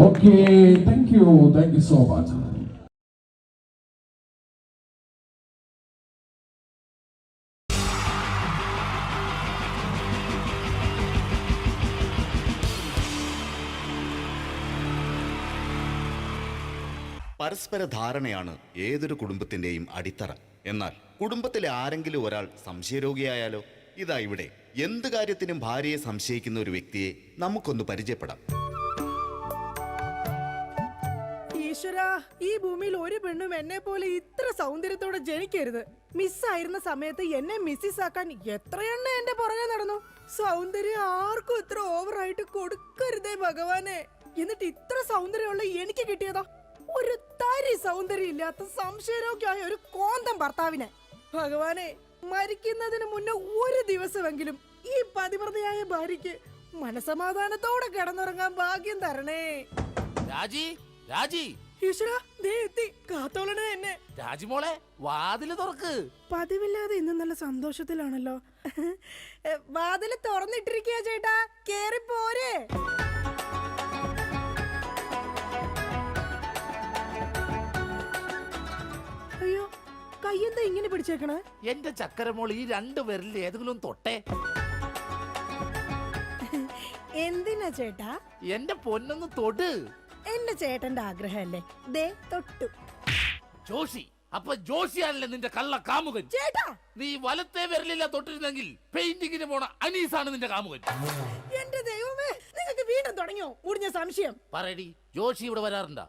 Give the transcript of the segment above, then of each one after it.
Okay, thank you so much. പരസ്പര ധാരണയാണ് ഏതൊരു കുടുംബത്തിൻ്റെയും അടിത്തറ. എന്നാൽ കുടുംബത്തിലെ ആരെങ്കിലും ഒരാൾ സംശയരോഗിയായാലോ? ഇതാ ഇവിടെ എന്ത് കാര്യത്തിനും ഭാര്യയെ സംശയിക്കുന്ന ഒരു വ്യക്തിയെ നമുക്കൊന്ന് പരിചയപ്പെടാം. ഈശ്വരാ, ഈ ഭൂമിയിൽ ഒരു പെണ്ണും എന്നെ പോലെ ഇത്ര സൗന്ദര്യത്തോടെ ജനിക്കരുത്. മിസ്സായിരുന്ന സമയത്ത് എന്നെ മിസ്സിസ് ആക്കാൻ എത്രയെണ്ണ എന്റെ പുറകെ നടന്നു. സൗന്ദര്യം ആർക്കും ഇത്ര ഓവറായിട്ട് കൊടുക്കരുതേ ഭഗവാനെ. എന്നിട്ട് ഇത്ര സൗന്ദര്യമുള്ള എനിക്ക് കിട്ടിയതോ ഒരു തരി സൗന്ദര്യം ഇല്ലാത്ത സംശയരോഗ്യമായ ഒരു കോന്തം ഭർത്താവിനെ. ഭഗവാനെ, മരിക്കുന്നതിന് മുന്നേ ഒരു ദിവസമെങ്കിലും ഈ പതിവ്രതയായ ഭാര്യയ്ക്ക് മനസമാധാനത്തോടെ കിടന്നുറങ്ങാൻ ഭാഗ്യം തരണേ. രാജി, രാജി, ഈശ്വരാ, ദേ എത്തി. കാത്തോളണേ എന്നെ. രാജിമോളെ, വാതില് തുറക്ക്. പതിവില്ലാതെ ഇന്ന് നല്ല സന്തോഷത്തിലാണല്ലോ. വാതില് തുറന്നിട്ടിരിക്കുക ചേട്ടാ, കേറി പോരെ. അയ്യോ, കയ്യെന്താ ഇങ്ങനെ പിടിച്ചേക്കണേ? എന്റെ ചക്കരമോൾ ഈ രണ്ടു പേരിൽ ഏതെങ്കിലും തൊട്ടേ. എന്തിനാ ചേട്ടാ? എന്റെ പൊന്നൊന്ന് തൊട്. എന്റെ ചേട്ടന്റെ ആഗ്രഹമല്ലേ, ദേ തൊട്ടു. ജോഷി, അപ്പൊ ജോഷിയാണല്ലേ നിന്റെ കള്ള കാമുകൻ? ചേട്ടാ, നീ വലത്തെ വിരലില്ല തൊട്ടിരുന്നെങ്കിൽ പെയിന്റിങ്ങിന് പോണ അനീസാണ് നിന്റെ കാമുകൻ. എന്റെ ദൈവമേ, നിങ്ങൾക്ക് വീണ്ടും തുടങ്ങിയോ മുടിഞ്ഞ സംശയം? പറയടി, ജോഷി ഇവിടെ വരാറുണ്ടാ?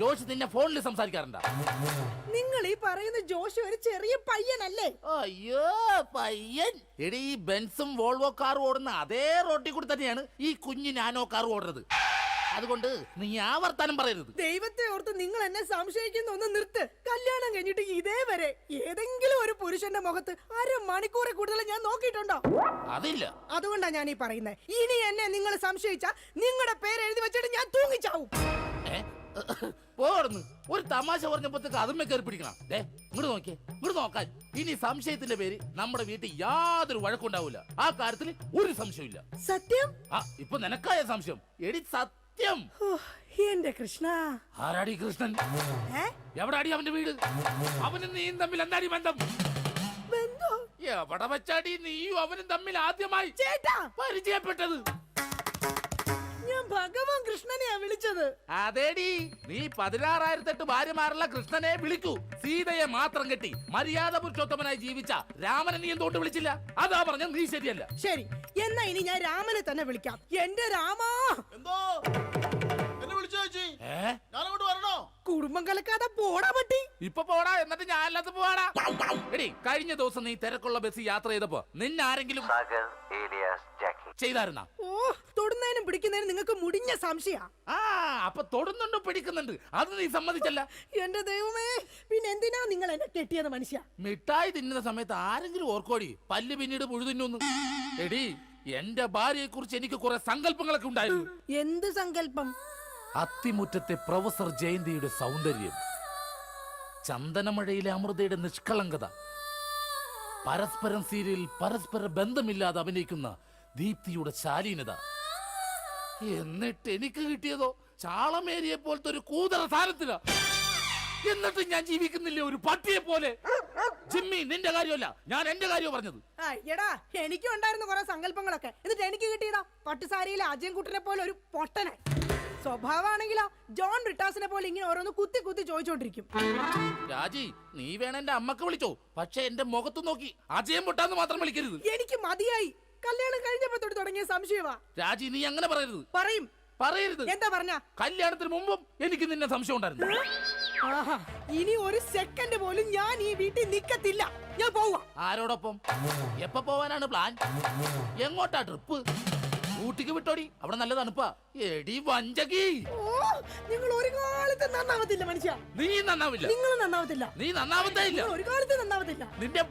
ജോഷി നിന്നെ ഫോണിൽ സംസാരിക്കാറുണ്ടാ? നിങ്ങൾ ഈ പറയുന്ന ജോഷി ഒരു ചെറിയ പയ്യനല്ലേ? അയ്യോ, പയ്യൻ. എടി, ഈ ബെൻസും വോൾവോ കാറും ഓടുന്ന അതേ റോട്ടിൽ കൂടി തന്നെയാണ് ഈ കുഞ്ഞു നാനോ കാർ ഓടുന്നത്. അതുകൊണ്ട് നീ ആ വർത്താനം പറയരുത്. ദൈവത്തെ ഓർത്ത് നിങ്ങൾ എന്നെ സംശയിക്കുന്ന ഒന്ന് നിർത്ത്. കല്യാണം കഴിഞ്ഞിട്ട് ഇതേവരെ ഏതെങ്കിലും ഒരു പുരുഷന്റെ മുഖത്ത് അരമണിക്കൂറെ കൂടുതൽ ഞാൻ നോക്കിയിട്ടുണ്ടോ? അതില്ല. അതുകൊണ്ടാ ഞാൻ ഈ പറയുന്നത്. ഇനി എന്നെ നിങ്ങൾ സംശയിച്ചാ നിങ്ങളുടെ പേര് എഴുതി വെച്ചിട്ട് ഞാൻ തൂങ്ങിച്ചാവും. പോർന്ന് ഒരു തമാശ പറഞ്ഞപ്പോഴത്തേക്ക് അതുമ്മേ കയറി പിടിക്കണം. ഇങ്ങോട്ട് നോക്കിയേ, ഇങ്ങോട്ട് നോക്കാൻ. ഇനി സംശയത്തിന്റെ പേര് നമ്മുടെ വീട്ടിൽ യാതൊരു വഴക്കുണ്ടാവൂല. ആ കാര്യത്തിൽ ഒരു സംശയമില്ല. സത്യം? ഇപ്പൊ നിനക്കായ സംശയം? എടി സത്യം. എന്റെ കൃഷ്ണ. ആരാടി കൃഷ്ണൻ? എവിടാടി അവന്റെ വീട്? അവനും നീയും തമ്മിൽ എന്താടി ബന്ധം? എവിടെ വെച്ചാടി നീയും അവനും തമ്മിൽ ആദ്യമായി ചേട്ടാ പരിചയപ്പെട്ടത്? ഞാൻ ഭഗവാൻ കൃഷ്ണനെയാ വിളിച്ചത്. അതേടി, നീ 16,008 ഭാര്യമാരുള്ള കൃഷ്ണനെ വിളിക്കൂ. സീതയെ മാത്രം കെട്ടി മര്യാദ പുരുഷോത്തമനായി ജീവിച്ച രാമനെ നീ എന്തുകൊണ്ട് വിളിച്ചില്ല? അതാ പറഞ്ഞ നീ ശരിയല്ല. ശരി, എന്നാ ഇനി ഞാൻ രാമനെ തന്നെ വിളിക്കാം. എന്റെ രാമാ. എന്തോ എന്നെ വിളിച്ചു ചേച്ചി, ഏ ഞാനങ്ങോട്ട് വരണോ? കുടുംബം കലക്കാതെ പോടാ പട്ടി. ഇപ്പൊ പോടാ, എന്നിട്ട് ഞാൻ അല്ലാത്ത പോവാടാ. എടി, കഴിഞ്ഞ ദിവസം നീ തിരക്കുള്ള ബസ് യാത്ര ചെയ്തപ്പോ നിന്നെ ആരെങ്കിലും ചെയ്തായിരുന്ന? ഓ, തൊടുന്നതിനും പിടിക്കുന്നതിനും നിങ്ങൾക്ക് മുടിഞ്ഞ സംശയ. ആ, അപ്പൊ തൊടുന്നുണ്ടോ പിടിക്കുന്നുണ്ട്, അത് നീ സമ്മതിച്ചല്ല. എന്റെ ദൈവമേ, പിന്നെ എന്തിനാ നിങ്ങൾ എന്നെ കെട്ടിയത് മനുഷ്യ? മിഠായി തിന്നുന്ന സമയത്ത് ആരെങ്കിലും ഓർക്കോടി പല്ല് പിന്നീട് പുഴു തിന്നു? എടി, എന്റെ ഭാര്യയെ കുറിച്ച് എനിക്ക് കുറെ സങ്കല്പങ്ങളൊക്കെ ഉണ്ടായിരുന്നു. എന്ത് സങ്കല്പം? അത്തിമുറ്റത്തെ പ്രൊഫസർ ജയന്തിയുടെ സൗന്ദര്യം, ചന്ദനമഴയിലെ അമൃതയുടെ നിഷ്കളങ്കത, പരസ്പരം സീരിയലിൽ പരസ്പര ബന്ധമില്ലാതെ അഭിനയിക്കുന്ന ദീപ്തിയുടെ ശാലീനത. എന്നിട്ട് എനിക്ക് കിട്ടിയതോ ചാളമേരിയെ പോലത്തെ ഒരു കൂതറ സാധനത്തില. എന്നിട്ട് ഞാൻ ജീവിക്കുന്നില്ലേ ഒരു പട്ടിയെ പോലെ? ജിമ്മി, നിന്റെ കാര്യമല്ല, ഞാൻ എന്റെ കാര്യം പറഞ്ഞത്. എടാ, എനിക്കും ഉണ്ടായിരുന്നു കുറെ സങ്കല്പങ്ങളൊക്കെ. എന്നിട്ട് എനിക്ക് കിട്ടിയതാ പട്ടുസാരിയിലെ അജയൻകുട്ടനെ പോലെ ഒരു പൊട്ടനെ. സ്വഭാവമാണെങ്കിലോ ജോൺ ബ്രിട്ടാസിനെ പോലെ ഇങ്ങനെ ഓരോന്ന് കുത്തി കുത്തി ചോദിച്ചോണ്ടിരിക്കും. രാജി, നീ വേണ എന്റെ അമ്മക്ക് വിളിച്ചോ, പക്ഷെ എന്റെ മുഖത്ത് നോക്കി അജയം പൊട്ടാന്ന് മാത്രം വിളിക്കരുത്. എനിക്ക് മതിയായി. കല്യാണം കഴിഞ്ഞപ്പോ തൊട്ട് തുടങ്ങിയ സംശയമാ. രാജി, നീ അങ്ങനെ പറയരുത്. പറയരുത്. എന്താ പറഞ്ഞ? കല്യാണത്തിന് മുമ്പും എനിക്ക് നിന്നെ സംശയം ഉണ്ടായിരുന്നു. ആഹാ, ഇനി ഒരു സെക്കൻഡ് പോലും ഞാൻ ഈ വീട്ടിൽ നിക്കത്തില്ല. ഞാൻ പോവാ. ആരോടൊപ്പം? എപ്പോ പോവാനാണ് പ്ലാൻ? എങ്ങോട്ടാ ട്രിപ്പ്? ഊട്ടിക്ക് വിട്ടോടി, അവിടെ നല്ല തണുപ്പാ. എടി വഞ്ചകി, ഓ, നിങ്ങൾ ഒരു കാലത്ത് നന്നാവത്തില്ല മനുഷ്യ. നീ നന്നാവില്ല. നിങ്ങൾ നന്നാവത്തില്ല. നീ നന്നാവത്തേ ഇല്ല. ഒരു കാലത്ത് നന്നാവത്തില്ല. നിന്റെ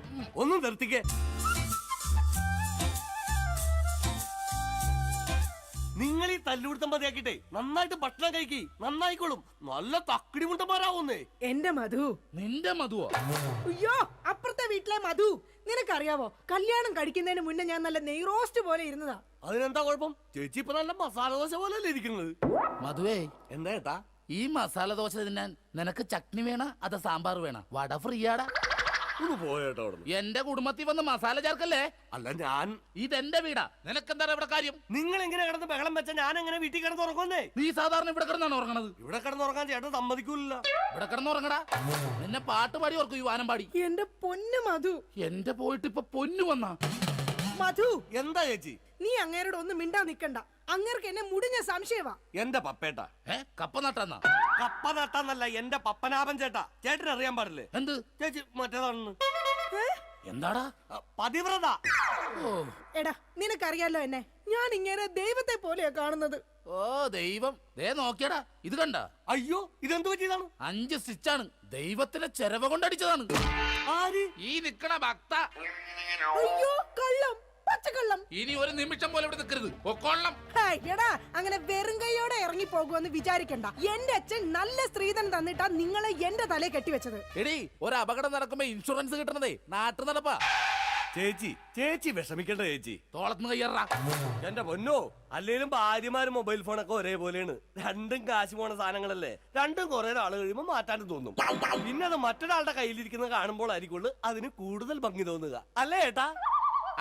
ഒന്നും നിർത്തിക്കേ. നിങ്ങൾ ഈ തല്ലുപിടുത്തം മതിയാക്കിട്ടെ നന്നായിട്ട് ഭക്ഷണം കഴിക്കി, നന്നായിക്കോളും. നല്ല തക്കിടി മുണ്ടന്മാരാവുന്നേ. എന്റെ മധു. നിന്റെ മധുവോ? അയ്യോ, അപ്പുറത്തെ വീട്ടിലെ മധു. നിനക്കറിയാവോ, കല്യാണം കഴിക്കുന്നതിന് മുന്നേ ഞാൻ നല്ല നെയ് റോസ്റ്റ് പോലെ ഇരുന്നതാ. അതിനെന്താ കുഴപ്പം? ചേച്ചി ഇപ്പൊ നല്ല മസാല ദോശ പോലെ അല്ലേ ഇരിക്കുന്നത്? മധുവേ, എന്താ ഏട്ടാ? ഈ മസാല ദോശ തിന്നാൻ നിനക്ക് ചട്നി വേണ അതോ സാമ്പാർ വേണ? വട ഫ്രീയാടാ. ഒന്ന് പോയേട്ടാ അവിടെ. എന്റെ കുടുംബത്തിൽ വന്ന് മസാല ചേർക്കല്ലേ. അല്ല, ഞാൻ ഇതെന്റെ വീടാ, നിനക്കെന്താ ഇവിടെ കാര്യം? നിങ്ങൾ എങ്ങനെ കിടന്ന് ബഹളം വെച്ച ഞാൻ എങ്ങനെ വീട്ടിൽ കിടന്ന് ഉറങ്ങുന്നേ? നീ സാധാരണ ഇവിടെ കിടന്നാണ് ഉറങ്ങണത്. ഇവിടെ കിടന്നുറങ്ങാൻ ചേട്ടൻ സമ്മതിക്കൂല. ഇവിടെ കിടന്നുറങ്ങടാ. നിന്നെ പാട്ട് പാടി ഓർക്കും, ഈ വാനം പാടി. എന്റെ പൊന്നു മധു. എന്റെ പോയിട്ട് ഇപ്പൊ പൊന്നു വന്നാ. മധു, എന്താ ചേച്ചി? നീ അങ്ങേരോട് ഒന്നും മിണ്ടാ നിക്കണ്ട. അങ്ങേർക്ക് എന്നെ മുടിഞ്ഞ സംശയവാ. എന്റെ പപ്പേട്ട കപ്പ നട്ടാന്നാ? കപ്പ നട്ടാന്നല്ല, എന്റെ പപ്പനാഭൻ ചേട്ടാ. ചേട്ടന് അറിയാൻ പാടില്ലേ? എന്ത്? ചേച്ചി മറ്റേതാണെന്ന്. എന്താടാ? പതിവ്രത. ഓ, എടാ, നിനക്കറിയാലോ എന്നെ. ഞാൻ ഇങ്ങനെ ദൈവത്തെ പോലെയാ കാണുന്നത്. ഓ ദൈവം, ദേ നോക്കിയടാ, ഇത് കണ്ട? അയ്യോ, ഇതെന്ത് പറ്റിയതാണ്? 5 സ്റ്റിച്ചാണ്. ദൈവത്തിന്റെ ചെരവ കൊണ്ടടിച്ചതാണ്. ആര്? ഈ നിക്കണ ഭക്ത. അയ്യോ, കള്ളം, പച്ചക്കള്ളം. ഇനി ഒരു നിമിഷം പോലെ ഇവിടെ നിൽക്കരുത്, പൊക്കോളണം. എടാ, അങ്ങനെ വെറും കൈയോടെ ഇറങ്ങി പോകുമെന്ന് വിചാരിക്കണ്ട. എന്റെ അച്ഛൻ നല്ല സ്ത്രീധനം തന്നിട്ടാ നിങ്ങളെ എന്റെ തലയെ കെട്ടിവെച്ചത്. എടി, ഒരു അപകടം നടക്കുമ്പോ ഇൻഷുറൻസ് കിട്ടണതേ നാട്ടു നടപ്പാ. ചേച്ചി വിഷമിക്കണ്ട ചേച്ചി. തോളത്തുനിന്ന് കയ്യറാ. എന്റെ പൊന്നോ, അല്ലേലും ഭാര്യമാരും മൊബൈൽ ഫോണൊക്കെ ഒരേപോലെയാണ്. രണ്ടും കാശ് പോണ സാധനങ്ങളല്ലേ. രണ്ടും കുറെ നാള് കഴിയുമ്പോ മാറ്റാനും തോന്നും. പിന്നെ അത് മറ്റൊരാളുടെ കയ്യിലിരിക്കുന്നത് കാണുമ്പോൾ ആയിരിക്കുള്ളൂ അതിന് കൂടുതൽ ഭംഗി തോന്നുക, അല്ലേ ഏട്ടാ?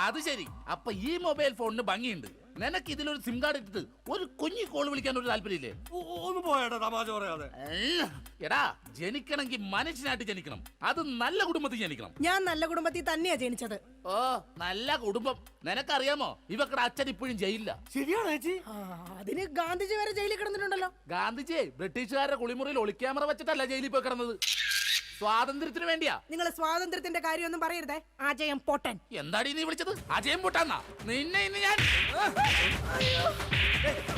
അത് ശരി. അപ്പൊ ഈ മൊബൈൽ ഫോണിന് ഭംഗിയുണ്ട്. നിനക്ക് ഇതിലൊരു സിം കാർഡ് ഇട്ടിട്ട് ഒരു കുഞ്ഞി കോൾ വിളിക്കാൻ ഒരു താല്പര്യമില്ലേ? ഒന്ന് പോയേട്ടാ, തമാശ പറയാതെ. എടാ, ജനിക്കണമെങ്കിൽ മനുഷ്യനായിട്ട് ജനിക്കണം. അത് നല്ല കുടുംബത്തിൽ ജനിക്കണം. ഞാൻ നല്ല കുടുംബത്തിൽ തന്നെയാ ജനിച്ചത്. ഓ, നല്ല കുടുംബം. നിനക്കറിയാമോ, ഇവക്കടെ അച്ഛൻ ഇപ്പോഴും ജയിലില്ല. ശരിയാണോ ചേച്ചി? അതിന് ഗാന്ധിജി വരെ ജയിലിൽ കിടന്നിട്ടുണ്ടല്ലോ. ഗാന്ധിജിയെ ബ്രിട്ടീഷുകാരുടെ കുളിമുറിയിൽ ഒളിക്യാമറ വെച്ചിട്ടല്ല ജയിലിൽ പോയി കിടന്നത്. സ്വാതന്ത്ര്യത്തിന് വേണ്ടിയാ. നിങ്ങൾ സ്വാതന്ത്ര്യത്തിന്റെ കാര്യമൊന്നും പറയരുതേ. അജയം പൊട്ടൻ. എന്താടി നീ വിളിച്ചത്? അജയം പൊട്ടാന്നാ? നിന്നെ ഇന്ന് ഞാൻ.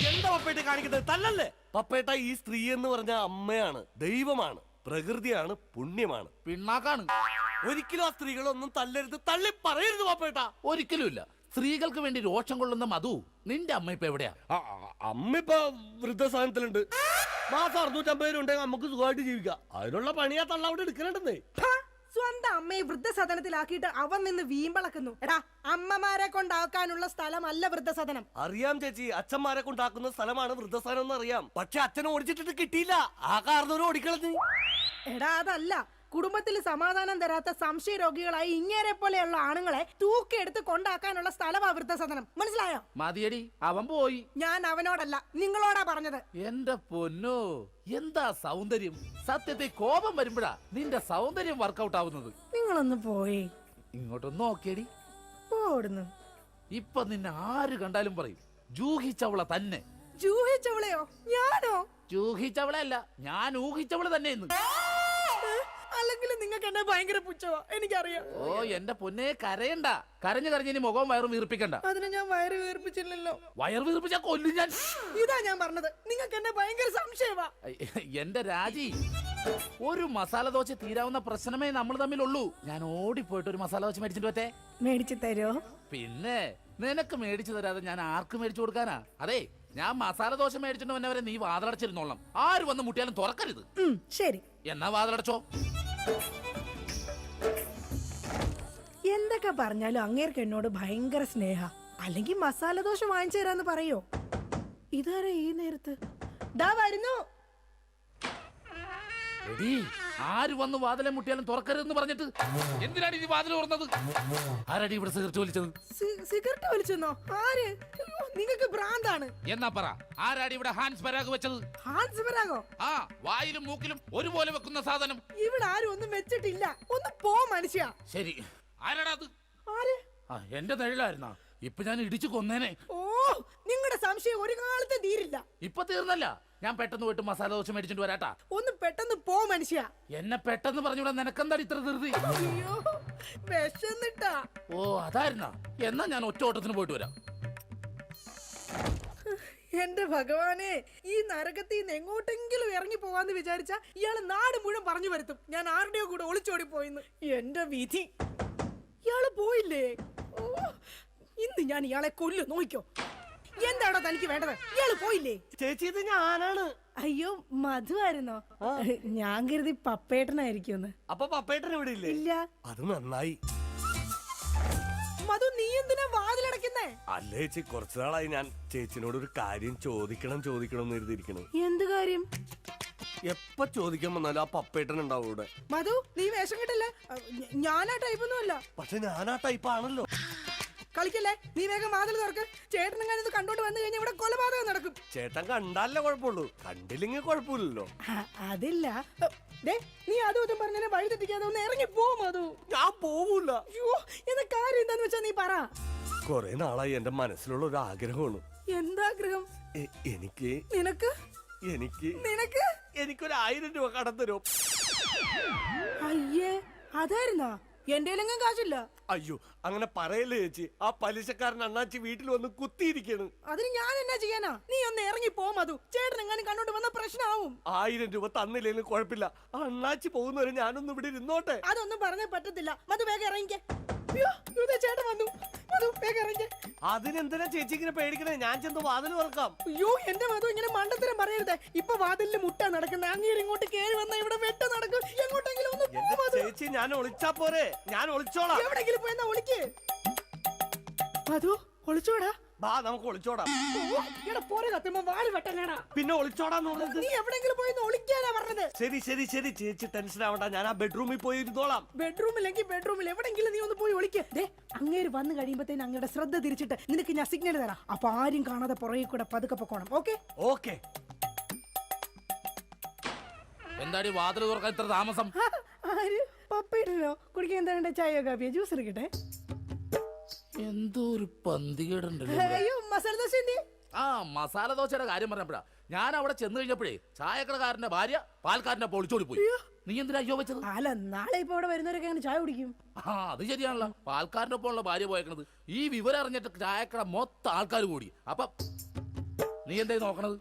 എന്താ പപ്പേട്ട കാണിക്കുന്നത്? തല്ലല്ലേ പപ്പേട്ട. ഈ സ്ത്രീ എന്ന് പറഞ്ഞ അമ്മയാണ്, ദൈവമാണ്, പ്രകൃതിയാണ്, പുണ്യമാണ്, പിണ്ണാക്കാണ്. ഒരിക്കലും ആ സ്ത്രീകളൊന്നും തല്ലരുത്, തള്ളി പറയരുത് പപ്പേട്ട. ഒരിക്കലുമില്ല. സ്ത്രീകൾക്ക് വേണ്ടി രോഷം കൊള്ളുന്ന മധു, നിന്റെ അമ്മ ഇപ്പൊ എവിടെയാ? അമ്മ ഇപ്പൊ വൃദ്ധസാധനത്തിലുണ്ട്. മാസം 650 രൂപ ഉണ്ടെങ്കിൽ നമുക്ക് സുഖമായിട്ട് ജീവിക്കാം. അതിനുള്ള പണിയാ തള്ള അവിടെ എടുക്കണുണ്ടെന്നേ. സ്വന്തം അമ്മയെ വൃദ്ധസദനത്തിലാക്കിയിട്ട് അവൻ നിന്ന് വീമ്പളക്കുന്നു. എടാ, അമ്മമാരെ കൊണ്ടാക്കാനുള്ള സ്ഥലമല്ല വൃദ്ധസദനം. അറിയാം ചേച്ചി, അച്ഛന്മാരെ കൊണ്ടാക്കുന്ന സ്ഥലമാണ് വൃദ്ധസ്ഥാനം എന്ന് അറിയാം. പക്ഷെ അച്ഛനെ ഓടിച്ചിട്ടിട്ട് കിട്ടിയില്ല. ആ കാരണവരും ഓടിക്കളഞ്ഞു. എടാ, അതല്ല, കുടുംബത്തിൽ സമാധാനം തരാത്ത സംശയ രോഗികളായി ഇങ്ങേരെ പോലെയുള്ള ആണുങ്ങളെ തൂക്കിയെടുത്ത് കൊണ്ടാക്കാനുള്ള സ്ഥലമാ വൃദ്ധസദനം. മനസ്സിലായോ? മതിയടി, അവൻ പോയി. ഞാൻ അവനോടല്ല നിങ്ങളോടാ പറഞ്ഞത്. എന്റെ പൊന്നോ, എന്താ സൗന്ദര്യം! സത്യത്തെ കോപം വരുമ്പോഴാ നിന്റെ സൗന്ദര്യം വർക്കൗട്ട് ആവുന്നത്. നിങ്ങളൊന്ന് പോയി ഇങ്ങോട്ടൊന്ന് നോക്കിയടി. പോടുന്നു. ഇപ്പൊ നിന്നെ ആര് കണ്ടാലും പറയും ജൂഹിച്ചവള തന്നെ. ജൂഹിച്ചവളെയോ? ഞാനോ? ജൂഹിച്ചവളെ അല്ല, ഞാൻ ഊഹിച്ചവള് തന്നെ ഇന്ന്. അല്ലെങ്കിൽ നിങ്ങൾക്ക് എന്നെ ഭയങ്കര പുച്ഛമാ, എനിക്കറിയാം. ഓ എന്റെ പൊന്നെ, കരയണ്ട. കരഞ്ഞു കരഞ്ഞ് ഇനി മുഖവും വയറും വീർപ്പിക്കണ്ട. അതിന് ഞാൻ വയറ് വീർപ്പിച്ചില്ലല്ലോ. വയർ വീർപ്പിച്ചാ കൊല്ലും ഞാൻ. ഇതാ ഞാൻ പറഞ്ഞത്, നിങ്ങൾക്ക് എന്നെ ഭയങ്കര സംശയമാ. എന്റെ രാജി, ഒരു മസാല ദോശ തീരാവുന്ന പ്രശ്നമേ നമ്മൾ തമ്മിലുള്ളൂ. ഞാൻ ഓടിപ്പോയിട്ട് ഒരു മസാല ദോശ മേടിച്ചിട്ട് പറ്റേ? മേടിച്ചു തരോ? പിന്നെ നിനക്ക് മേടിച്ചു തരാതെ ഞാൻ ആർക്ക് മേടിച്ചു കൊടുക്കാനാ? അതെ, ഞാൻ മസാല ദോശ മേടിച്ചിട്ട് വന്നവരെ നീ വാതിലടച്ചിരുന്നോളാം. ആര് വന്ന് മുട്ടിയാലും തുറക്കരുത്. ശരി. എന്നാ വാതിലടച്ചോ. എന്തൊക്കെ പറഞ്ഞാലും അങ്ങേർക്ക് എന്നോട് ഭയങ്കര സ്നേഹ. അല്ലെങ്കിൽ മസാല ദോശ വാങ്ങിച്ചു തരാന്ന് പറയോ? ഇതാരാ ഈ നേരത്ത്? ദാ വരുന്നു. എടീ, ആര് വന്ന് വാതിലെ മുട്ടിയാലും തുറക്കരുതെന്ന് പറഞ്ഞിട്ട് എന്തിനാണ് ഈ വാതിൽ തുറന്നത്? ആരടി ഇവിടെ സിഗരറ്റ് വലിച്ചത്? സിഗരറ്റ് വലിച്ചെന്നോ? ആര്? നിങ്ങൾക്ക് ഭ്രാന്താണ്. എന്നാ പറ, ആരാടി ഇവിടെ ഹാൻസ് പരാഗ് വെച്ചത്? ഹാൻസ് പരാഗോ? ആ, വായിലും മൂക്കിലും ഒരുപോലെ വെക്കുന്ന സാധനം. ഇവിടെ ആരും ഒന്നും വെച്ചിട്ടില്ല. ഒന്ന് പോ മനുഷ്യ. ശരി, ആരാടാ അത്? ആര്? ആ, എന്റെ നിഴലായിരുന്നാ. ഇപ്പൊ ഞാൻ ഇടിച്ചു കൊന്നേനെ. ഓ, നിങ്ങളുടെ സംശയം ഒരു കാലത്ത് തീരില്ല. ഇപ്പൊ തീർന്നല്ല, ഞാൻ പെട്ടെന്ന് പോയിട്ട് മസാല ദോശ മേടിച്ചിട്ട് വരാട്ടാ. ഒന്ന് പെട്ടെന്ന് പോ മനുഷ്യ. എന്നെ പെട്ടെന്ന് പറഞ്ഞൂടാ, നിനക്കെന്താടി ഇത്ര ധൃതി? അയ്യോ, വിശന്നിട്ടാ. ഓ അതായിരുന്നാ. എന്നാ ഞാൻ ഒറ്റ ഓട്ടത്തിന് പോയിട്ട് വരാം. എന്റെ ഭഗവാനെ, ഈ നരകത്തിൽ നിന്ന് എങ്ങോട്ടെങ്കിലും ഇറങ്ങി പോവാന്ന് വിചാരിച്ച ഇയാള് നാട് മുഴുവൻ പറഞ്ഞു വരുത്തും ഞാൻ ആരുടെയോ കൂടെ ഒളിച്ചോടി പോയിന്ന്. എന്റെ വിധി, ഇയാള് പോയില്ലേ? ഓ, ഇന്ന് ഞാൻ ഇയാളെ കൊല്ലു. നോക്കിക്കോ. എന്താണോ തനിക്ക് വേണ്ടത്? ഇയാള് പോയില്ലേ? ചേച്ചി, ഇത് ഞാനാണ്. അയ്യോ, മധു ആയിരുന്നോ? ഞാൻ കരുതി പപ്പേട്ടനായിരിക്കും. അപ്പൊ പപ്പേട്ടൻ ഇവിടെ ഇല്ലേ? ഇല്ല. അത് നന്നായി. മധു, നീ എന്തിനാ വാതിലടക്കുന്നേ? അല്ല ചേച്ചി, കുറച്ചു നാളായി ഞാൻ ചേച്ചിനോട് ഒരു കാര്യം ചോദിക്കണം എന്ന് എഴുതിയിരിക്കണു. എന്ത് കാര്യം? എപ്പ ചോദിക്കാൻ വന്നാലും ആ പപ്പേട്ടൻ ഉണ്ടാവും ഇവിടെ. മധു, നീ വേഷം കിട്ടില്ലേ? ഞാനാ ടൈപ്പൊന്നും അല്ല. പക്ഷെ ഞാൻ ആ ടൈപ്പ് ആണല്ലോ. കളിക്കല്ലേ, നീ വേഗം വാതിൽ തുറക്ക്. ചേട്ടനും ഇത് കണ്ടോണ്ട് വന്നു കഴിഞ്ഞാൽ ഇവിടെ കൊലപാതകം നടക്കും. ചേട്ടൻ കണ്ടാലേ കുഴപ്പമുള്ളൂ, കണ്ടില്ലെങ്കിൽ കുഴപ്പമില്ലല്ലോ. അതില്ല. ദേ, നീ അതും ഇതും പറഞ്ഞാൽ വഴി തെറ്റിക്കാതെ ഒന്ന് ഇറങ്ങി പോ മധു. ഞാൻ പോവൂല. അയ്യോ, എന്താ കാര്യം എന്താന്ന് വെച്ചാ നീ പറ. കൊറേ നാളായി എന്റെ മനസ്സിലുള്ള ഒരു ആഗ്രഹമാണ്. എന്താഗ്രഹം? എനിക്ക് നിനക്ക് എനിക്ക് നിനക്ക് എനിക്കൊരു 1000 രൂപ കടം തരും. അയ്യേ, അതായിരുന്നാ? എന്റെ കാശില്ല. അയ്യോ, അങ്ങനെ പറയല്ലേ ചേച്ചി. ആ പലിശക്കാരൻ അണ്ണാച്ചി വീട്ടിൽ വന്ന് കുത്തിയിരിക്കണ്. അതിന് ഞാൻ എന്നാ ചെയ്യാനാ? നീ ഒന്ന് ഇറങ്ങി പോ മധു. ചേട്ടൻ എങ്ങാനും കണ്ടോണ്ട് വന്ന പ്രശ്നമാവും. 1000 രൂപ തന്നില്ലെങ്കിലും കുഴപ്പമില്ല. അണ്ണാച്ചി പോകുന്നവരെ ഞാനൊന്നും ഇവിടെ ഇരുന്നോട്ടെ. അതൊന്നും പറഞ്ഞേ പറ്റത്തില്ല. മധു വേഗം ഇറങ്ങിക്കേ. അയ്യോ, ചേട്ടൻ വന്നു. മധു വേഗം ഇറങ്ങിക്കേ. അതിനെന്തിനാ ചേച്ചി ഇങ്ങനെ പേടിക്കണേ? ഞാൻ ചെന്ന് വാതിൽ തുറക്കാം. അയ്യോ, എന്റെ മധു ഇങ്ങനെ മണ്ടത്തരം പറയരുത്. ഇപ്പൊ വാതിലിൽ മുട്ട നടക്കുന്ന അങ്ങേര് ഇങ്ങോട്ട് കേറി വന്ന ഇവിടെ വെട്ട നടക്കും. എങ്ങോട്ടെങ്കിലും ഒന്ന് പോ എന്റെ മധു. ചേച്ചി, ഞാൻ ഒളിച്ചാ പോരെ? ഞാൻ ഒളിച്ചോളാം. എവിടെങ്കിലും പോയെന്നാ ഒളിക്ക്. മധു, ഒളിച്ചോടാ. ബാ, നമുക്ക് ഒളിച്ചോടാം. ഇവിടെ പോരെ കത്തുമ്പോ വാല് വെട്ടല്ലേടാ. പിന്നെ ഒളിച്ചോടാന്ന് പറഞ്ഞത്? നീ എവിടെങ്കിലും പോയി ഒളിക്കാനാ പറഞ്ഞത്. ശരി ശരി ശരി, ചേച്ചി ടെൻഷൻ ആവണ്ട. ഞാൻ ആ ബെഡ്റൂമിൽ പോയി ഇരുന്നോളാം. ബെഡ്റൂമിലെങ്കിൽ ബെഡ്റൂമിൽ എവിടെങ്കിലും നീ ഒന്ന് പോയി ഒളിക്ക്. ദേ, അങ്ങേര് വന്നു കഴിയുമ്പോഴത്തേന് അങ്ങയുടെ ശ്രദ്ധ തിരിച്ചിട്ട് നിനക്ക് ഞാൻ സിഗ്നൽ തരാം. അപ്പൊ ആരും കാണാതെ പുറകെ കൂടെ പതുക്കെ പൊക്കോണം. ഓക്കെ? ഓക്കെ. എന്താടി വാതിൽ തുറക്കാൻ ഇത്ര താമസം? ആര്? പപ്പയിട്ടോ? കുടിക്കാൻ എന്താ വേണ്ട? ചായയോ കാപ്പിയോ? ജ്യൂസ് എടുക്കട്ടെ? എന്തോ ഒരു പന്തികേടുണ്ടല്ലോ. അയ്യോ, മസാല ദോശ എന്തി? ആ, മസാല ദോശയുടെ കാര്യം പറഞ്ഞപ്പോഴാ ഞാൻ അവിടെ ചെന്ന് കഴിഞ്ഞപ്പോഴേ ചായക്കടക്കാരന്റെ ഭാര്യ പാൽക്കാരന്റെ പൊളിച്ചോടി പോയി. നീ എന്തിനാ അയ്യോ വെച്ചത്? അല്ല, നാളെ ഇപ്പൊ ഇവിടെ വരുന്നവരൊക്കെ അങ്ങനെ ചായ കുടിക്കും. ആ, അത് ശരിയാണല്ലോ. പാൽക്കാരന്റെ ഒപ്പം ഉള്ള ഭാര്യ പോയേക്കണത്. ഈ വിവരം അറിഞ്ഞിട്ട് ചായക്കട മൊത്തം ആൾക്കാർ കൂടി. അപ്പൊ നീ എന്തായി നോക്കണത്?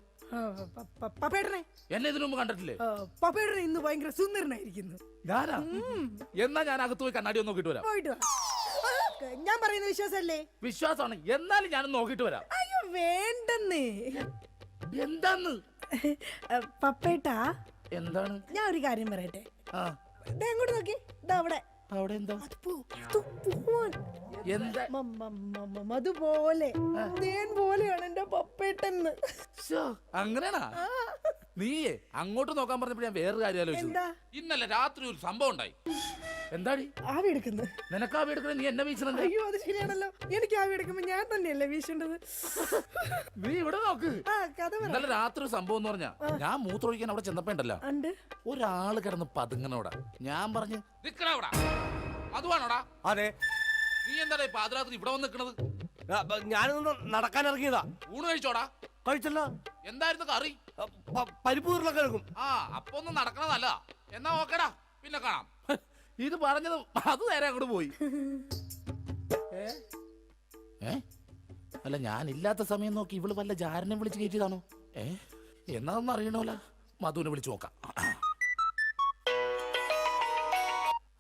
പപ്പേട്ടനെ എന്നെ ഇതിനു മുമ്പ് കണ്ടിട്ടില്ലേ? പപ്പേട്ടനെ ഇന്ന് ഭയങ്കര സുന്ദരനായിരിക്കുന്നു. ഞാനാ? എന്നാ ഞാൻ അകത്ത് പോയി കണ്ണാടി ഒന്ന് നോക്കിട്ട് വരാം. പോയിട്ട് വാ. ഞാൻ പറയുന്ന വിശ്വാസല്ലേ? വിശ്വാസമാണ്. എന്നാലും ഞാനൊന്ന് നോക്കിട്ട് വരാം. അയ്യോ, വേണ്ടെന്നേ. എന്താന്ന്? പപ്പേട്ടാ, എന്താണ്? ഞാൻ ഒരു കാര്യം പറയട്ടെ. ആ, അങ്ങോട്ട് നോക്കി. ഇതാ അവിടെ. അവിടെ എന്താ? എന്താ? മധു പോലെ തേൻ പോലെയാണ് എന്റെ പപ്പേട്ടെന്ന്. അങ്ങനെയാണാ? നീയേ അങ്ങോട്ട് നോക്കാൻ പറഞ്ഞപ്പോൾ ഞാൻ വേറൊരു കാര്യം ആലോചിച്ചു. എന്താ? ഇന്നലെ രാത്രി ഒരു സംഭവം ഉണ്ടായി. എന്താടി ആവി എടുക്കുന്നത്? നിനക്ക് ആവി എടുക്കണേ, നീ എന്നെ വീശുന്നുണ്ട്. അയ്യോ അത് ശരിയാണല്ലോ, എനിക്ക് ആവി എടുക്കുമ്പോ ഞാൻ തന്നെയല്ലേ വീശേണ്ടത്. നീ ഇവിടെ നോക്ക്. ആ കഥ പറ. ഇന്നലെ രാത്രി ഒരു സംഭവം എന്ന് പറഞ്ഞാ, ഞാൻ മൂത്രമൊഴിക്കാൻ അവിടെ ചെന്നപ്പോ ഉണ്ടല്ലോ, ഉണ്ട്. ഒരാള് കിടന്ന് പതുങ്ങനോടാ. ഞാൻ പറഞ്ഞു നിക്കണോടാ, അതുവാണോടാ? അതെ. നീ എന്താടാ പാതിരാത്രി ഇവിടെ വന്ന് നിക്കണത്? ഞാനൊന്ന് നടക്കാൻ ഇറങ്ങിയതാ. ഊണ് കഴിച്ചോടാ? കഴിച്ചല്ലോ. എന്തായിരുന്നു കറി? പരിപ്പ് ഉരുളക്കിഴങ്ങും. ആ അപ്പൊ ഒന്ന് നടക്കണതല്ല. എന്നാ ഓക്കേടാ, പിന്നെ കാണാം. ഇത് പറഞ്ഞത് അത് നേരെ അങ്ങോട്ട് പോയി. അല്ല ഞാൻ ഇല്ലാത്ത സമയം നോക്കി ഇവള് വല്ല ജാരനെ വിളിച്ച് കയറ്റിയതാണോ? എന്നാന്ന് അറിയണോല, മധുവിനെ വിളിച്ചു നോക്കാം.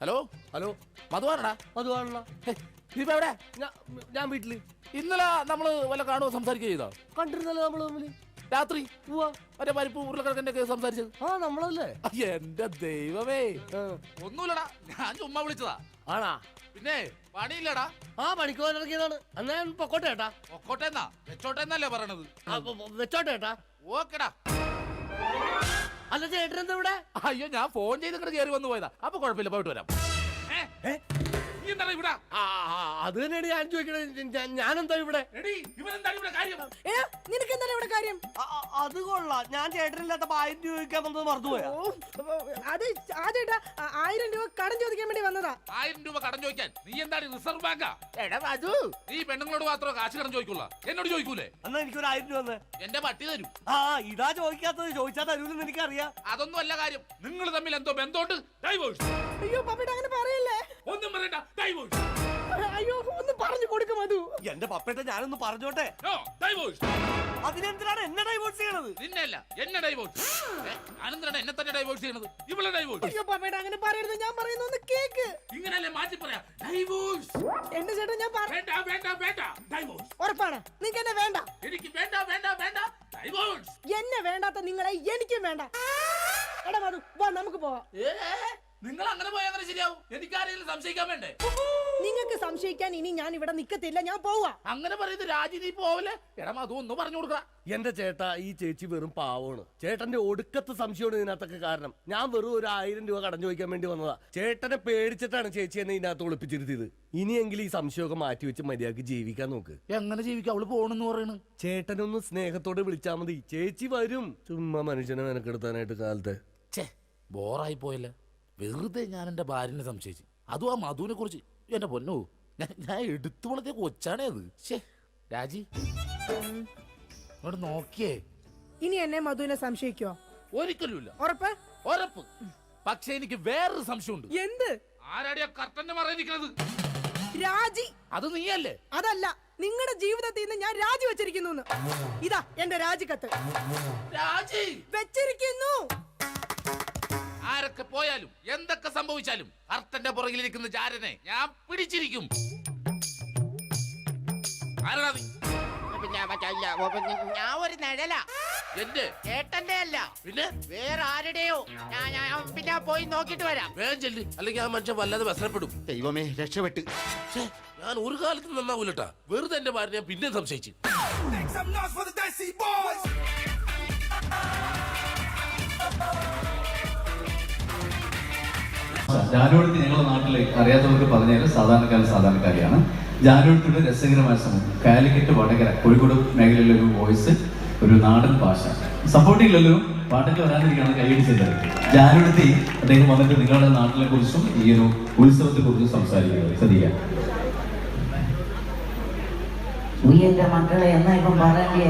ഹലോ ഹലോ, മധുവാണടാ? അതുവാണല്ലോ. നീ ഇപ്പൊ എവിടെ? ഞാൻ വീട്ടില്. ഇന്നലെ നമ്മള് വല്ല കാണുമോ സംസാരിക്കുക ചെയ്തോ? കണ്ടിരുന്നല്ലോ നമ്മള് തമ്മില് രാത്രി മറ്റേ പരിപ്പ് ഉരുളക്കിഴക്കിന്റെ ഒക്കെ സംസാരിച്ചത്. ആ നമ്മളല്ലേ. എന്റെ ദൈവമേ, ഒന്നുമില്ലടാ, ഞാൻ ചുമ്മാ വിളിച്ചതാ. ആണാ? പിന്നെ പണിയില്ലടാ. ആ പണിക്ക് പോകാൻ ഇറങ്ങിയതാണ്. എന്നാ ഞാൻ പൊക്കോട്ടെ ഏട്ടാ. പൊക്കോട്ടെന്നാ വെച്ചോട്ടെന്നല്ലേ പറയണത്? വെച്ചോട്ടെ ഏട്ടാ. ഓക്കെടാ. അല്ല ചേട്ടൻ എന്താ ഇവിടെ? അയ്യോ ഞാൻ ഫോൺ ചെയ്തിട്ട് കയറി വന്നു പോയതാ. അപ്പൊ കുഴപ്പമില്ല, പോയിട്ട് വരാം. ഇവിടെ അത് തന്നെയാണ് ഞാൻ ചോദിക്കണത്. ഞാനെന്താ ഇവിടെ? നിനക്ക് എന്താണ് ഇവിടെ കാര്യം? അത് കൊള്ളാം. ഞാൻ ചേട്ടനില്ലാത്തപ്പോ 1000 രൂപ ചോദിക്കാൻ വന്നത് മറന്നുപോയാ? അത് ആദ്യമായിട്ടാ 1000 രൂപ കടം ചോദിക്കാൻ വേണ്ടി വന്നതാ. 1000 രൂപ കടം ചോദിക്കാൻ നീ എന്താണ് റിസർവ് ബാങ്കാ? നീ പെണ്ണുങ്ങളോട് മാത്രമേ കാശ് കടം ചോദിക്കുള്ള, എന്നോട് ചോദിക്കൂലേ? എന്നാ എനിക്കൊരു 1000 രൂപ തന്നെ. എന്റെ പട്ടി തരും. ആ ഇതാ ചോദിക്കാത്തത്. ചോദിച്ചാൽ തരൂലെന്ന് എനിക്കറിയാം. അതൊന്നും അല്ല കാര്യം. നിങ്ങൾ തമ്മിൽ എന്തോ ബന്ധമുണ്ട്. ഡൈവോഴ്സ്. അയ്യോ പപ്പേട്ട അങ്ങനെ പറയല്ലേ. ഒന്നും പറയണ്ട, ഡൈവോഴ്സ്. അയ്യോ ഒന്ന് പറഞ്ഞു കൊടുക്കും മധു. എന്റെ പപ്പേട്ട ഞാനൊന്ന് പറഞ്ഞോട്ടെ. ഡൈവോഴ്സ്. അതിനെന്തിനാണ് എന്നെ ഡൈവോഴ്സ് ചെയ്യണത്? നിന്നല്ല, എന്നെ ഡൈവോഴ്സ്. ഞാനെന്തിനാണ് എന്നെ തന്നെ ഡൈവോഴ്സ് ചെയ്യണത്? ഇവളെ ഡൈവോഴ്സ്. അയ്യോ പപ്പേട്ട അങ്ങനെ പറയരുത്, ഞാൻ പറയുന്ന ഒന്ന് കേക്ക്. ഇങ്ങനല്ലേ മാറ്റി പറയാ, ഡൈവോഴ്സ്. എന്റെ ചേട്ടൻ ഞാൻ വേണ്ട വേണ്ട വേണ്ട, ഡൈവോഴ്സ്. ഉറപ്പാണ് നിനക്ക് എന്നെ വേണ്ട? എനിക്ക് വേണ്ട വേണ്ട വേണ്ട, ഡൈവോഴ്സ്. എന്നെ വേണ്ടാത്ത നിങ്ങളെ എനിക്കും വേണ്ട. എടാ മധു വാ നമുക്ക് പോവാം. നിങ്ങൾ അങ്ങനെ പോയാൽ അങ്ങനെ ശരിയാവും. എനിക്ക് ആരെങ്കിലും സംശയിക്കാൻ വേണ്ടേ? നിങ്ങൾക്ക് സംശയിക്കാൻ ഇനി ഞാൻ ഇവിടെ നിക്കത്തില്ല, ഞാൻ പോവാ. അങ്ങനെ പറയുന്നത് രാജി, നീ പോവല്ലേ? എടാ മധു ഒന്ന് പറഞ്ഞു കൊടുക്ക. എന്റെ ചേട്ടാ, ഈ ചേച്ചി വെറും പാവമാണ്. ചേട്ടന്റെ ഒടുക്കത്തെ സംശയമാണ് ഇതിനകത്തൊക്കെ കാരണം. ഞാൻ വെറും ഒരു 1000 രൂപ കടം ചോദിക്കാൻ വേണ്ടി വന്നതാ. ചേട്ടനെ പേടിച്ചിട്ടാണ് ചേച്ചി എന്നെ ഇതിനകത്ത് ഒളിപ്പിച്ചിരുത്തിയത്. ഇനിയെങ്കിലും ഈ സംശയമൊക്കെ മാറ്റി വെച്ച് മര്യാദക്ക് ജീവിക്കാൻ നോക്ക്. എങ്ങനെ ജീവിക്കാം? അവള് പോണെന്ന് പറയണ്. ചേട്ടനൊന്ന് സ്നേഹത്തോടെ വിളിച്ചാൽ മതി, ചേച്ചി വരും. ചുമ്മാ മനുഷ്യനെ മെനക്കെടുത്താനായിട്ട് കാലത്ത്. ബോറായി പോയല്ലേ. വെറുതെ ഞാൻ എന്റെ ഭാര്യനെ സംശയിച്ചു. അതും ആ മധുവിനെ കുറിച്ച്. എന്റെ പൊന്നോ, ഞാൻ എടുത്തു വളർത്തിയ കൊച്ചാണേ അത്. രാജി ഇവിടെ നോക്കിയേ. ഇനി എന്നെ മധുവിനെ സംശയിക്കോ? ഒരിക്കലുമില്ല. ഉറപ്പ്? ഉറപ്പ്. പക്ഷെ എനിക്ക് വേറൊരു സംശയമുണ്ട്. എന്ത്? ആരാടിയ കർട്ടന്റെ മറയിരിക്കുന്നത്? രാജി. അത് നീയല്ലേ? അതല്ല, നിങ്ങളുടെ ജീവിതത്തിൽ നിന്ന് ഞാൻ രാജി വെച്ചിരിക്കുന്നു. ഇതാ എന്റെ രാജിക്കത്ത്. രാജി വെച്ചിരിക്കുന്നു. ആരൊക്കെ പോയാലും എന്തൊക്കെ സംഭവിച്ചാലും കർത്തന്റെ പുറകിലിരിക്കുന്ന ജാരനെ ഞാൻ പിടിച്ചിരിക്കും. ആരാ നീ? ഞാൻ ഒരു നിഴല. എന്റെ ചേട്ടന്റെ അല്ല, പിന്നെ വേറെ ആരുടെയോ. ഞാൻ പിന്നെ പോയി നോക്കിട്ട് വരാം. വേഗം ചെല്ലി, അല്ലെങ്കിൽ ആ മനുഷ്യൻ വല്ലാതെ വ്യസനപ്പെടും. ദൈവമേ രക്ഷപ്പെട്ട്. ഞാൻ ഒരു കാലത്ത് നന്നാവൂലട്ടാ. വെറുതെ എന്റെ ഭാര്യ ഞാൻ പിന്നെ സംശയിച്ചു. ജാനുവടുത്തി ഞങ്ങളുടെ നാട്ടിൽ അറിയാത്തവർക്ക് പറഞ്ഞാൽ സാധാരണക്കാരിയാണ്. ജാനുവടുത്തിയുടെ രസകരമായ സമയം കാലിക്കറ്റ്, വടകര, കോഴിക്കോട് മേഖലയിലെ ഒരു വോയിസ്, ഒരു നാടൻ ഭാഷ. സപ്പോർട്ടില്ലല്ലോ, പാട്ടൊക്കെ വരാതിരിക്കുകയാണ് കൈയടിച്ചത്. ജാനുവടുത്തി അദ്ദേഹം വന്നിട്ട് നിങ്ങളുടെ നാട്ടിലെ കുറിച്ചും ഈ ഒരു ഉത്സവത്തെ കുറിച്ചും സംസാരിക്കുന്നത് ശ്രദ്ധിക്കാം. എന്റെ മക്കളെ എന്നാ ഇപ്പം പറയണ്ടേ?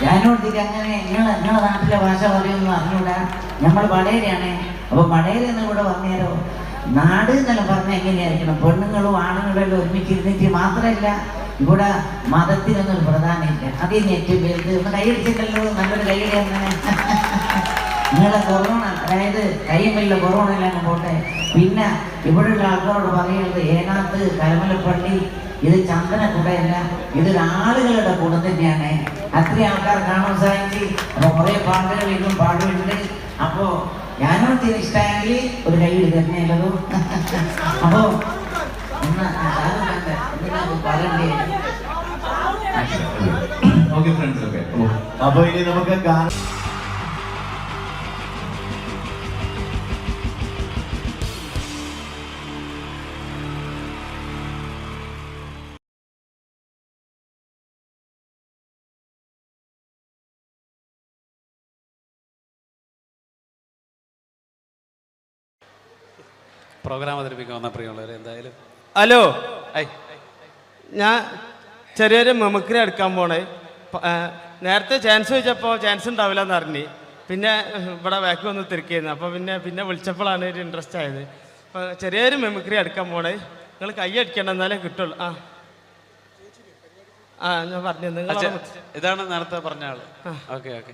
ജാനുവടുത്തിക്ക് അങ്ങനെ നിങ്ങളെ നാട്ടിലെ ഭാഷ പറയുമെന്ന് അറിഞ്ഞൂടാ. നമ്മൾ വടകരയാണ്. അപ്പൊ വടകര എന്ന് കൂടെ പറഞ്ഞാലോ, നാട് എന്നെല്ലാം പറഞ്ഞാൽ എങ്ങനെയായിരിക്കണം? പെണ്ണുങ്ങളും ആണുങ്ങളെല്ലാം ഒരുമിച്ചിരുന്നിട്ട് മാത്രമല്ല, ഇവിടെ മതത്തിനൊന്നും പ്രധാനമില്ല. അതിന് ഏറ്റവും വലുത് ഒന്ന് കൈയടിച്ചിട്ടല്ലോ, നല്ലൊരു കൈയടി അങ്ങനെ. നിങ്ങളെ കൊറോണ, അതായത് കൈമില്ല കൊറോണ എല്ലാം പോട്ടെ. പിന്നെ ഇവിടെയുള്ള ആൾക്കാരോട് പറയുന്നത് ഏനാത്ത് കരമലപ്പള്ളി ഇത് ചന്ദനക്കുടയല്ല, ഇതൊരു ആളുകളുടെ കൂടെ തന്നെയാണ്. അത്രയും ആൾക്കാർ കാണാൻ സാധിച്ചു. അപ്പൊ കുറെ പാട്ടുകൾ ഇതും പാടുന്നുണ്ട്. അപ്പോ ഞാനോട് ഇഷ്ടമായെങ്കിൽ ഒരു കൈയ്യിൽ തന്നെയുള്ളൂ. അപ്പോ പറയണ്ടേ? Okay friends, okay. അപ്പൊ ഇനി നമുക്ക് പ്രോഗ്രാം അവതരിപ്പിക്കാൻ വന്ന പ്രിയമുള്ളവരെ എന്തായാലും ഹലോ, ഐ ഞാൻ ചെറിയൊരു മെമിക്രി എടുക്കാൻ പോണേ. നേരത്തെ ചാൻസ് ചോദിച്ചപ്പോൾ ചാൻസ് ഉണ്ടാവില്ല എന്ന് അറിഞ്ഞു. പിന്നെ ഇവിടെ ബാക്ക് വന്ന് തിരിക്കുന്നു. അപ്പോൾ പിന്നെ വിളിച്ചപ്പോഴാണ് ഒരു ഇൻട്രസ്റ്റ് ആയത്. അപ്പോൾ ചെറിയൊരു മെമിക്രി എടുക്കാൻ പോണേ. നിങ്ങൾ കൈ അടിക്കണം, എന്നാലേ കിട്ടുള്ളൂ. ഞാൻ പറഞ്ഞു നിങ്ങൾ ഇതാണ് നേരത്തെ പറഞ്ഞ ആള്. Okay okay.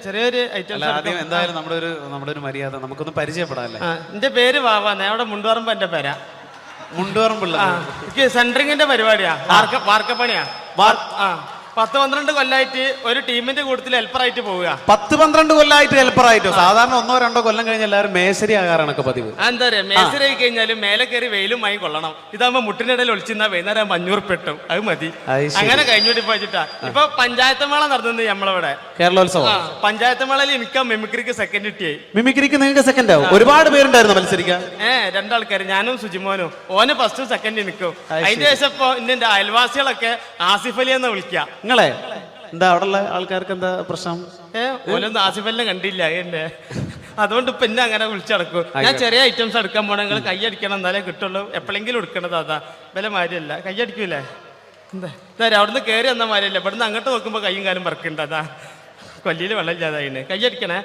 ചെറിയൊരു ഐറ്റം. ആദ്യം എന്തായാലും നമ്മുടെ ഒരു മര്യാദ നമുക്കൊന്ന് പരിചയപ്പെടാല്ലേ. എൻ്റെ പേര് വാവാന്ന്. അവിടെ മുണ്ടുപറമ്പ് എൻ്റെ പേരാ. മുണ്ടുപറമ്പുള്ള എനിക്ക് സെൻട്രിങ്ങിന്റെ പരിപാടിയാ, വാർക്കപ്പണിയാ. 10-12 കൊല്ലായിട്ട് ഒരു ടീമിന്റെ കൂട്ടത്തിൽ ഹെൽപ്പറായിട്ട് പോവുക. 10-12 കൊല്ലമായിട്ട് ഹെൽപ്പറായിട്ടോ? സാധാരണ 1-2 കൊല്ലം കഴിഞ്ഞ് എല്ലാവരും മേശരി ആകാറാണൊക്കെ പതിവ്. എന്താ പറയാ, മേശരി ആയി കഴിഞ്ഞാലും മേലെ കയറി വെയിലും മായി കൊള്ളണം. ഇതാകുമ്പോ മുട്ടിനിടയിൽ ഒളിച്ചിരുന്ന വൈകുന്നേരം 500 പെട്ടും, അത് മതി. അങ്ങനെ കഴിഞ്ഞോട്ടി പോയിട്ടാ. ഇപ്പൊ പഞ്ചായത്ത് മേള നടന്നത് നമ്മളവിടെ, കേരളോത്സവം. പഞ്ചായത്ത് മേളയിൽ എനിക്ക് മിമിക്രിക്ക് സെക്കൻഡ് കിട്ടിയായി. മിമിക്രിക്ക് നിങ്ങൾക്ക് സെക്കൻഡ് ആവും? ഒരുപാട് പേരുണ്ടായിരുന്നു മത്സരിക്കാൻ? 2 ആൾക്കാർ, ഞാനും സുജിമോനും. ഓന് ഫസ്റ്റ് സെക്കൻഡ് നിൽക്കും. അതിന്റെ ശേഷം ഇപ്പൊ എന്റെ അയൽവാസികളൊക്കെ ആസിഫ് അലി എന്ന് വിളിക്കുക. നിങ്ങളെ എന്താ അവിടെയുള്ള ആൾക്കാർക്ക് എന്താ പ്രശ്നം? ഓലൊന്നും ആസിഫ് അലിനെ കണ്ടില്ല എന്നെ, അതുകൊണ്ട് ഇപ്പൊ എന്നെ അങ്ങനെ വിളിച്ചടക്കും. ഞാൻ ചെറിയ ഐറ്റംസ് എടുക്കാൻ പോണ, നിങ്ങൾ കൈ അടിക്കണം, എന്നാലേ കിട്ടുള്ളൂ. എപ്പോഴെങ്കിലും എടുക്കണത് അതാ, വില മാരിയല്ല. കൈ അടിക്കൂലേ? എന്താ അവിടുന്ന് കയറി വന്ന മാരിയല്ല, ഇവിടുന്ന് അങ്ങോട്ട് നോക്കുമ്പോ കൈയും കാലും പറക്കുന്നുണ്ട്. അതാ കൊല്ലിയിൽ വെള്ളം ഇല്ലാതായിന്. കൈ അടിക്കണേ.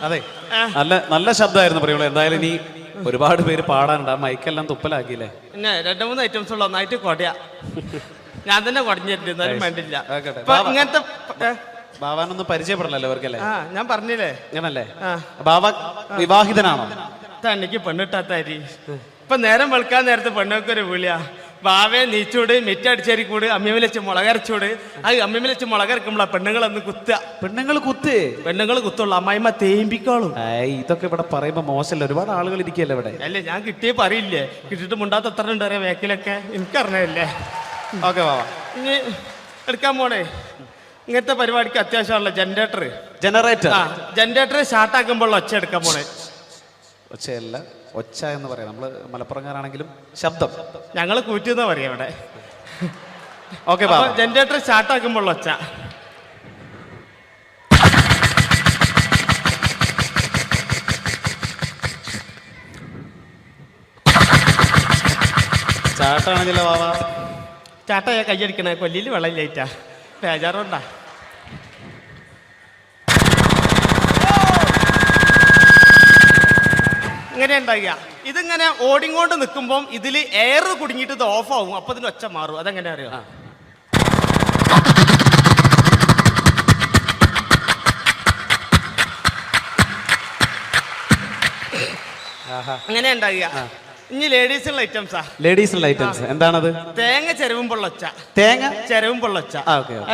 അതെ, നല്ല ശബ്ദമായിരുന്നു പ്രിയമുള്ള. എന്തായാലും ഇനി ഒരുപാട് പേര് പാടാനുണ്ട്. ആ മൈക്കെല്ലാം തുപ്പലാക്കിയില്ലേ? പിന്നെ 2-3 ഐറ്റംസ് ഉള്ള ഒന്നായിട്ട് കൊടയാ. ഞാൻ തന്നെ കുടഞ്ഞിട്ടുണ്ട്, എന്നാലും വേണ്ടില്ല. ഇങ്ങനത്തെ ബാവാനൊന്നും പരിചയപ്പെടണല്ലോ അവർക്കല്ലേ? ഞാൻ പറഞ്ഞില്ലേ അങ്ങനല്ലേ? ബാബ വിവാഹിതനാണോ? എനിക്ക് പെണ്ണിട്ടാത്താരി. ഇപ്പൊ നേരം വെളുക്കാൻ നേരത്തെ പെണ്ണൊക്കെ ഒരു വിളിയാ. ബാവേ നീച്ചൂട്, മിറ്റടിച്ചേരിക്കൂട്, അമ്മിമേൽ വെച്ച് മുളകരച്ചൂട്. അത് അമ്മിമേൽ വെച്ച് മുളകരക്കുമ്പോളാ പെണ്ണുങ്ങളൊന്ന് കുത്തുക. പെണ്ണുങ്ങൾ കുത്തുള്ളൂ, അമ്മായിമ്മ തേമ്പിക്കോളും. ഇതൊക്കെ ഇവിടെ പറയുമ്പോ മോശമല്ല, ഒരുപാട് ആളുകൾ ഇരിക്കല്ലേ ഇവിടെ. അല്ലേ, ഞാൻ കിട്ടിയേ പറയില്ലേ, കിട്ടിയിട്ട് മുണ്ടാത്ത എത്ര ഉണ്ട് അറിയാം വേക്കിലൊക്കെ, എനിക്കറിഞ്ഞല്ലേ. ഓക്കെ ബാബ, ഇനി എടുക്കാൻ പോണേ. ഇങ്ങനത്തെ പരിപാടിക്ക് അത്യാവശ്യമുള്ള ജനറേറ്റർ സ്റ്റാർട്ടാക്കുമ്പോൾ ഒച്ച എടുക്കാൻ പോണേ. ഒച്ചയല്ല, ഒച്ച എന്ന് പറയാം. നമ്മള് മലപ്പുറംകാരാണെങ്കിലും ശബ്ദം ഞങ്ങള് കൂറ്റിന്ന് പറയാം ഇവിടെ. ഓക്കെ, ജനറേറ്റർ സ്റ്റാർട്ടാക്കുമ്പോൾ ഒച്ച. ചാട്ടാണെങ്കിലോ ബാബ? ചാട്ടയാ കയ്യടിക്കണേ, കൊല്ലിയിൽ വെള്ളം ഇല്ലായിട്ടാ, ബേജാറുണ്ടാ. ഇങ്ങനെ ഉണ്ടാകുക. ഇതിങ്ങനെ ഓടിങ്ങോണ്ട് നിൽക്കുമ്പോൾ ഇതിൽ എയർ കുടുങ്ങിയിട്ട് ഇത് ഓഫ് ആവും. അപ്പൊ ഇതിന് ഒച്ച മാറും. അതെങ്ങനെ അറിയാം? അങ്ങനെ ഉണ്ടാകുക. ഇനി ലേഡീസിനുള്ള ഐറ്റംസാ. ലേഡീസിനുള്ള ഐറ്റംസ് എന്താണത്? തേങ്ങ ചെരവുമ്പോൾ ഒച്ച.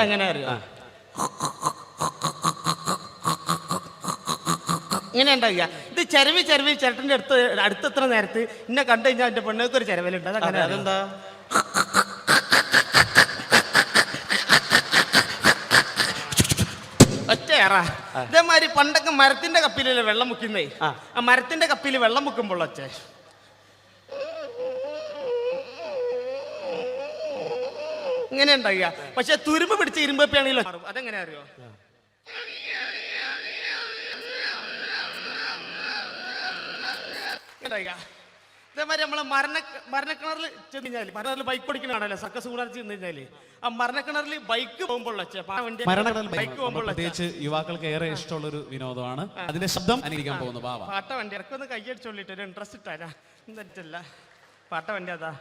എങ്ങനെ അറിയാം? ഇങ്ങനെ ഉണ്ടാകുക. ഇത് ചെരവി ചേട്ടൻ്റെ അടുത്തെത്ര നേരത്ത് ഇന്നെ കണ്ടു കഴിഞ്ഞാൽ എൻ്റെ പെണ്ണുങ്ങൾക്ക് ഒരു ചെരവലുണ്ട്. അതങ്ങനെ അതെന്താ? ഒറ്റയേറാ. ഇതേമാതിരി പണ്ടൊക്കെ മരത്തിന്റെ കപ്പിലല്ലേ വെള്ളം മുക്കുന്നേ. ആ മരത്തിന്റെ കപ്പിൽ വെള്ളം മുക്കുമ്പോൾ ഒച്ച ഇങ്ങനെ ഉണ്ടാകുക. പക്ഷെ തുരുമ്പ് പിടിച്ച് ഇരുമ്പപ്പിയാണെങ്കിലോ അതെങ്ങനെ അറിയോ? ഇതേമാതിരി നമ്മള് മരണക്കിണറിൽ ചെന്ന് കഴിഞ്ഞാൽ, മരണക്കിണറിൽ ബൈക്ക് ഓടിക്കണാണല്ലോ, സർക്കസ് കൂടാതെ ചെന്ന് കഴിഞ്ഞാല് ആ മരണക്കിണറിൽ ബൈക്ക് പോകുമ്പോൾ പ്രത്യേകിച്ച് യുവാക്കൾക്ക് ഏറെ ഇഷ്ടമുള്ള ഒരു വിനോദമാണ്. അതിന്റെ ശബ്ദം അനുകരിക്കാൻ പോകുന്നു. പാട്ട വണ്ടി ഇറക്കൊന്ന് കൈയടിച്ചോളിട്ട് ഒരു ഇൻട്രസ്റ്റ് ഇട്ടാരാ എന്നിട്ടല്ല. പാട്ട വണ്ടി അതാ.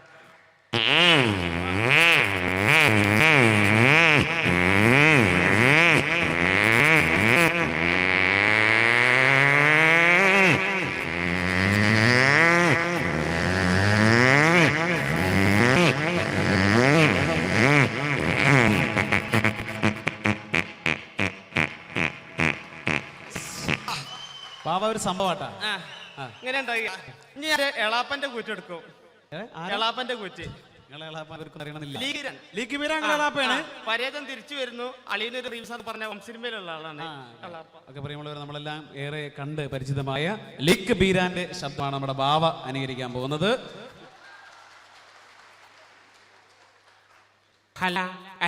ബാബ ഒരു സംഭവട്ടാ. ഇങ്ങനെ ഉണ്ടായി. ഇനി ഞാൻ എളാപ്പന്റെ കൂറ്റെടുക്കും. എളാപ്പന്റെ കൂറ്റ് പരേതം തിരിച്ചു വരുന്നു. അളിയനൊരു റീൽസ് എന്ന് പറഞ്ഞ സിനിമയിലുള്ള ആളാണ്. ഒക്കെ പറയുമ്പോൾ നമ്മളെല്ലാം ഏറെ കണ്ട് പരിചിതമായ ലിക്ക് ബീരാന്റെ ശബ്ദമാണ് നമ്മുടെ ബാവ അനുകരിക്കാൻ പോകുന്നത്. അല്ല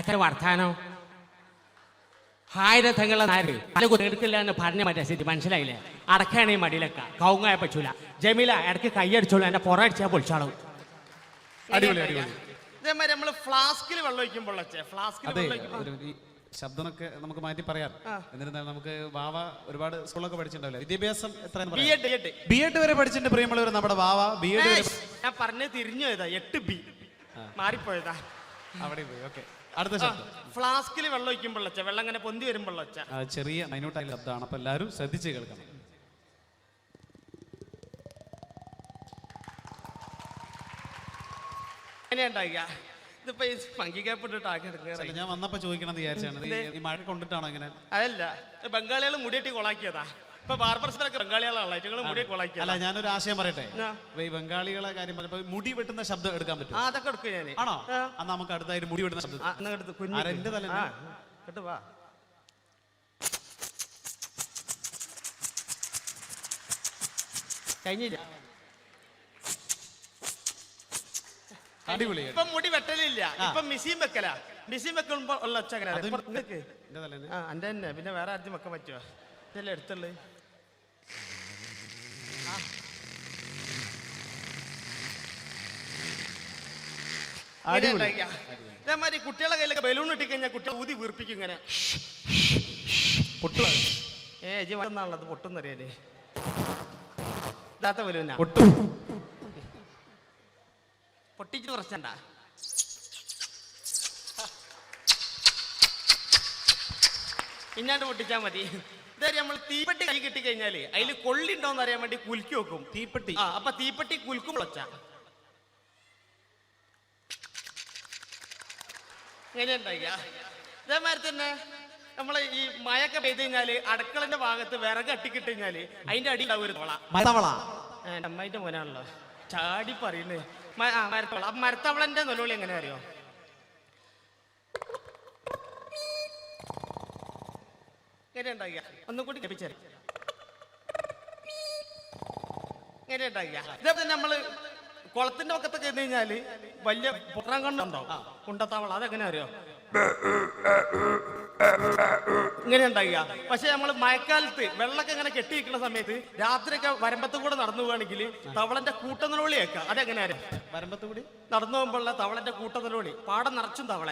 എത്ര വർത്താനോ ആയിരത്തങ്ങളെ നാര് എടുക്കില്ല എന്ന് പറഞ്ഞ മറ്റേ മനസ്സിലായില്ലേ? അടക്കാണ് ഈ മടിയിലൊക്കെ കൗങ്ങായ പറ്റൂല. ജമീല ഇടയ്ക്ക് കൈയടിച്ചോളൂ, എന്റെ പുറടിച്ചാൽ പൊളിച്ചാളും. അടിപൊളി അടിപൊളി. ഇതേമാതിരി നമ്മള് ഫ്ലാസ്കിൽ വെള്ളം ഒഴിക്കുമ്പോൾ ശബ്ദമൊക്കെ നമുക്ക് മാറ്റി പറയാം. എന്നിരുന്നാലും നമുക്ക് ബാവ ഒരുപാട് സ്കൂളൊക്കെ പഠിച്ചിട്ടുണ്ടാവില്ല. വിദ്യാഭ്യാസം എത്ര? B.Ed വരെ പഠിച്ചിട്ടുണ്ട് പ്രിയമുള്ളവർ. നമ്മുടെ ബാവ B.Ed വരെ. ഞാൻ പറഞ്ഞത് തിരിഞ്ഞു പോയതാ. 8B മാറിപ്പോയതാ. അവിടെ പോയി. ഓക്കെ, അടുത്ത ശബ്ദം. ഫ്ലാസ്കിൽ വെള്ളം ഒഴിക്കുമ്പോൾ വെള്ളം അങ്ങനെ പൊന്തി വരുമ്പോൾ ചെറിയ മൈന്യൂട്ടായ ശബ്ദമാണ്. അപ്പൊ എല്ലാവരും ശ്രദ്ധിച്ച് കേൾക്കണം. ഇതിപ്പോ ഈ മങ്കി ക്യാപ്പ് ഇട്ടിട്ട് ആക്കി എടുക്കുക. ഞാൻ വന്നപ്പോ ചോദിക്കണമെന്ന് വിചാരിച്ചാണ്. ഈ മഴ കൊണ്ടിട്ടാണോ ഇങ്ങനെ? അതല്ല, ബംഗാളികൾ മുടിയെട്ടി കൊളാക്കിയതാ. ഇപ്പൊ ബാർബർസിലൊക്കെ ബംഗാളികളാണല്ലോ, നിങ്ങൾ മുടി കൊളാക്കിയ. അല്ല, ഞാനൊരു ആശയം പറയട്ടെ. ഈ ബംഗാളികളെ കാര്യം പറഞ്ഞപ്പോ മുടി വെട്ടുന്ന ശബ്ദം എടുക്കാൻ പറ്റും? അതൊക്കെ എടുക്കും ഞാൻ. ആണോ? അന്ന് നമുക്ക് അടുത്തായിട്ട് മുടി വെട്ടുന്ന ശബ്ദം എന്റെ തല വാ. കഴിഞ്ഞില്ല. അടിപൊളി. ഇപ്പൊ മുടി വെട്ടലില്ല, ഇപ്പൊ മിഷീൻ വെക്കല. മിഷീൻ വെക്കുമ്പോ ഉള്ള ഒച്ച എന്റെ തന്നെ. പിന്നെ വേറെ ആദ്യം വെക്കാൻ പറ്റുമോ? ഇതല്ലേ എടുത്തുള്ളു. ഇതേമാതിരി കുട്ടികളെ കയ്യിലൊക്കെ ബലൂൺ ഇട്ടിക്കഴിഞ്ഞാൽ കുട്ടികൾ ഊതി വീർപ്പിക്കും ഇങ്ങനെ. പൊട്ടുള്ളത് വന്നാണത് പൊട്ടുന്നറിയാലേ. ഇതാത്ത ബലൂനാ. പൊട്ടിച്ച് കുറച്ചണ്ട. ഇന്നാണ്ട് പൊട്ടിച്ചാ മതി. ഇതായാലും നമ്മൾ തീപ്പെട്ടി കൈ കിട്ടി കഴിഞ്ഞാല് അതിൽ കൊള്ളി ഉണ്ടോന്ന് അറിയാൻ വേണ്ടി കുലുക്കി വെക്കും. തീപ്പെട്ടി. അപ്പൊ തീപ്പെട്ടി കുലുക്കും പൊളച്ച ഇങ്ങനെ ഉണ്ടായില്ല. ഇതേമാതിരി തന്നെ നമ്മള് ഈ മഴയൊക്കെ പെയ്ത് കഴിഞ്ഞാല് അടുക്കളന്റെ ഭാഗത്ത് വിറക് അട്ടിക്കിട്ട് കഴിഞ്ഞാല് അതിന്റെ അടി ഉണ്ടാവും ഒരു തോള. അമ്മായിന്റെ മോനാണല്ലോ ചാടി പറയുന്നേ. മരത്തവള. മരത്തവളന്റെ നൊലോളി എങ്ങനെ അറിയോ? ഇങ്ങനെ ഉണ്ടാകിയ. ഒന്നും കൂടി ലഭിച്ചേ. ഇങ്ങനെ ഉണ്ടാകിയ. ഇതേപോലെ നമ്മള് കുളത്തിന്റെ പക്കത്തൊക്കെ ചെന്ന് കഴിഞ്ഞാല് വലിയ പൊട്ടാൻ കണ്ടുണ്ടാവും കുണ്ടത്താവള. അതെങ്ങനെ അറിയോ? ഇങ്ങനെ ഉണ്ടാകുക. പക്ഷെ നമ്മൾ മഴക്കാലത്ത് വെള്ളമൊക്കെ ഇങ്ങനെ കെട്ടിയിരിക്കുന്ന സമയത്ത് രാത്രിയൊക്കെ വരമ്പത്ത് കൂടെ നടന്നു പോവുകയാണെങ്കിൽ തവളന്റെ കൂട്ടനിലോളി കേൾക്കാം. അതെങ്ങനെ അറിയാം? വരമ്പത്ത് കൂടി നടന്നു പോകുമ്പോഴുള്ള തവളന്റെ കൂട്ടനിലോളി. പാടം നിറച്ചും തവള.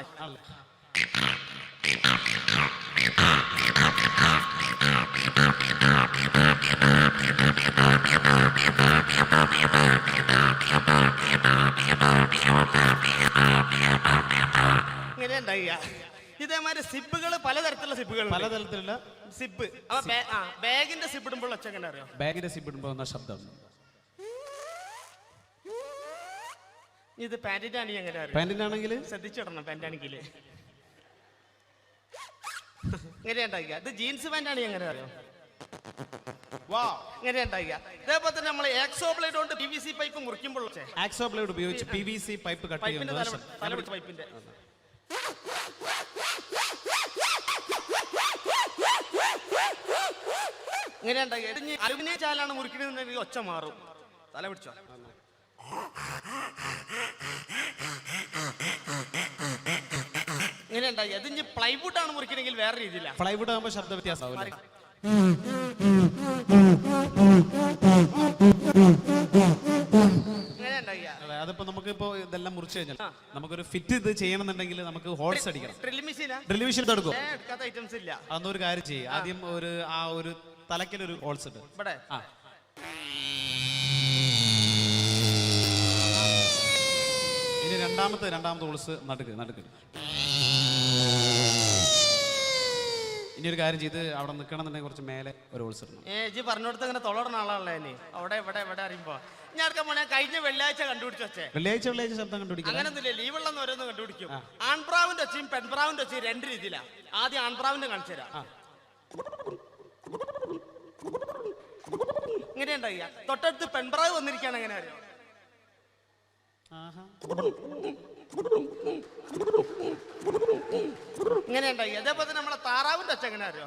ഇങ്ങനെ ഉണ്ടാകുക. ഇതേമാതിരി സിപ്പുകൾ പലതരത്തിലുള്ള സിപ്പുകൾ. പലതരത്തിലുള്ള സിപ്പ്. ബാഗിന്റെ സിപ്പ് ഇടുമ്പോൾ ഒച്ച എങ്ങനെ അറിയോ? ബാഗിന്റെ സിപ്പ് ഇടുമ്പോൾ എന്ന ശബ്ദം. ഇത് പാന്റിന്റെ ആണെങ്കിൽ എങ്ങനെ അറിയാം? പാന്റിന്റെ ആണെങ്കിൽ ശ്രദ്ധിച്ചിടണം. പാന്റ് ആണെങ്കിൽ ഇങ്ങനെ ഉണ്ടാക്കുക. ഇത് ജീൻസ് പാന്റ് ആണെങ്കിൽ എങ്ങനെ അറിയോ? ഇങ്ങനെ ഉണ്ടാക്കുക. ഇതേപോലെ തന്നെ നമ്മൾ ആക്സോ ബ്ലേഡ് കൊണ്ട് PVC പൈപ്പ് മുറിക്കുമ്പോൾ ആക്സോ ബ്ലേഡ് ഉപയോഗിച്ച് PVC പൈപ്പ് കട്ട് ചെയ്യുന്നത്. പൈപ്പിന്റെ ഇങ്ങനെ ഉണ്ടാക്കുക. അലുമിനിയം ചാലാണ് മുറിക്കണമെന്നുണ്ടെങ്കിൽ ഒച്ച മാറും. തല പിടിച്ചോ. ഇങ്ങനെ ഉണ്ടാക്കുക. ഇത് ഇനി പ്ലൈവുഡ് ആണ് മുറിക്കണമെങ്കിൽ വേറെ രീതിയിലാണ്. പ്ലൈവുഡ് ആകുമ്പോൾ ശബ്ദ വ്യത്യാസം. അതിപ്പോ നമുക്കിപ്പോ ഇതെല്ലാം മുറിച്ചു കഴിഞ്ഞാൽ നമുക്കൊരു ഫിറ്റ് ഇത് ചെയ്യണമെന്നുണ്ടെങ്കിൽ നമുക്ക് ഹോൾസ് അടിക്കണം. ഡ്രിൽ മെഷീൻ എടുക്കും. ഐറ്റംസ് ഇല്ല. അതൊന്നൊരു കാര്യം ചെയ്യും. ആദ്യം ഒരു തലക്കിലൊരു ഹോൾസ് ഉണ്ട് ഇവിടെ. ഇനി രണ്ടാമത്തെ ഹോൾസ് നടുക്ക്. ഇനി ഒരു കാര്യം ചെയ്ത് അവിടെ നിൽക്കണമെന്നുണ്ടെങ്കിൽ കുറച്ച് മേലെ ഒരു ഹോൾസ് ഇടണം. ജി പറഞ്ഞോടത്ത് ഇങ്ങനെ തൊളർന്ന ആളാണല്ലേ. അവിടെ ഇവിടെ അറിയുമ്പോ ഞാൻ കഴിഞ്ഞ വെള്ളിയാഴ്ച കണ്ടുപിടിച്ചു വെച്ചേ. വെള്ളിയാഴ്ച ശബ്ദം കണ്ടുപിടിക്കും. അങ്ങനൊന്നുമില്ല. ലീവുള്ള ഓരോന്ന് കണ്ടുപിടിക്കും. ആൺപ്രാവിന്റെ ഒച്ചയും പെൺപ്രാവിന്റെ ഒച്ചയും രണ്ട് രീതിയിലാണ്. ആദ്യം ആൺപ്രാവിന്റെ കാണിച്ചു തരാം. ഇങ്ങനെയുണ്ട് അയ്യ. തൊട്ടടുത്ത് പെൺപ്രാവ് വന്നിരിക്കുകയാണ്, എങ്ങനെ അറിയോ? ഇങ്ങനെയുണ്ട് അയ്യ. അതേപോലെ തന്നെ നമ്മളെ താറാവിന്റെ ഒച്ച എങ്ങനെ അറിയോ?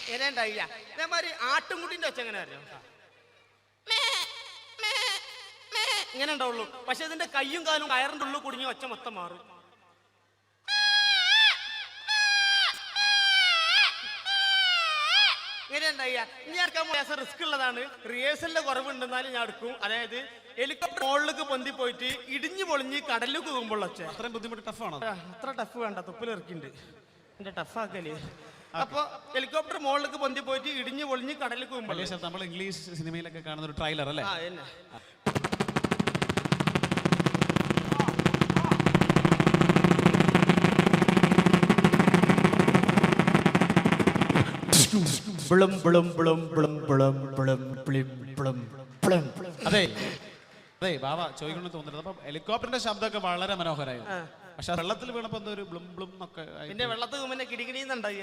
ഇങ്ങനെയുണ്ട് അയ്യ. അതേമാതിരി ആട്ടുംകുട്ടിന്റെ ഒച്ച എങ്ങനെ അറിയോ? ഇങ്ങനെ ഉണ്ടാവുള്ളൂ. പക്ഷെ ഇതിന്റെ കയ്യും കാലും കയറിന്റെ ഉള്ളിൽ കുടുങ്ങി ഒച്ച മൊത്തം മാറും. ഇങ്ങനെ ഉണ്ടായ ഇനി എടുക്കാൻ റിസ്ക് ഉള്ളതാണ്. റിഹേഴ്സലിന്റെ കുറവുണ്ടെന്നാലും ഞാൻ എടുക്കും. അതായത് ഹെലികോപ്റ്റർ മുകളിലേക്ക് പൊന്തി പോയിട്ട് ഇടിഞ്ഞു പൊളിഞ്ഞ് കടലിലേക്ക് പോകുമ്പോൾ ഒച്ച. അത്രയും ബുദ്ധിമുട്ട് ടഫാണോ? അത്ര ടഫ് വേണ്ട, തുപ്പിലിറക്കിണ്ട് എന്റെ ടഫാക്കല്. അപ്പൊ ഹെലികോപ്റ്റർ മുകളിലേക്ക് പൊന്തി പോയിട്ട് ഇടിഞ്ഞു പൊളിഞ്ഞ് കടലിലേക്ക് പോകുമ്പോൾ നമ്മൾ ഇംഗ്ലീഷ് സിനിമയിലൊക്കെ കാണുന്ന ഒരു ട്രെയിലർ അല്ലേ? അതെ അതെ ബാബ ചോദിക്കണം തോന്നുന്നത്. അപ്പൊ ഹെലികോപ്റ്ററിന്റെ ശബ്ദമൊക്കെ വളരെ മനോഹരമായിരുന്നു. പക്ഷെ വെള്ളത്തിൽ വീണപ്പോ എന്തോ ഒരു ബ്ലും ബ്ലും ഒക്കെ. പിന്നെ വെള്ളത്തിൽ മുന്നേ കിടികിടിന്നുണ്ടായ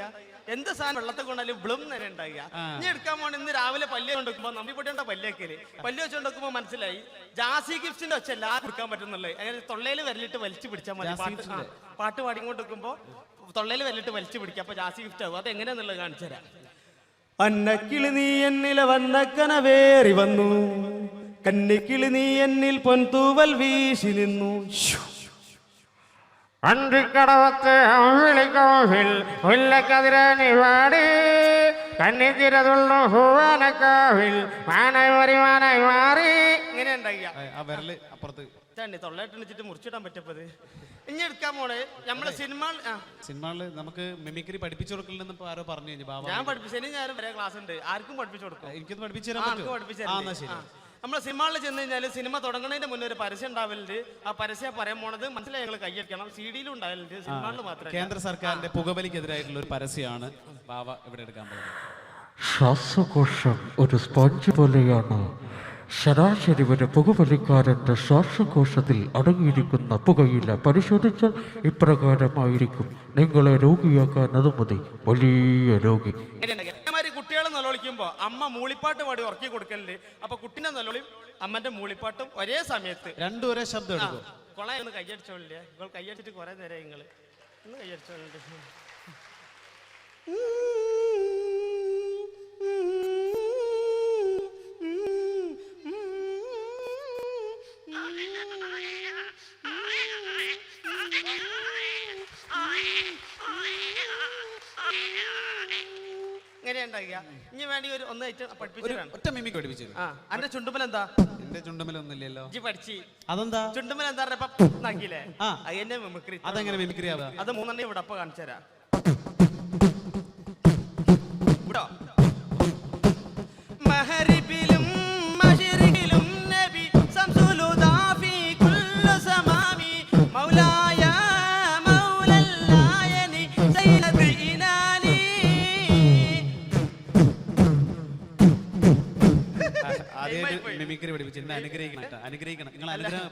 എന്ത് സാധനം വെള്ളത്തിൽ കൊണ്ടാലും ബ്ലും നേരെ ഉണ്ടായ. ഇനി എടുക്കാൻ പോണ ഇന്ന് രാവിലെ പല്ല് കൊണ്ടുവെക്കുമ്പോ നമ്മിപ്പൊട്ടിയുണ്ട പല്ലേക്കല് പല്ല് വെച്ചുകൊണ്ടുവെക്കുമ്പോ മനസ്സിലായി ജാസി ഗിഫ്റ്റിന്റെ ഒച്ച എല്ലാവർക്കും എടുക്കാൻ പറ്റുന്നുള്ളത്. അങ്ങനെ തൊള്ളയിൽ വരലിട്ട് വലിച്ചു പിടിച്ചാൽ മതി. പാട്ട് പാടിക്കൊണ്ട് വെക്കുമ്പോ തൊള്ളയിൽ വരലിട്ട് വലിച്ചു പിടിക്കുക. അപ്പൊ ജാസി ഗിഫ്റ്റ് ആവും. അത് എങ്ങനെയാന്നുള്ളത് കാണിച്ചു തരാം. അന്നക്കിളി നീ എന്നിലെ വന്നക്കനവേറി വന്നു, കന്നിക്കിളി നീ എന്നിൽ പൊൻതൂവൽ വീശി നിന്നു. അന്തിക്കടവത്ത് അമ്പിളിക്കോവിൽ മുല്ലക്കതിരണി വാടി കന്നിത്തിരതുള്ളു ഹൂവാനക്കാവിൽ മാനായി മാറി. ഇങ്ങനെ ഉണ്ടായില്ല ആ വിരല് അപ്പുറത്ത് തൊള്ളായിട്ട് മുറിച്ചിടാൻ പറ്റപ്പത്. ഇനി എടുക്കാൻ പോണേ നമ്മളെ സിനിമകളിൽ നമുക്ക് മിമിക്രി പഠിപ്പിച്ചു കൊടുക്കില്ലെന്ന് ആരോ പറഞ്ഞു കഴിഞ്ഞു. ബാബ ഞാൻ പഠിപ്പിച്ചു. ഞാൻ വരെ ക്ലാസ് ഉണ്ട്, ആർക്കും പഠിപ്പിച്ചു കൊടുക്കും. എനിക്കൊന്ന് പഠിപ്പിച്ചു തരാൻ. നമ്മളെ സിനിമകളിൽ ചെന്ന് കഴിഞ്ഞാൽ സിനിമ തുടങ്ങുന്നതിന്റെ മുന്നേ ഒരു പരസ്യം ഉണ്ടാവലുണ്ട്. ആ പരസ്യം പറയാൻ പോണത് മനസ്സിലായി ഞങ്ങൾ കൈയടിക്കണം. CD-ലും ഉണ്ടാവലുണ്ട്, സിനിമകളിൽ മാത്രമേ. കേന്ദ്ര സർക്കാരിന്റെ പുകവലിക്കെതിരായിട്ടുള്ള ഒരു പരസ്യമാണ് ബാബ ഇവിടെ എടുക്കാൻ പോകുന്നത്. ശ്വാസകോശം ഒരു സ്പോഞ്ച് പോലെയാണ്. ശരാശരി ഒരു പുകവലിക്കാരൻ്റെ ശ്വാസകോശത്തിൽ അടങ്ങിയിരിക്കുന്ന പുകയില പരിശോധിച്ചാൽ ഇപ്രകാരമായിരിക്കും. നിങ്ങളെ രോഗിയാക്കാൻ അത് മതി, വലിയ രോഗി. കുട്ടികളെ നിലവിളിക്കുമ്പോ അമ്മ മൂളിപ്പാട്ട് പാടി ഉറക്കി കൊടുക്കലുണ്ട്. അപ്പൊ കുട്ടീന്റെ നിലവിളിയും അമ്മന്റെ മൂളിപ്പാട്ടും ഒരേ സമയത്ത് രണ്ടും ഒരേ ശബ്ദം എടുക്കും. കൊളായി ഒന്ന് കയ്യടിച്ചോളില്ലേ? നിങ്ങൾ കയ്യടിച്ചിട്ട് കുറെ നേരം നിങ്ങള് ഒന്ന് കയ്യടിച്ചോളുണ്ട്. ഇനി വേണ്ടി ഒരു ഒന്ന് ഒറ്റ മിമിക്ക് പഠിപ്പിച്ചു. അന്റെ ചുണ്ടുമൽ എന്താ? എന്റെ ചുണ്ടുമലൊന്നുമില്ലല്ലോ. പഠിച്ചു. അതെന്താ ചുണ്ടുമൽ എന്താ? നാക്കില്ലേ? എന്നെ മിമിക്രി. അതെങ്ങനെ മിമിക്രി ആവാ? അത് 3 ഇവിടെ അപ്പൊ കാണിച്ചു തരാം. മഹരിബിലും മശരിഖിലും നബി സംസുലുദാ ഫീ കുല്ലി സമാമി മൗലായ മൗലല്ലായനി സയ്യിദ് ഇനാനി. മിമിക്രി പഠിപ്പിച്ചു. അനുഗ്രഹിക്കണം. നിങ്ങൾ അനുഗ്രഹം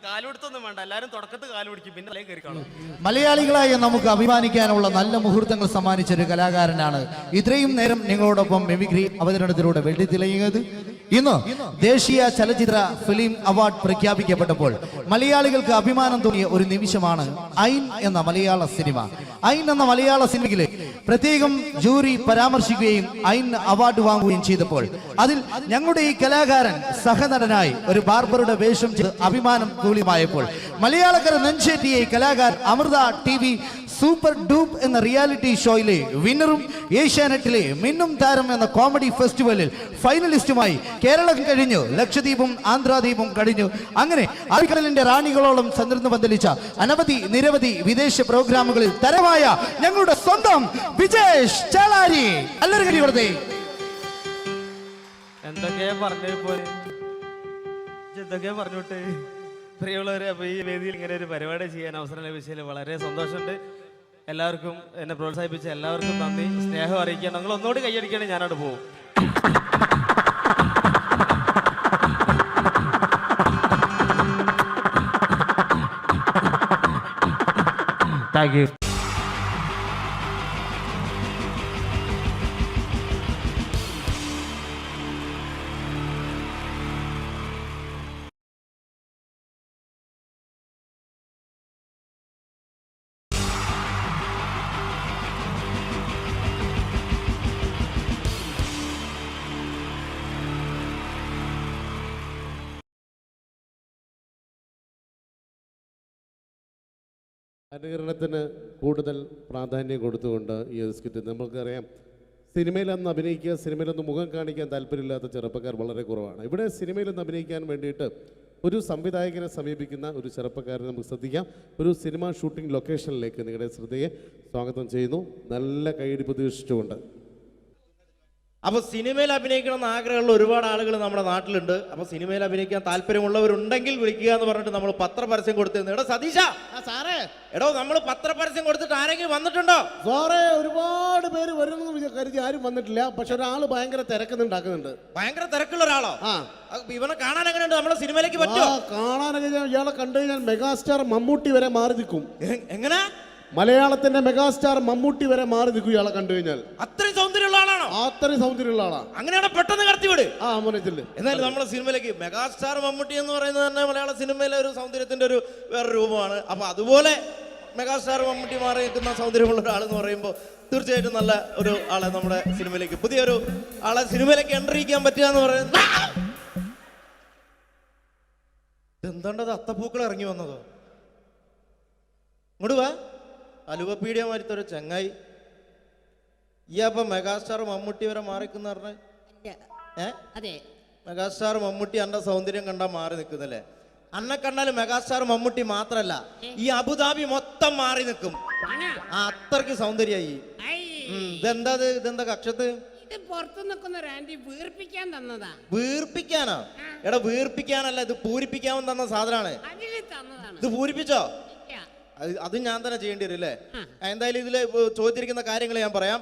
കാലുകൊടുത്തൊന്നും വേണ്ട, എല്ലാരും തുടക്കത്ത് കാല് പിടിക്കും, പിന്നെ തലേ കയറി കാണും. മലയാളികളായ നമുക്ക് അഭിമാനിക്കാനുള്ള നല്ല മുഹൂർത്തങ്ങൾ സമ്മാനിച്ച ഒരു കലാകാരനാണ് ഇത്രയും നേരം നിങ്ങളോടൊപ്പം മിമിക്രി അവതരണത്തിലൂടെ വെള്ളി തിളങ്ങിയത്. ഇന്ന് ദേശീയ ചലച്ചിത്ര ഫിലിം അവാർഡ് പ്രഖ്യാപിക്കപ്പെട്ടപ്പോൾ മലയാളികൾക്ക് അഭിമാനം തോന്നിയ ഒരു നിമിഷമാണ് ഐൻ എന്ന മലയാള സിനിമ. ഐൻ എന്ന മലയാള സിനിമയിലെ പ്രത്യേകം ജൂറി പരാമർശിക്കുകയും ഐൻ അവാർഡ് വാങ്ങുകയും ചെയ്തപ്പോൾ അതിൽ ഞങ്ങളുടെ ഈ കലാകാരൻ സഹനടനായി ഒരു ബാർബറുടെ വേഷം ചെയ്ത് അഭിമാനം തൂളിമായപ്പോൾ മലയാളക്കര നെഞ്ചേറ്റിയെ കലാകാരൻ അമൃത TV സൂപ്പർ ഡൂപ്പ് എന്ന റിയാലിറ്റി ഷോയിലെ വിന്നറും ഏഷ്യാനെറ്റിലെ മിന്നും താരം എന്ന കോമഡി ഫെസ്റ്റിവലിൽ ഫൈനലിസ്റ്റുമായി കേരളം കഴിഞ്ഞു, ലക്ഷദ്വീപും ആന്ധ്രാദ്വീപും കഴിഞ്ഞു. അങ്ങനെ അറബിക്കടലിന്റെ റാണികളോളം ചന്ദ്രന് പന്തലിച്ച നിരവധി വിദേശ പ്രോഗ്രാമുകളിൽ തരമായ ഞങ്ങളുടെ സ്വന്തം വിജേഷ് ചാലാരി. എല്ലാവരും വെറുതെ എന്തൊക്കെയാ പറഞ്ഞോട്ടെ പ്രിയമുള്ളവരെ. അപ്പൊ ഈ വേദിയിൽ ഇങ്ങനെ ഒരു പരിപാടി ചെയ്യാൻ അവസരം ലഭിച്ചതിൽ വളരെ സന്തോഷമുണ്ട്. എല്ലാവർക്കും എന്നെ പ്രോത്സാഹിപ്പിച്ച എല്ലാവർക്കും നന്ദി, സ്നേഹം അറിയിക്കാൻ. നിങ്ങൾ ഒന്നുകൂടി കൈയടിക്കുകയാണെങ്കിൽ ഞാനവിടെ പോകും. Thank you. അനുകരണത്തിന് കൂടുതൽ പ്രാധാന്യം കൊടുത്തുകൊണ്ട് ഈ ഒരു സ്കിറ്റ് നമുക്കറിയാം, സിനിമയിലൊന്ന് അഭിനയിക്കുക, സിനിമയിലൊന്ന് മുഖം കാണിക്കാൻ താല്പര്യമില്ലാത്ത ചെറുപ്പക്കാർ വളരെ കുറവാണ്. ഇവിടെ സിനിമയിലൊന്ന് അഭിനയിക്കാൻ വേണ്ടിയിട്ട് ഒരു സംവിധായകനെ സമീപിക്കുന്ന ഒരു ചെറുപ്പക്കാരനെ നമുക്ക് ശ്രദ്ധിക്കാം. ഒരു സിനിമ ഷൂട്ടിംഗ് ലൊക്കേഷനിലേക്ക് നിങ്ങളുടെ ശ്രദ്ധയെ സ്വാഗതം ചെയ്യുന്നു. നല്ല കൈയടി പ്രതീക്ഷിച്ചുകൊണ്ട്. അപ്പൊ സിനിമയിൽ അഭിനയിക്കണം എന്ന് ആഗ്രഹമുള്ള ഒരുപാട് ആളുകൾ നമ്മുടെ നാട്ടിലുണ്ട്. അപ്പൊ സിനിമയിൽ അഭിനയിക്കാൻ താല്പര്യമുള്ളവരുണ്ടെങ്കിൽ വിളിക്കുക എന്ന് പറഞ്ഞിട്ട് നമ്മൾ പത്രപരസ്യം കൊടുത്തിരുന്നു. എടോ സതീശ, സാറേ, എടോ നമ്മൾ പത്രപരസ്യം കൊടുത്തിട്ട് ആരെങ്കിലും വന്നിട്ടുണ്ടോ? സാറേ, ഒരുപാട് പേര് വരുമെന്ന് കരുതി ആരും വന്നിട്ടില്ല. പക്ഷെ ഒരാൾ ഭയങ്കര തിരക്കുന്നുണ്ടാക്കുന്നുണ്ട്. ഭയങ്കര തിരക്കുള്ള ഒരാളോ? ഇവനെ കാണാൻ എങ്ങനെയുണ്ട്? നമ്മളെ സിനിമയിലേക്ക് പറ്റുമോ? കാണാനൊക്കെ ഇയാളെ കണ്ടു കഴിഞ്ഞാൽ മെഗാസ്റ്റാർ മമ്മൂട്ടി വരെ മാറി നിൽക്കും. എങ്ങനെ? മലയാളത്തിന്റെ മെഗാസ്റ്റാർ മമ്മൂട്ടി വരെ മാറി നിൽക്കും ഇയാളെ കണ്ടു കഴിഞ്ഞാൽ. അത്രയും സൗന്ദര്യമുള്ള ആളാണോ? അത്രയും സൗന്ദര്യമുള്ള ആളാ. അങ്ങനെയാണ് പെട്ടെന്ന് കടത്തിവിട്. മോനത്തില് എന്നാലും നമ്മളെ സിനിമയിലേക്ക് മെഗാസ്റ്റാർ മമ്മൂട്ടി എന്ന് പറയുന്നത് തന്നെ മലയാള സിനിമയിലെ ഒരു സൗന്ദര്യത്തിന്റെ ഒരു വേറെ രൂപമാണ്. അപ്പൊ അതുപോലെ മെഗാസ്റ്റാർ മമ്മൂട്ടി മാറി നിൽക്കുന്ന സൗന്ദര്യമുള്ള ഒരാളെന്ന് പറയുമ്പോൾ തീർച്ചയായിട്ടും നല്ല ഒരു ആളെ നമ്മുടെ സിനിമയിലേക്ക്, പുതിയൊരു ആളെ സിനിമയിലേക്ക് എൻട്രി ചെയ്യാൻ പറ്റുക എന്ന് പറയുന്നത്. എന്താണ്ടത് അത്തപ്പൂക്കൾ ഇറങ്ങി വന്നതോ? ഇങ്ങോട്ട് വാ, അലുവപ്പീഡിയ മാറ്റൊരു ചങ്ങായി. ഈ അപ്പൊ മെഗാസ്റ്റാർ മമ്മൂട്ടി വരെ മാറിക്കുന്ന പറഞ്ഞ മെഗാസ്റ്റാർ മമ്മൂട്ടി അന്റെ സൗന്ദര്യം കണ്ടാ മാറി നിൽക്കുന്നല്ലേ? അന്നെ കണ്ടാലും മെഗാസ്റ്റാർ മമ്മൂട്ടി മാത്രല്ല, ഈ അബുദാബി മൊത്തം മാറി നിൽക്കും. അത്രക്ക് സൗന്ദര്യായി. ഇതെന്താ കക്ഷത്ത്? പുറത്തു നിൽക്കുന്ന ഒരു ആന്റി വീർപ്പിക്കാൻ തന്നതാ. വീർപ്പിക്കാനോ? എടാ വീർപ്പിക്കാനല്ല, ഇത് പൂരിപ്പിക്കാൻ തന്ന സാധനമാണ്. ഇത് പൂരിപ്പിച്ചോ? അത് ഞാൻ തന്നെ ചെയ്യേണ്ടി വരും അല്ലേ? എന്തായാലും ഇതില് ചോദിച്ചിരിക്കുന്ന കാര്യങ്ങൾ ഞാൻ പറയാം.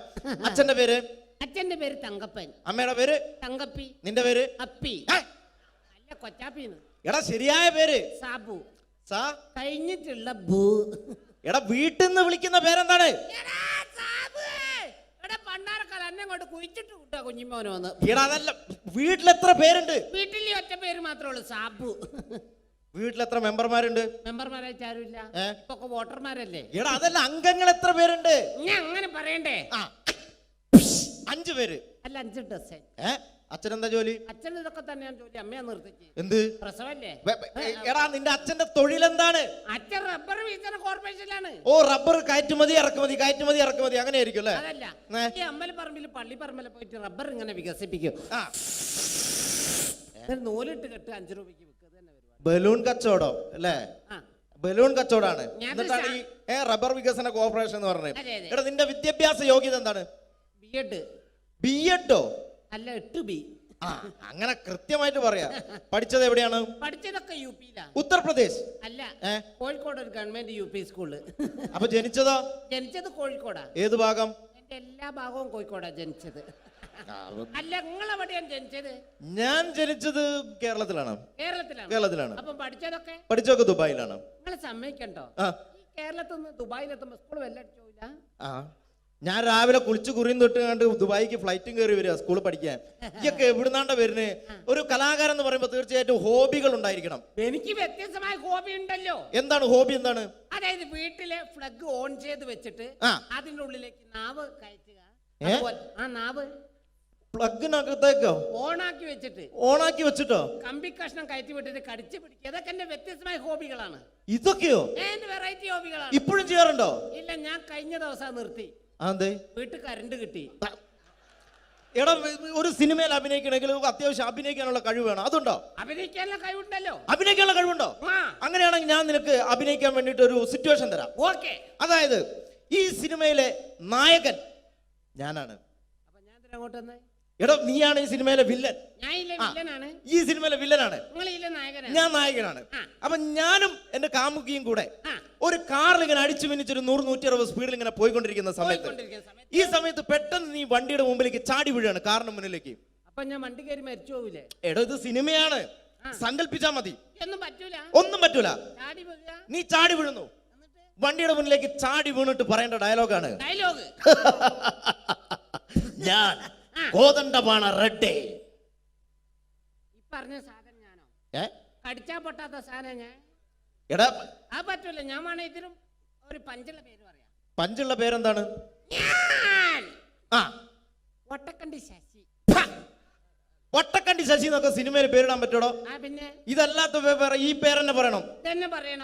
അച്ഛന്റെ പേര്? അച്ഛന്റെ പേര് തങ്കപ്പൻ. അമ്മയുടെ പേര്? തങ്കപ്പി. നിന്റെ പേര്? അപ്പി. അല്ല, കൊച്ചാപ്പിന്ന്. എടാ ശരിയായ പേര്? സാബു. സാ കഴിഞ്ഞിട്ടുള്ള ബൂ. എടാ വീട്ടിൽ നിന്ന് വിളിക്കുന്ന പേരെന്താണ്? പണ്ടാരക്കാല എന്നെ കൊണ്ട് കുഴിച്ചിട്ട് വിട്ടാ കുഞ്ഞിമോനെ വന്ന്. എടാ അതല്ല, വീട്ടിലെത്ര പേരുണ്ട്? വീട്ടിൽ ഒറ്റ പേര് മാത്രമേ ഉള്ളൂ, സാബു. വീട്ടിൽ എത്ര മെമ്പർമാരുണ്ട്? മെമ്പർമാരായിട്ട് ആരുമില്ല, ഇപ്പൊ വോട്ടർമാരല്ലേ. എടാ അതല്ല, അംഗങ്ങൾ എത്ര പേരുണ്ട്? ഞാൻ അങ്ങനെ പറയണ്ടേ? 5 പേര്. അല്ല, 5 ഡസൻ. അച്ഛനെന്താ ജോലി? അച്ഛൻ ഇതൊക്കെ തന്നെയാണ് ജോലി. അമ്മയാ നിർത്തിച്ച്. എന്ത് പ്രസവല്ലേ? എടാ നിന്റെ അച്ഛന്റെ തൊഴിൽ എന്താണ്? അച്ഛൻ റബ്ബർ വികസന കോർപ്പറേഷനിലാണ്. ഓ, റബ്ബർ കയറ്റുമതി ഇറക്കുമതി അങ്ങനെ ആയിരിക്കും അല്ലേ? അതല്ല, ഈ അമ്പലപ്പറമ്പിൽ പള്ളിപ്പറമ്പിൽ പോയിട്ട് റബ്ബർ ഇങ്ങനെ വികസിപ്പിക്കും. നൂലിട്ട് കെട്ട് 5 രൂപയ്ക്ക് വിൽക്കുക. ബലൂൺ കച്ചവടം അല്ലേ? ബലൂൺ കച്ചവടാണ്. എന്നിട്ടാണ് ഈ റബ്ബർ വികസന കോർപ്പറേഷൻ എന്ന് പറഞ്ഞത്. എടാ നിന്റെ വിദ്യാഭ്യാസ യോഗ്യത എന്താണ്? ബിഎഡോ? അല്ല, 8B. അങ്ങനെ കൃത്യമായിട്ട് പറയാ. പഠിച്ചത് എവിടെയാണ്? പഠിച്ചതൊക്കെ UP-ലാ. ഉത്തർപ്രദേശ്? അല്ല, കോഴിക്കോട് ഒരു ഗവൺമെന്റ് UP സ്കൂള്. അപ്പൊ ജനിച്ചതോ? ജനിച്ചത് കോഴിക്കോടാ. ഏത് ഭാഗം? എന്റെ എല്ലാ ഭാഗവും കോഴിക്കോടാ ജനിച്ചത്. അല്ല, നിങ്ങളെവിടെയാണ് ജനിച്ചത്? ഞാൻ ജനിച്ചത് കേരളത്തിലാണ്. കേരളത്തിലാണ്. അപ്പൊ പഠിച്ചതൊക്കെ ദുബായിലാണ്. നിങ്ങൾ സമ്മതിക്കണ്ടോ? കേരളത്തിൽ നിന്ന് ദുബായിലെത്തുമ്പോ സ്കൂൾ വെല്ലടിച്ചോയില്ല. ഞാൻ രാവിലെ കുളിച്ച് കുറിയും തൊട്ട് കണ്ട് ദുബായിക്ക് ഫ്ലൈറ്റും കയറി വരിക സ്കൂളിൽ പഠിക്കാൻ. ഇതൊക്കെ എവിടുന്നാണ്ട വരുന്നത്? ഒരു കലാകാരൻ എന്ന് പറയുമ്പോൾ തീർച്ചയായിട്ടും ഹോബികൾ ഉണ്ടായിരിക്കണം. എനിക്ക് വ്യത്യസ്തമായ ഹോബി ഉണ്ടല്ലോ. എന്താണ് ഹോബി? എന്താണ്? അതായത് വീട്ടിലെ ഫ്ലഗ് ഓൺ ചെയ്ത് വെച്ചിട്ട് അതിന്റെ ഉള്ളിലേക്ക് നാവ് കയറ്റുക. നാവ് പ്ലഗിനകത്തേക്കോ ഓണാക്കി വെച്ചിട്ടോ കമ്പി കഷ്ണം കയറ്റി വിട്ടിട്ട് കടിച്ചു പിടിക്കുക. അതൊക്കെ എന്റെ വ്യത്യസ്തമായ ഹോബികളാണ്. ഇതൊക്കെയോ? എന്റെ വെറൈറ്റി ഹോബികളാണ്. ഇപ്പോഴും ചെയ്യാറുണ്ടോ? ഇല്ല, ഞാൻ കഴിഞ്ഞ ദിവസം നിർത്തി. വീട്ടിൽ കറണ്ട് കിട്ടി. എടാ, ഒരു സിനിമയിൽ അഭിനയിക്കണമെങ്കിൽ അത്യാവശ്യം അഭിനയിക്കാനുള്ള കഴിവ് വേണം. അതുണ്ടോ? അഭിനയിക്കാനുള്ള കഴിവുണ്ടല്ലോ. അഭിനയിക്കാനുള്ള കഴിവുണ്ടോ? അങ്ങനെയാണെങ്കിൽ ഞാൻ നിനക്ക് അഭിനയിക്കാൻ വേണ്ടിട്ട് ഒരു സിറ്റുവേഷൻ തരാം. ഓക്കെ. അതായത് ഈ സിനിമയിലെ നായകൻ ഞാനാണ്. അപ്പൊ ഞാൻ അങ്ങോട്ട് വന്നേ. എടോ, നീയാണ് ഈ സിനിമയിലെ വില്ലൻ. ഈ സിനിമയിലെ വില്ലനാണ്. ഞാൻ നായകനാണ്. അപ്പൊ ഞാനും എന്റെ കാമുകിയും കൂടെ ഒരു കാറിൽ ഇങ്ങനെ അടിച്ചു മിനിച്ചൊരു 100-160 സ്പീഡിൽ ഇങ്ങനെ പോയിക്കൊണ്ടിരിക്കുന്ന സമയത്ത് ഈ സമയത്ത് പെട്ടെന്ന് നീ വണ്ടിയുടെ മുമ്പിലേക്ക് ചാടി വീഴാണ്, കാറിന് മുന്നിലേക്ക്. അപ്പൊ ഞാൻ വണ്ടി കയറി മരിച്ചു പോവില്ലേ? എടോ, ഇത് സിനിമയാണ്, സങ്കല്പിച്ചാ മതി. ഒന്നും പറ്റൂല. നീ ചാടി വീഴുന്നു, വണ്ടിയുടെ മുന്നിലേക്ക് ചാടി വീണിട്ട് പറയേണ്ട ഡയലോഗാണ്, ഞാൻ കോതണ്ടപാണ റെഡ്ഡേ. പറഞ്ഞ സാധനം ഞാനോ? കടിച്ചാ പൊട്ടാത്ത സാധനം ഞാൻ. എടാ, ആ പറ്റൂല. ഞാൻ വേണേ ഇതിനും ഒരു പഞ്ചുള്ള പേര് പറയാം. പഞ്ചുള്ള പേരെന്താണ്? ഒട്ടക്കണ്ടി ശശി. ഒട്ടക്കണ്ടി ശശി എന്നൊക്കെ സിനിമയിൽ പേരിടാൻ പറ്റൂടോ? പിന്നെ ഇതല്ലാത്ത ഈ പേരെന്നെ പറയണം.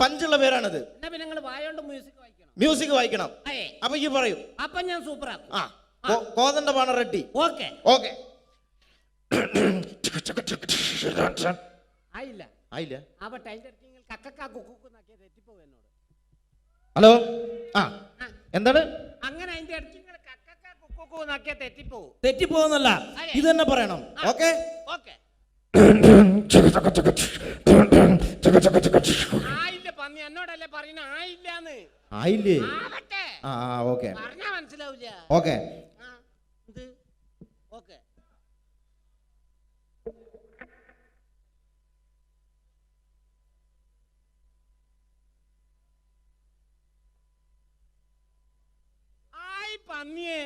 പഞ്ചുള്ള പേരാണിത്. നിങ്ങൾ വായോണ്ട് മ്യൂസിക് വായിക്കണം. മ്യൂസിക് വായിക്കണം. അതെ. അപ്പൊ ഈ പറയൂ. അപ്പൊ ഞാൻ സൂപ്പർ ആക്കും. കോതണ്ഡപാണ റെഡി. ഓക്കെ. ഓക്കെ. ആയില്ല. ആയില്ല. അപ്പൊ ടൈലർ കിങ് കക്കക്കാ കുക്കുക്ക് നാക്കിയ തെറ്റിപ്പോ എന്നോട്. ഹലോ. എന്താണ്? അങ്ങനെ അതിന്റെ ഇടയ്ക്ക് കക്കക്കാ കുക്കുക്ക് നാക്കിയ തെറ്റിപ്പോ. തെറ്റിപ്പോന്നല്ല, ഇത് തന്നെ പറയണം. ഓക്കെ. ഓക്കെ. ആയില്ല പന്നി, എന്നോടല്ലേ പറയുന്ന ആയില്ലാന്ന്. ആയില്ലേ? ആവട്ടെ. ഓക്കെ. പറഞ്ഞാ മനസ്സിലാവില്ല. ഓക്കെ. ഇത് ഓക്കെ. ആയി പന്നിയെ,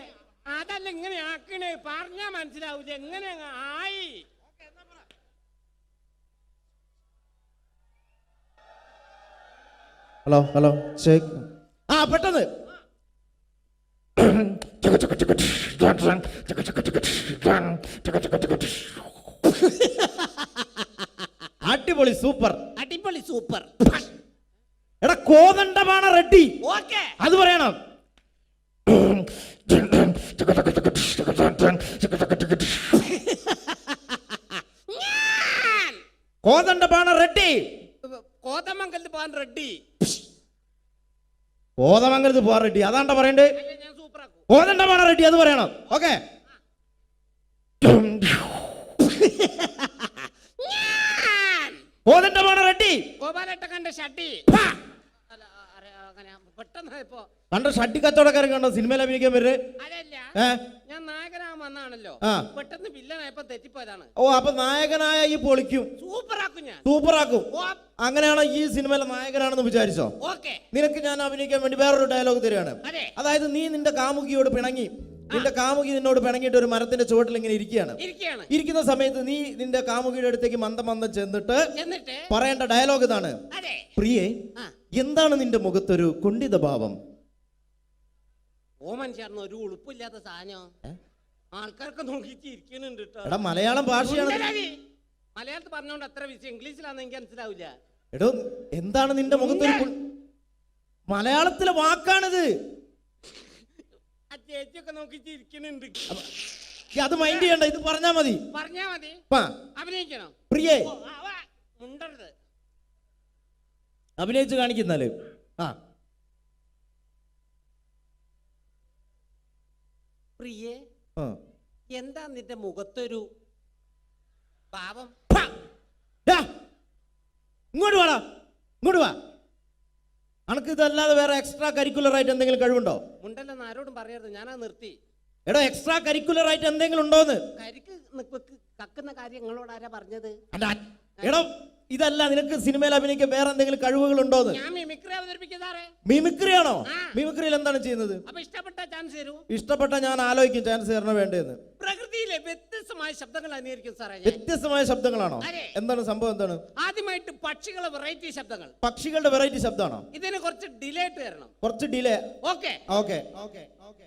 അതല്ല ഇങ്ങനെ ആക്കണേ, പറഞ്ഞാ മനസ്സിലാവില്ല. എങ്ങനെ ആയി? Hello hello check. പെട്ടെന്ന്. അടിപൊളി, സൂപ്പർ. അടിപൊളി, സൂപ്പർ. എടാ കോതണ്ഡപാണ റെഡി. ഓക്കെ. അത് പറയണം. കോതണ്ഡപാണ റെഡി. കോതമംഗലത്ത് പോകാൻ റെഡി. കോതമംഗലത്ത് പോകാൻ റെഡി, അതാണ്ട പറയണ്ടേ. ഞാൻ സൂപ്പർ ആക്കും. കോതണ്ഡപാണ റെഡി, അത് പറയണം. ഓക്കെ. കോതണ്ഡപാണ റെഡി. ഗോപാലേട്ട കണ്ട ഷട്ടി. പെട്ടെന്ന് ഇപ്പോ കണ്ട ഷട്ടി കച്ചവടക്കാരൻ കണ്ടോ സിനിമയിൽ അഭിനയിക്കാൻ വരുന്നത്? അതല്ല, ഞാൻ നായകനാകാൻ വന്നാണല്ലോ, പെട്ടെന്ന് വില്ലനായപ്പോ തെറ്റിപ്പോയതാണ്. അപ്പൊ നായകനായ ഈ പൊളിക്കും. സൂപ്പർ ആക്കും ഞാൻ. സൂപ്പർ ആക്കും. അങ്ങനെയാണ് ഈ സിനിമയിലെ നായകനാണെന്ന് വിചാരിച്ചോ? ഓക്കെ. നിനക്ക് ഞാൻ അഭിനയിക്കാൻ വേണ്ടി വേറൊരു ഡയലോഗ് തരികയാണ്. അതായത് നീ നിന്റെ കാമുകിയോട് പിണങ്ങി, നിന്റെ കാമുകി നിന്നോട് പിണങ്ങിയിട്ട് ഒരു മരത്തിന്റെ ചുവട്ടിൽ ഇങ്ങനെ ഇരിക്കുന്ന സമയത്ത് നീ നിന്റെ കാമുകിയുടെ അടുത്തേക്ക് മന്ദം ചെന്നിട്ട് പറയേണ്ട ഡയലോഗ് ഇതാണ്. പ്രിയേ, എന്താണ് നിന്റെ മുഖത്തൊരു കുണ്ഠിത ഭാവം? ഓമൻ ചേർന്ന് ഒരു ഉളുപ്പില്ലാത്ത സാധനം ആൾക്കാർക്ക് നോക്കിയിട്ട് ഇരിക്കുന്നുണ്ട്. എടാ മലയാളം ഭാഷയാണ്. മലയാളത്തിൽ പറഞ്ഞോണ്ട് അത്ര വിഷയം, ഇംഗ്ലീഷിലാന്ന് എനിക്ക് മനസ്സിലാവില്ല. എടോ എന്താണ് നിന്റെ മുഖത്തൊരു മലയാളത്തിലെ വാക്കാണിത്. ആ ചേച്ചിയൊക്കെ നോക്കിയിട്ട് ഇരിക്കുന്നുണ്ട്. അത് മൈൻഡ് ചെയ്യണ്ട, ഇത് പറഞ്ഞാ മതി. അഭിനയിക്കണം. പ്രിയേ, മുണ്ടരുത്. അഭിനയിച്ച് കാണിക്കുന്നാല്. പ്രിയേ, എന്താ നിന്റെ മുഖത്തൊരു ഭാവം? ഇങ്ങോട്ട് വാടാ, ഇങ്ങോട്ട് വാ. അനക്ക് ഇതല്ലാതെ വേറെ എക്സ്ട്രാ കരിക്കുലർ ആയിട്ട് എന്തെങ്കിലും കഴിവുണ്ടോ? മുണ്ടല്ലെന്ന് ആരോടും പറയരുത്, ഞാനാ നിർത്തി. എടോ എക്സ്ട്രാ കരിക്കുലർ ആയിട്ട് എന്തെങ്കിലും ഉണ്ടോന്ന്? കരിക്ക് കക്കുന്ന കാര്യം നിങ്ങളോട് ആരാ പറഞ്ഞത്? എടോ ഇതല്ല, നിനക്ക് സിനിമയിൽ അഭിനയിക്കാൻ വേറെ എന്തെങ്കിലും കഴിവുകൾ ഉണ്ടോന്ന്? ഞാൻ മിമിക്രി അവതരിപ്പിക്കുന്നതാറേ. മിമിക്രി ആണോ? മിമിക്രിയിൽ എന്താണ് ചെയ്യുന്നത്? അപ്പൊ ഇഷ്ടപ്പെട്ട ചാൻസ് തരൂ. ഇഷ്ടപ്പെട്ട ഞാൻ ആലോചിക്കും ചാൻസ് തരണ വേണ്ടതെന്ന്. പ്രകൃതിയിലെ വ്യത്യസ്തമായ ശബ്ദങ്ങൾ അനുകരിക്കും സാറേ. വ്യത്യസ്തമായ ശബ്ദങ്ങളാണോ? എന്താണ് സംഭവം? എന്താണ്? ആദ്യമായിട്ട് പക്ഷികളെ വെറൈറ്റി ശബ്ദങ്ങൾ. പക്ഷികളുടെ വെറൈറ്റി ശബ്ദമാണോ? ഇതിന് കുറച്ച് ഡിലേ തരണം. കുറച്ച് delay. Okay okay okay okay.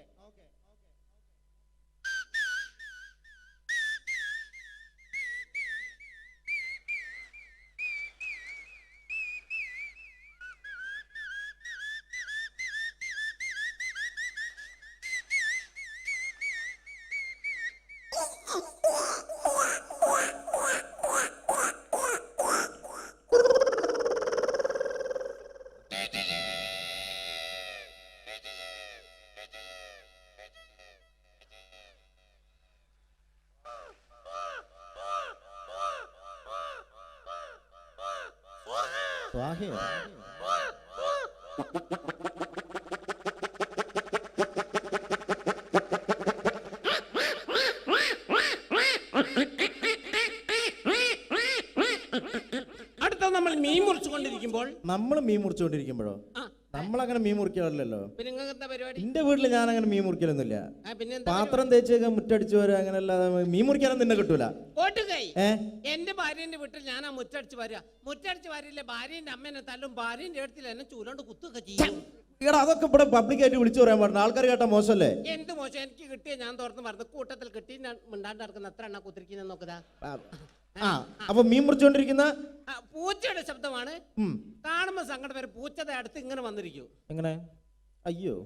അടുത്ത നമ്മൾ മീൻ മുറിച്ചുകൊണ്ടിരിക്കുമ്പോൾ നമ്മളങ്ങനെ മീൻ മുറിക്കാറില്ലല്ലോ. പിന്നെ എന്താ പരിപാടി? എന്റെ വീട്ടില് ഞാൻ അങ്ങനെ മീൻ മുറിക്കലൊന്നുമില്ല. പാത്രം തേച്ചൊക്കെ മുറ്റടിച്ചു വരാ, അങ്ങനെ അല്ലാതെ മീൻ മുറിക്കാനൊന്നും നിന്നെ കിട്ടൂല. എന്റെ ഭാര്യന്റെ വീട്ടിൽ ഞാനാ മുറ്റടിച്ച് വരാ. മുറ്റടിച്ച് വരില്ല, ഭാര്യന്റെ അമ്മേനെ തല്ലും, ഭാര്യന്റെ അടുത്തിൽ എന്നെ ചൂലോണ്ട് കുത്തൊക്കെ ചെയ്യും. അതൊക്കെ ഇവിടെ പബ്ലിക്കായിട്ട് വിളിച്ചു പറയാൻ പാടില്ല, ആൾക്കാർ കേട്ടാ മോശമല്ലേ? എന്ത് മോശം? എനിക്ക് കിട്ടിയ ഞാൻ തുറന്ന് പറഞ്ഞു, കൂട്ടത്തിൽ കിട്ടി മിണ്ടാണ്ട് നടക്കുന്ന എത്ര എണ്ണ കുത്തിരിക്കുന്ന നോക്കതാ. അപ്പൊ മീൻ മുറിച്ചോണ്ടിരിക്കുന്ന പൂച്ചയുടെ ശബ്ദമാണ്. കാണുമ്പോ സങ്കടം വരെ. പൂച്ചയുടെ അടുത്ത് ഇങ്ങനെ വന്നിരിക്കും. എങ്ങനെ? അയ്യോ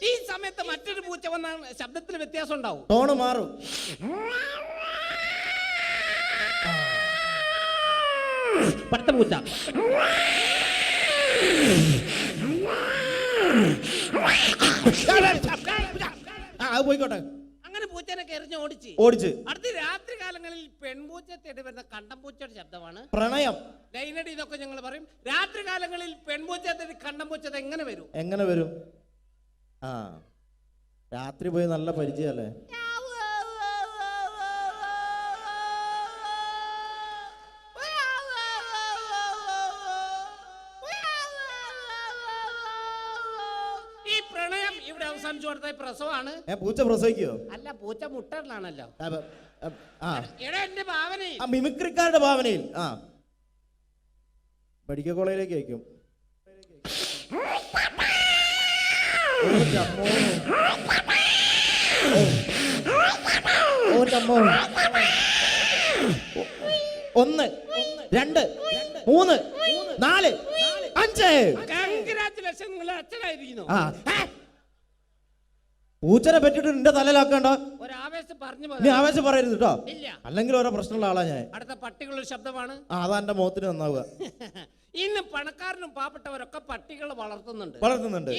ഈ സമയത്ത് മറ്റൊരു പൂച്ച വന്നാൽ ശബ്ദത്തിൽ വ്യത്യാസം ഉണ്ടാവും. ടോണ് മാറും. പടുത്ത പൂച്ച. പോയിക്കോട്ടെ. അങ്ങനെ പൂച്ചനെ കെറിഞ്ഞ് ഓടിച്ച് അടുത്ത രാത്രി കാലങ്ങളിൽ പെൺപൂച്ച തേടി വരുന്ന കണ്ടംപൂച്ചയുടെ ശബ്ദമാണ് പ്രണയം. ലൈനടി ഇതൊക്കെ ഞങ്ങൾ പറയും. രാത്രി കാലങ്ങളിൽ പെൺപൂച്ച തേടി കണ്ടംപൂച്ച എങ്ങനെ വരും? എങ്ങനെ വരും? ആ രാത്രി പോയി നല്ല പരിചയമല്ലേ? ഈ പ്രണയം ഇവിടെ അവസാനിച്ചു കൊടുത്ത പ്രസവമാണ്. പൂച്ച പ്രസവിക്കോ? അല്ല, പൂച്ച മുട്ടലാണല്ലോ. എടാ എന്റെ ഭാവനയിൽ മിമിക്രിക്കാരുടെ ഭാവനയിൽ മെഡിക്കൽ കോളേജിലേക്ക് അയക്കും. ഒന്ന്, രണ്ട്, മൂന്ന്, നാല്, അഞ്ച്. കൺഗ്രാറ്റുലേഷൻ, നിങ്ങൾ അച്ഛനായിരിക്കുന്നു. പൂച്ചനെ പറ്റിട്ട് നിന്റെ തലയിലാക്കണ്ട. ഒരാവേശം പറഞ്ഞു നീ ആവേശം പറയരുത് കേട്ടോ, ഇല്ല. അല്ലെങ്കിൽ ഓരോ പ്രശ്നമുള്ള ആളാ ഞാൻ. അടുത്ത പട്ടികളുടെ ശബ്ദമാണ്. അതാ എന്റെ മുഖത്തിന് നന്നാവുക. ഇന്ന് പണക്കാരനും പാവപ്പെട്ടവരൊക്കെ പട്ടികളെ വളർത്തുന്നുണ്ട്.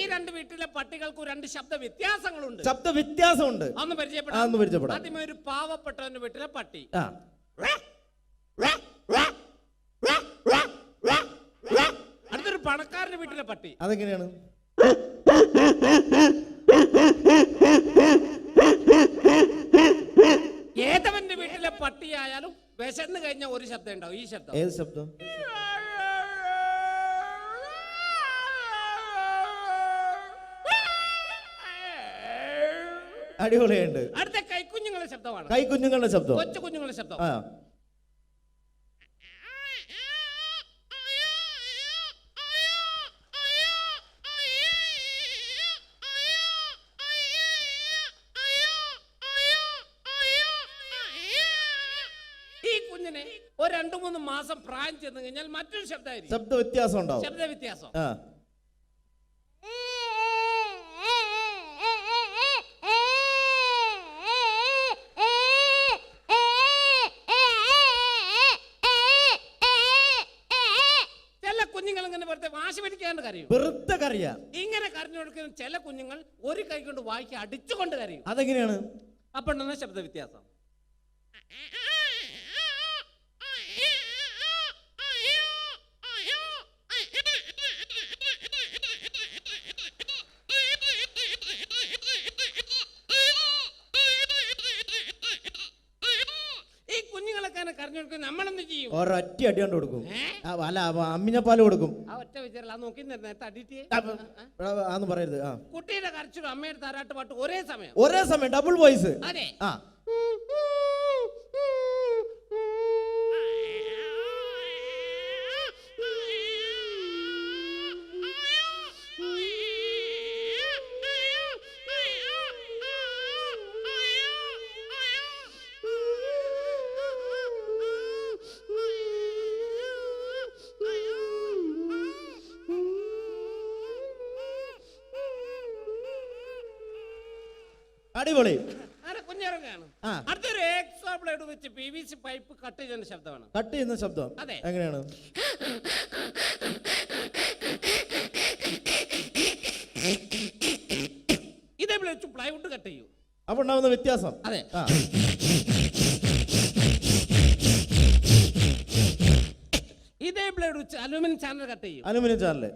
ഈ രണ്ട് വീട്ടിലെ പട്ടികൾക്ക് രണ്ട് ശബ്ദ വ്യത്യാസങ്ങളുണ്ട്. ശബ്ദ വ്യത്യാസമുണ്ട്. അന്ന് പരിചയപ്പെടാം. ആദ്യമേ ഒരു പാവപ്പെട്ടവന്റെ വീട്ടിലെ പട്ടി. അടുത്തൊരു പണക്കാരന്റെ വീട്ടിലെ പട്ടി. അതെങ്ങനെയാണ്? ഏതവന്റെ വീട്ടിലെ പട്ടിയായാലും വിശന്ന് കഴിഞ്ഞ ഒരു ശബ്ദം ഉണ്ടാവും. ഈ ശബ്ദം. ഏത് ശബ്ദം? അടിപൊളിയുണ്ട്. അടുത്ത കൈക്കുഞ്ഞുങ്ങളുടെ ശബ്ദമാണ്. കൈക്കുഞ്ഞുങ്ങളുടെ ശബ്ദം. കൊച്ചു കുഞ്ഞുങ്ങളുടെ ശബ്ദം. ഈ കുഞ്ഞിനെ ഒരു 2-3 മാസം പ്രായം ചെന്ന് കഴിഞ്ഞാൽ മറ്റൊരു ശബ്ദമായിരിക്കും. ശബ്ദ വ്യത്യാസം ഉണ്ടാവും. ശബ്ദ വ്യത്യാസം. ഇങ്ങനെ കരഞ്ഞു കൊടുക്കുന്ന ചില കുഞ്ഞുങ്ങൾ ഒരു കൈ കൊണ്ട് വായിക്ക് അടിച്ചുകൊണ്ട് കരയും. അതെങ്ങനെയാണ്? അപ്പോഴാണ് ശബ്ദ വ്യത്യാസം. ഈ കുഞ്ഞുങ്ങളൊക്കെ കരഞ്ഞു കൊടുക്കുന്ന നമ്മളെന്ത് ചെയ്യും? ഒരൊറ്റ അടി കൊണ്ട് കൊടുക്കും. അല്ല, അമ്മിഞ്ഞപ്പാല് കൊടുക്കും. ആ ഒറ്റ വിചാരം നോക്കി തടിയിട്ട് അതൊന്നും പറയരുത്. കുട്ടിയുടെ കരച്ചിലും അമ്മയുടെ താരാട്ട് പാട്ട് ഒരേ സമയം ഡബിൾ വോയിസ്. അതെ. അടിപൊളി. കുഞ്ഞിറങ്ങാണ്. അടുത്തൊരു എക്സ്ട്രാ ബ്ലേഡ് വെച്ച് PVC പൈപ്പ് കട്ട് ചെയ്യുന്ന ശബ്ദമാണ്. കട്ട് ചെയ്യുന്ന ശബ്ദം. അതെ. എങ്ങനെയാണ്? ഇതേപോലെ വെച്ച് പ്ലൈവുഡ് കട്ട് ചെയ്യും. അപ്പൊ ഉണ്ടാവുന്ന വ്യത്യാസം. അതെ. ഇതേ ബ്ലേഡ് വെച്ച് അലൂമിനിയം ചാനൽ കട്ട് ചെയ്യും. Aluminium channel.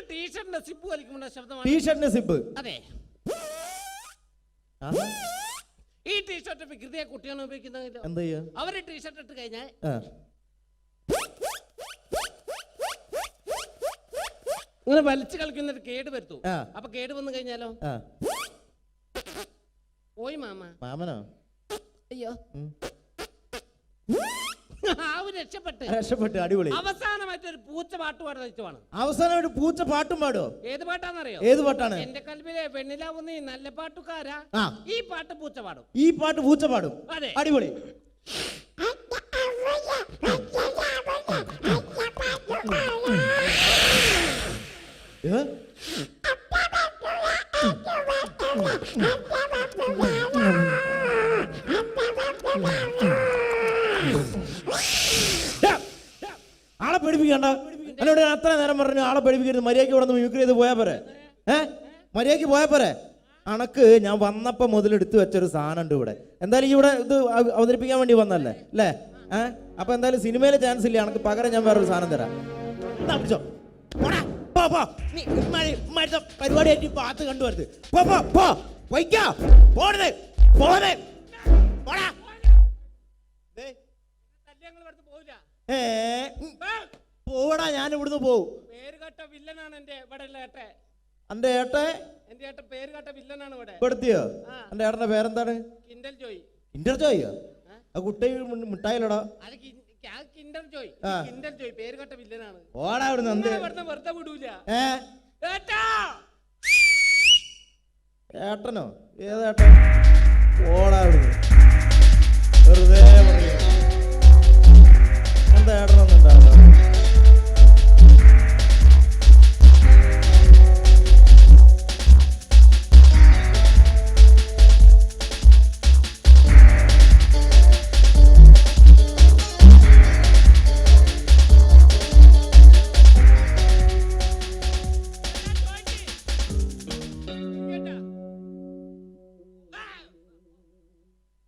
ടീഷർട്ടിന്റെ സിബ് വലിക്കുമ്പോൾ ശബ്ദമാണ്. ടീഷർട്ടിന്റെ സിബ്. അതെ. ഈ ടീഷർട്ട് വികൃതിയെ കുട്ടിയാണ് ഉപയോഗിക്കുന്നത്. എന്താ ചെയ്യാ? അവര് ടീഷർട്ട് ഇട്ട് കഴിഞ്ഞാൽ ഇങ്ങനെ വലിച്ചു കളിക്കുന്നൊരു കേട് വരുത്തു. അപ്പൊ കേട് വന്നു കഴിഞ്ഞാലോ? പോയി മാമനോ? അയ്യോ, ആ ഒരു രക്ഷപ്പെട്ട് അടിപൊളി. അവസാനമായിട്ട് ഒരു പൂച്ച പാട്ട് പാടുവാണ്. അവസാനമായിട്ട് പൂച്ച പാട്ടും പാടോ? ഏത് പാട്ടാന്നറിയോ? ഏത് പാട്ടാണ്? എന്റെ കൽവിലെ പെണ്ണിലാവുന്ന നല്ല പാട്ടുകാരാ. ഈ പാട്ട് പൂച്ച പാടും. ഈ പാട്ട് പൂച്ച പാടും. അടിപൊളി. ആളെ പേടിപ്പിക്കണ്ട. എന്നോട് ഞാൻ അത്ര നേരം പറഞ്ഞു ആളെ പേടിപ്പിക്കരുത്, മര്യാദയ്ക്ക് ഇവിടെ നിന്ന് മ്യൂക്രി ചെയ്ത് പോയാ പോരെ. മര്യാദയ്ക്ക് പോയാ പോരെ. അണക്ക് ഞാൻ വന്നപ്പോ മുതൽ എടുത്തു വെച്ചൊരു സാധനം ഉണ്ട് ഇവിടെ. എന്തായാലും ഇവിടെ ഇത് അവതരിപ്പിക്കാൻ വേണ്ടി വന്നല്ലേ അല്ലേ? അപ്പൊ എന്തായാലും സിനിമയിലെ ചാൻസ് ഇല്ല. അണക്ക് പകരം ഞാൻ വേറൊരു സാധനം തരാം. പരിപാടിയായിട്ട് പാത്ത് കണ്ടുവരുത്. പോവടാ, ഞാൻ ഇവിടുന്ന് പോവും. പേരുകെട്ട വില്ലനാണ് എന്റെ ഇവിടെ ഏട്ടെ. എന്റെ ഏട്ടെ പേരുകെട്ട വില്ലനാണ് ഇവിടെ. പെടുത്തിയോ? എന്റെ ഏട്ടന്റെ പേരെന്താണ്? കിൻഡൽ ജോയ്. കിൻഡൽ ജോയോ? ആ കുട്ടി മിഠായിലടാ. കിൻഡൽ ജോയ്. കിൻഡൽ ജോയ് പേരുകെട്ട വില്ലനാണ്. ഓടാ ഇവിടുന്ന്. വെറുതെ വിടൂല. ഏട്ടനോ? ഏതേട്ടൻ? ഓടാ ഇവിടുന്ന്. വെറുതെ പറയാ. എന്താ ഏട്ടനൊന്നും ഉണ്ടാവില്ല.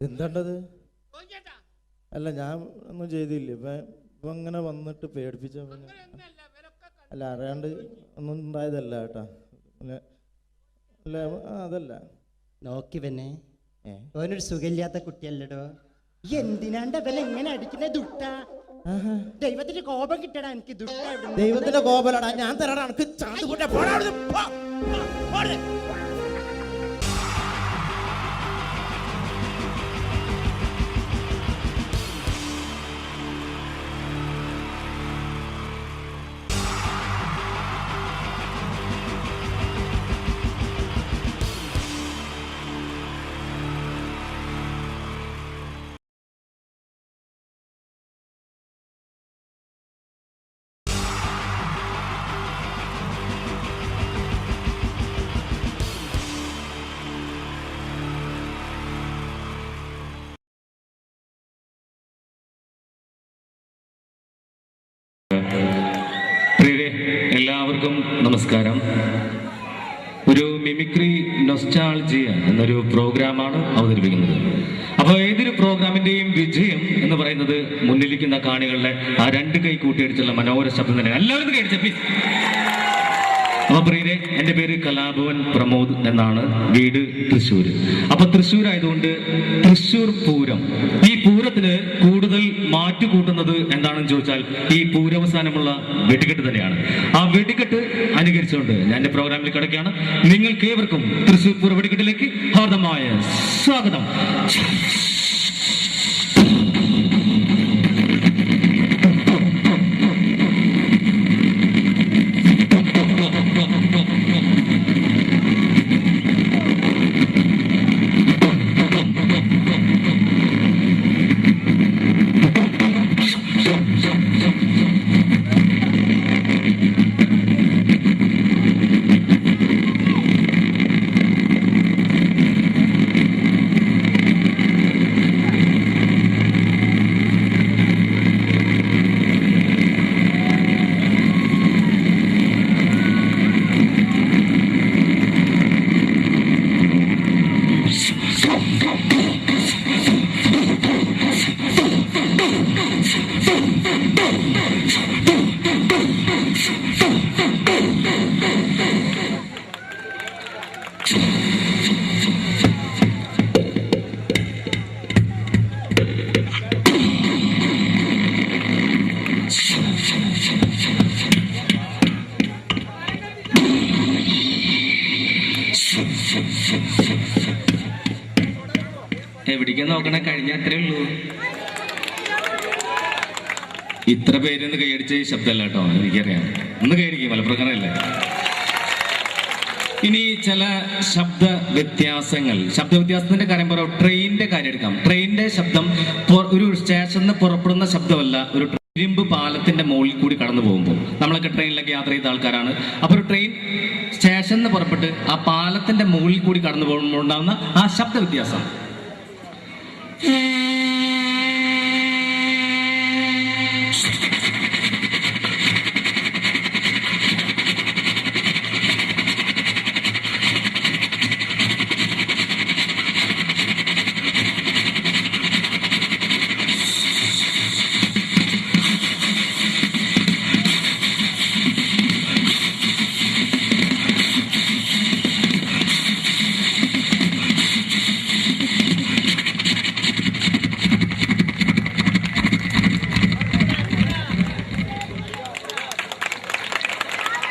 എന്താണ്ടത്? അല്ല ഞാൻ ഒന്നും ചെയ്തില്ല. ഇപ്പൊ ഇങ്ങനെ വന്നിട്ട് പേടിപ്പിച്ച അല്ല അറിയാണ്ട് ഒന്നും ഉണ്ടായതല്ല കേട്ടാ. അല്ല അതല്ല നോക്കി പിന്നെ ഓനൊരു സുഖമില്ലാത്ത കുട്ടിയല്ലടോ. എന്തിനാണ്ട് അവൻ എങ്ങനെ അടിക്കുന്ന ദുട്ട? ദൈവത്തിന്റെ കോപം കിട്ടടാ എനിക്ക്. ദുട്ട ദൈവത്തിന്റെ കോപലടാ. ഞാൻ തരാടാ എനിക്ക് ചാന്ത് കൂട്ട. എല്ലാവർക്കും നമസ്കാരം. ഒരു മിമിക്രി നൊസ്റ്റാൾജിയ എന്നൊരു പ്രോഗ്രാമാണ് അവതരിപ്പിക്കുന്നത്. അപ്പോൾ ഏതൊരു പ്രോഗ്രാമിന്റെയും വിജയം എന്ന് പറയുന്നത് മുന്നിലിരിക്കുന്ന കാണികളുടെ ആ രണ്ട് കൈ കൂട്ടിയടിച്ചുള്ള മനോഹര ശബ്ദം തന്നെയാണ്. എല്ലാവരും കേട്ടിച്ച പ്ലീസ്. അപ്പൊ പ്രിയരെ, എൻ്റെ പേര് കലാഭവൻ പ്രമോദ് എന്നാണ്. വീട് തൃശ്ശൂർ. അപ്പൊ തൃശ്ശൂർ ആയതുകൊണ്ട് തൃശ്ശൂർ പൂരം. ഈ പൂരത്തിന് കൂടുതൽ മാറ്റുകൂട്ടുന്നത് എന്താണെന്ന് ചോദിച്ചാൽ ഈ പൂരവസാനമുള്ള വെടിക്കെട്ട് തന്നെയാണ്. ആ വെടിക്കെട്ട് അനുകരിച്ചുകൊണ്ട് ഞാൻ എൻ്റെ പ്രോഗ്രാമിൽ കിടക്കുകയാണ്. നിങ്ങൾക്ക് ഏവർക്കും തൃശ്ശൂർ പൂര വെടിക്കെട്ടിലേക്ക് ഹാർദമായ സ്വാഗതം. എവിടേക്കാ നോക്കണേ? കഴിഞ്ഞ അത്രേ ഉള്ളൂ. ഇത്ര പേരൊന്ന് കൈയടിച്ച ഈ ശബ്ദമല്ല കേട്ടോ, എനിക്കറിയാം. ഒന്ന് കൈയടിക്കും, മലപ്രകാരമല്ലേ. ഇനി ചില ശബ്ദ വ്യത്യാസത്തിന്റെ കാര്യം പറയാം. ട്രെയിനിന്റെ കാര്യം എടുക്കാം. ട്രെയിനിന്റെ ശബ്ദം ഒരു സ്റ്റേഷനിൽ നിന്ന് പുറപ്പെടുന്ന ശബ്ദമല്ല, ഒരു ഇരുമ്പ് പാലത്തിന്റെ മുകളിൽ കൂടി കടന്നു പോകുമ്പോൾ. നമ്മളൊക്കെ ട്രെയിനിലൊക്കെ യാത്ര ചെയ്ത ആൾക്കാരാണ്. അപ്പോൾ ഒരു ട്രെയിൻ സ്റ്റേഷനിൽ നിന്ന് പുറപ്പെട്ട് ആ പാലത്തിന്റെ മുകളിൽ കൂടി കടന്നു പോകുമ്പോൾ ഉണ്ടാകുന്ന ആ ശബ്ദ വ്യത്യാസം.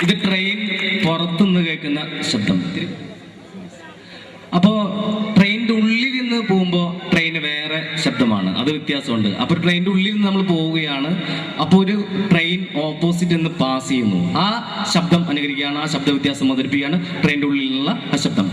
ഇത് ട്രെയിൻ പുറത്തുനിന്ന് കേൾക്കുന്ന ശബ്ദം. അപ്പോൾ ട്രെയിനിന്റെ ഉള്ളിൽ നിന്ന് പോകുമ്പോൾ ട്രെയിന് വേറെ ശബ്ദമാണ്, അത് വ്യത്യാസമുണ്ട്. അപ്പോൾ ട്രെയിനിന്റെ ഉള്ളിൽ നിന്ന് നമ്മൾ പോവുകയാണ്, അപ്പോൾ ഒരു ട്രെയിൻ ഓപ്പോസിറ്റ് നിന്ന് പാസ് ചെയ്യുന്നു, ആ ശബ്ദം അനുകരിക്കുകയാണ്, ആ ശബ്ദ വ്യത്യാസം അവതരിപ്പിക്കുകയാണ് ട്രെയിനിന്റെ ഉള്ളിലുള്ള ആ ശബ്ദം.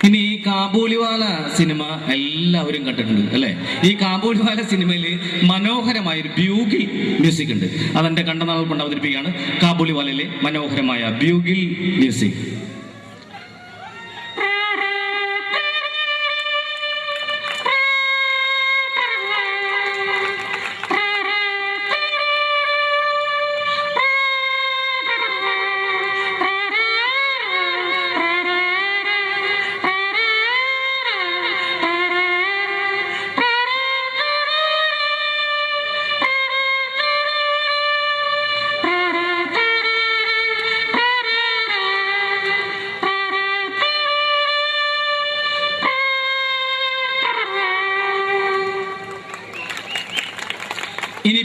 ഇനി ഈ കാബൂളിവാല സിനിമ എല്ലാവരും കണ്ടിട്ടുണ്ട് അല്ലെ? ഈ കാബൂളിവാല സിനിമയിൽ മനോഹരമായ ഒരു ബ്യൂഗിൽ മ്യൂസിക് ഉണ്ട്. അതെന്റെ കണ്ടനാൾ കൊണ്ട് അവതരിപ്പിക്കുകയാണ് കാബൂളിവാലയിലെ മനോഹരമായ ബ്യൂഗിൽ മ്യൂസിക്. ഇനി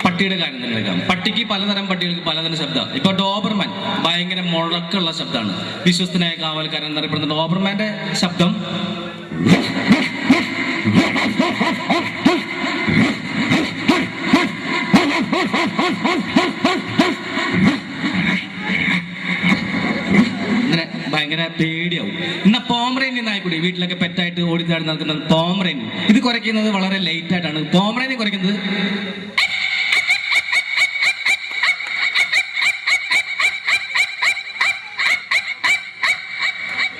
പട്ടിയുടെ കാര്യം തന്നെ എടുക്കാം. പട്ടിക്ക് പലതരം പട്ടികൾക്ക് പലതരം ശബ്ദം. ഇപ്പൊ ഡോബർമാൻ ഭയങ്കര മുഴക്കമുള്ള ശബ്ദമാണ്. വിശ്വസ്തനായ കാവൽക്കാരൻ എന്നറിയപ്പെടുന്ന ഡോബർമാന്റെ ശബ്ദം ഇങ്ങനെ ഭയങ്കര പേടിയാവും. എന്നാ പോമറേനിയൻ ആയിക്കൂടി വീട്ടിലൊക്കെ പെറ്റായിട്ട് ഓടിച്ചാടി നടക്കുന്നത് പോമറേനിയൻ. ഇത് കുറയ്ക്കുന്നത് വളരെ ലൈറ്റ് ആയിട്ടാണ്. പോമറേനിയൻ കുറയ്ക്കുന്നത്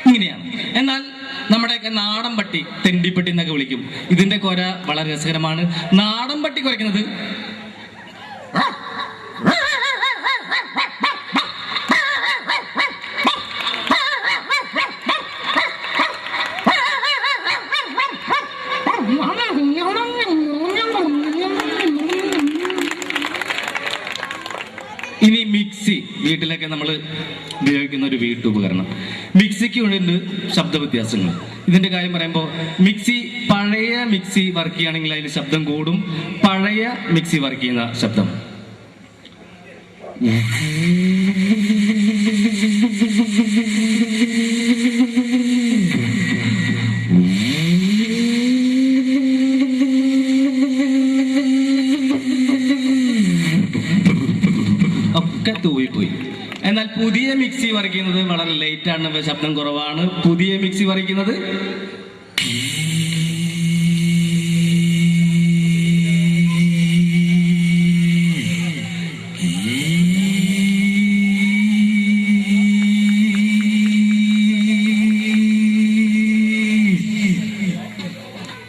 ഇങ്ങനെയാണ്. എന്നാൽ നമ്മുടെയൊക്കെ നാടൻ പട്ടി തെണ്ടിപ്പട്ടി എന്നൊക്കെ വിളിക്കും. ഇതിന്റെ കൊര വളരെ രസകരമാണ്. നാടൻ പട്ടി കുറയ്ക്കുന്നത് ഇനി മിക്സി വീട്ടിലൊക്കെ നമ്മൾ ഉപയോഗിക്കുന്ന ഒരു വീട്ടുപകരണം. മിക്സിക്ക് ഉണ്ട് ശബ്ദ വ്യത്യാസങ്ങൾ. ഇതിന്റെ കാര്യം പറയുമ്പോൾ മിക്സി പഴയ മിക്സി വർക്ക് ചെയ്യുകയാണെങ്കിൽ അതിന് ശബ്ദം കൂടും. പഴയ മിക്സി വർക്ക് ചെയ്യുന്ന ശബ്ദം ഒക്കെ തൂവിപ്പോയി. എന്നാൽ പുതിയ മിക്സി വർക്ക് ചെയ്യുന്നത് വളരെ ലേറ്റ് ആണ്, ശബ്ദം കുറവാണ്. പുതിയ മിക്സി വർക്ക് ചെയ്യുന്നത്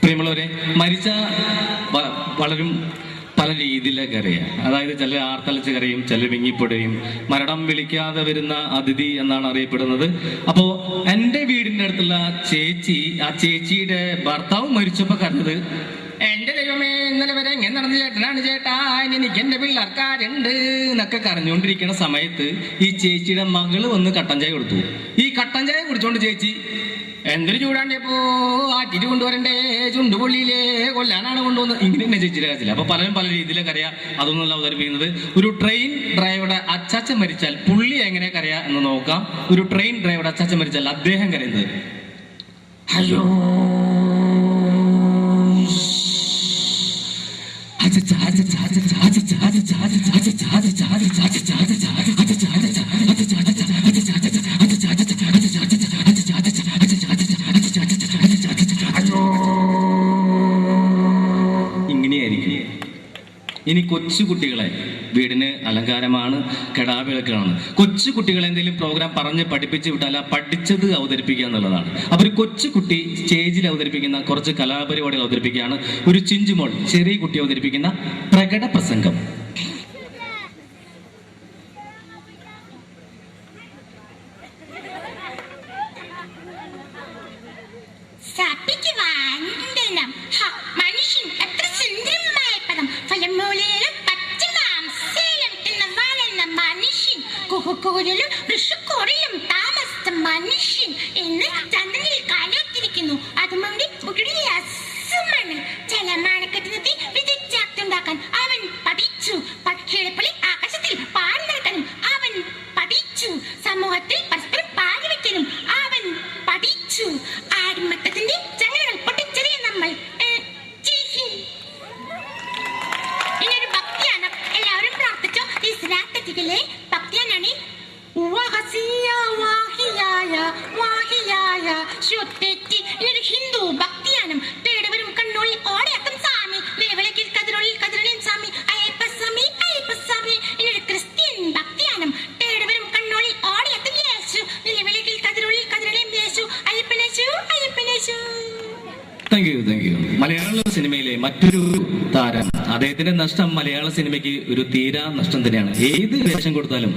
പ്രിയമുള്ളവരെ, മരിച്ച വളരും പല രീതിയിലൊക്കെ അറിയാം. അതായത് ചില ആർത്തലച്ച് കരയും, ചില വിങ്ങിപ്പൊടയും, മരണം വിളിക്കാതെ വരുന്ന അതിഥി എന്നാണ് അറിയപ്പെടുന്നത്. അപ്പോ എൻ്റെ വീടിൻ്റെ അടുത്തുള്ള ചേച്ചി, ആ ചേച്ചിയുടെ ഭർത്താവ് മരിച്ചപ്പോ കണ്ടത്, എന്റെ ദൈവമേ ഇന്നലെ വരെ എങ്ങനെ നടന്ന ചേട്ടനാണ് ചേട്ടാ, എനിക്ക് എന്റെ പിള്ളേർക്കാരുണ്ട് എന്നൊക്കെ കരഞ്ഞുകൊണ്ടിരിക്കുന്ന സമയത്ത് ഈ ചേച്ചിയുടെ മകള് വന്ന് കട്ടൻ ചായ കൊടുത്തു. ഈ കട്ടൻ ചായ കുടിച്ചോണ്ട് ചേച്ചി, എന്തൊരു ചൂടാണ്ടിയപ്പോ ആറ്റിട്ട് കൊണ്ടുവരണ്ടേ, ചുണ്ടുപൊള്ളിയിലേ കൊല്ലാനാണ് കൊണ്ടുവന്നത്, ഇങ്ങനെ തന്നെ ചേച്ചിയുടെ കാര്യത്തില്ല. അപ്പൊ പലരും പല രീതിയിലൊക്കെ അറിയാം. അതൊന്നുമല്ല അവതരിപ്പിക്കുന്നത്. ഒരു ട്രെയിൻ ഡ്രൈവറുടെ അച്ചാച്ചൻ മരിച്ചാൽ പുള്ളി എങ്ങനെ കരയാ എന്ന് നോക്കാം. ഒരു ട്രെയിൻ ഡ്രൈവറുടെ അച്ചാച്ചൻ മരിച്ചാൽ അദ്ദേഹം കരയുന്നത്, അയ്യോ ഇങ്ങനെയായിരിക്കും. ഇനി കൊച്ചുകുട്ടികളെ, വീടിന് അലങ്കാരമാണ്, കെടാവിളക്കാണ്. കൊച്ചുകുട്ടികളെ എന്തെങ്കിലും പ്രോഗ്രാം പറഞ്ഞ് പഠിപ്പിച്ച് വിട്ടാൽ ആ പഠിച്ചത് അവതരിപ്പിക്കുക എന്നുള്ളതാണ്. അപ്പൊ ഒരു കൊച്ചുകുട്ടി സ്റ്റേജിൽ അവതരിപ്പിക്കുന്ന കുറച്ച് കലാപരിപാടികൾ അവതരിപ്പിക്കുകയാണ്. ഒരു ചിഞ്ചുമോൾ, ചെറിയ കുട്ടി അവതരിപ്പിക്കുന്ന പ്രകട പ്രസംഗം. മനുഷ്യൻ എത്ര സുന്ദരമായ പദം, ഫലമൂലയിലും പച്ചമാംസയിലും തിന്ന് വളർന്ന മനുഷ്യൻ, കുഹുകൂരിലും ഋഷുക്കൂറിലും താമസിച്ച മനുഷ്യൻ എന്ന് ചന്ദ്രനിൽ കാലോത്തിരിക്കുന്നു. അതുകൊണ്ട് ജലമാണക്കെട്ടിനെത്തി വിദ്യുച്ഛക്തിയുണ്ടാക്കാൻ അവൻ പഠിച്ചു. പക്ഷികളെ പോലെ ആകാശത്തിൽ പാറി നടക്കാനും അവൻ പഠിച്ചു. സമൂഹത്തിൽ പരസ്പരം പാടി വയ്ക്കാനും അവൻ പഠിച്ചു. ആടിമത്തത്തിന്റെ ചങ്ങലകൾ പൊട്ടിച്ചെറിയ നമ്മൾ ഇനിയൊരു ഭക്തിയാണ്. എല്ലാവരും പ്രാർത്ഥിച്ചോ. ഈ സ്നാത്തത്തിലെ ഭക്തിയാനാണ് ഇതൊരു ഹിന്ദു ഭക്തിയാനം. തേടുവരും കണ്ണുള്ളിൽ ഓടയക്കം സ്വാമി, നിലവിളക്കിൽ കതിരുള്ളിൽ കതിരണിയൻ സ്വാമി, അയ്യപ്പസ്വാമി അയ്യപ്പസ്വാമി. ഇതൊരു ക്രിസ്ത്യൻ ഭക്തിയാനം. തേടുവരും കണ്ണുള്ളിൽ ഓടയക്കം യേശു, നിലവിളക്കിൽ കതിരുള്ളിൽ കതിരണിയൻ യേശു, അയ്യപ്പനേശു അയ്യപ്പനേശു. Thank you, thank you. മലയാള സിനിമയിലെ മറ്റൊരു താരം, അദ്ദേഹത്തിന്റെ നഷ്ടം മലയാള സിനിമയ്ക്ക് ഒരു തീരാ നഷ്ടം തന്നെയാണ്. ഏത് വേഷം കൊടുത്താലും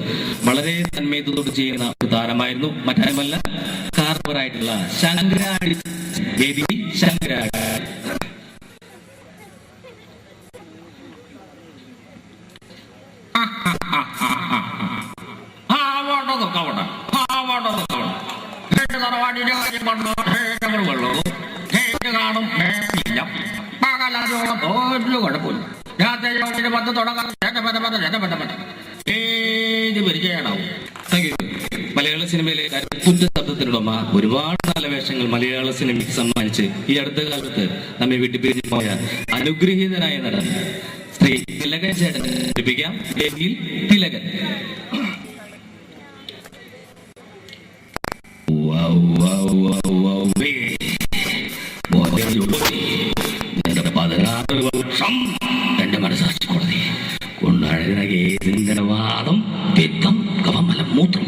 വളരെ തന്മയത്തോട് ചെയ്യുന്ന ഒരു താരമായിരുന്നു. മറ്റാരുമല്ല, കാർവറായിട്ടുള്ള ശങ്കരാടി. വേദി ശങ്കരാടി. കാണും ഒരു കുഴപ്പമില്ല. മലയാള സിനിമയിലെ കരുത്തുറ്റ ശബ്ദത്തിനുടമ ഒരുപാട് നല്ല വേഷങ്ങൾ മലയാള സിനിമയ്ക്ക് സമ്മാനിച്ച് ഈ അടുത്ത കാലത്ത് നമ്മെ വിട്ടുപിരിഞ്ഞു പോയ അനുഗ്രഹീതനായ നടൻ ശ്രീ തിലകൻ ചേട്ടൻ ലഭിക്കാം. വേദിയിൽ തിലകൻ. എന്റെ മനസ്സാക്ഷി കോടതി കൊണ്ടാടവാദം, പിത്തം, കഫമലം, മൂത്രം,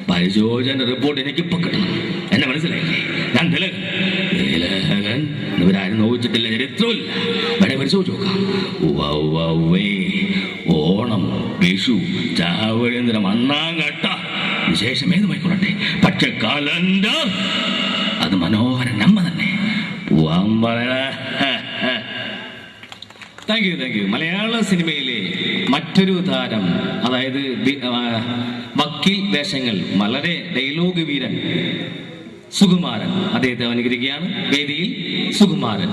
പരിശോധന റിപ്പോർട്ട് എനിക്കിപ്പോ കിട്ടണം. എന്നെ മനസ്സിലായില്ലേ? ഞാൻ തിലകൻ. ഇവരാരും നോക്കിച്ചിട്ടില്ല, ചരിത്രമില്ല. വേണേ പരിശോധിച്ച് നോക്കാം. ഓണം, വിഷു, ചാവഴേന്ദ്രം, അണ്ണാങ്കട്ട, വിശേഷം ഏതുമായിക്കൊള്ളട്ടെ, പക്ഷെ കലണ്ടർ അത് മനോഹര നമ്മ തന്നെ. Thank you, thank you. മലയാള സിനിമയിലെ മറ്റൊരു താരം, അതായത് വക്കീൽ വേഷങ്ങൾ, വളരെ ഡയലോഗ് വീരൻ സുകുമാരൻ. അദ്ദേഹത്തെ അനുകരിക്കുകയാണ്. വേദിയിൽ സുകുമാരൻ.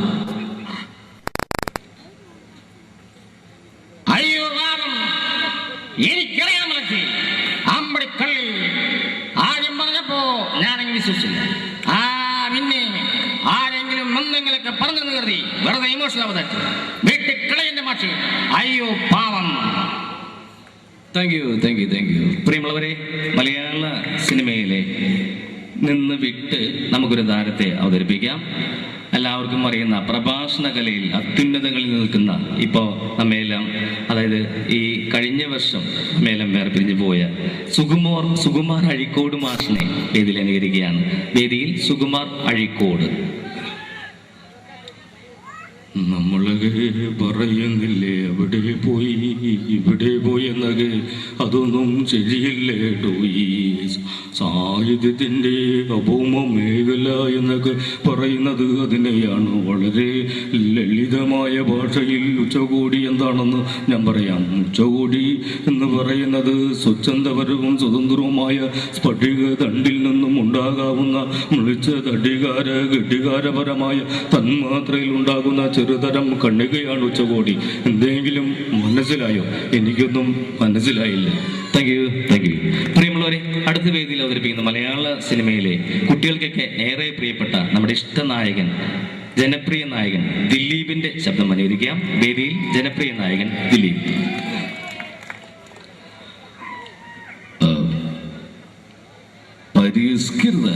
അയ്യോ വാദം എനിക്കറിയാൻ മനസ്സിൽ അമ്പടിക്കള്ളിൽ ആദ്യം പറഞ്ഞപ്പോ ഞാനെങ്കിൽ വിശ്വസിച്ചില്ല. പിന്നെ ആരെങ്കിലും എന്തെങ്കിലൊക്കെ പറഞ്ഞെന്ന് കരുതി വെറുതെ ഇമോഷണൽ അവതരിച്ചു വീട്ടിൽ കളയന്റെ മാഷി. അയ്യോ പാവം. Thank you, thank you, thank U. പ്രിയമുള്ളവരെ, മലയാള സിനിമയിലെ നിന്ന് വിട്ട് നമുക്കൊരു താരത്തെ അവതരിപ്പിക്കാം. എല്ലാവർക്കും അറിയുന്ന പ്രഭാഷണ കലയിൽ അത്യുന്നതങ്ങളിൽ നിൽക്കുന്ന, ഇപ്പോൾ നമ്മയെല്ലാം, അതായത് ഈ കഴിഞ്ഞ വർഷം നമ്മയെല്ലാം വേർപിരിഞ്ഞു പോയ സുകുമാർ അഴീക്കോട് മാഷിനെ വേദിയിൽ അനുകരിക്കുകയാണ്. വേദിയിൽ സുകുമാർ അഴീക്കോട്. നമ്മളൊക്കെ പറയുന്നില്ലേ അവിടെ പോയി ഇവിടെ പോയി എന്നൊക്കെ അതൊന്നും ശരിയല്ലേട്ടോ. ഈ സാഹിത്യത്തിൻ്റെ അഭൗമ മേഖല എന്നൊക്കെ പറയുന്നത് അതിനെയാണ്. വളരെ ലളിതമായ ഭാഷയിൽ ഉച്ചകോടി എന്താണെന്ന് ഞാൻ പറയാം. ഉച്ചകോടി എന്ന് പറയുന്നത് സ്വച്ഛന്തപരവും സ്വതന്ത്രവുമായ സ്ഫടിക ദണ്ടിൽ നിന്നും ഉണ്ടാകാവുന്ന മിളിച്ച ഘടികാരപരമായ തന്മാത്രയിൽ ഉണ്ടാകുന്ന ചെറുതരം കണ്ണികയാണ് ഉച്ചകോടി. എന്തെങ്കിലും മനസ്സിലായോ? എനിക്കൊന്നും മനസ്സിലായില്ല. Thank you, thank U. പ്രിയമുള്ളവരെ, അടുത്ത വേദിയിൽ അവതരിപ്പിക്കുന്ന മലയാള സിനിമയിലെ കുട്ടികൾക്കൊക്കെ ഏറെ പ്രിയപ്പെട്ട നമ്മുടെ ഇഷ്ടനായകൻ, ജനപ്രിയ നായകൻ ദിലീപിന്റെ ശബ്ദം അനുകരിക്കാം. വേദിയിൽ ജനപ്രിയ നായകൻ ദിലീപ്. പരിഷ്കൃത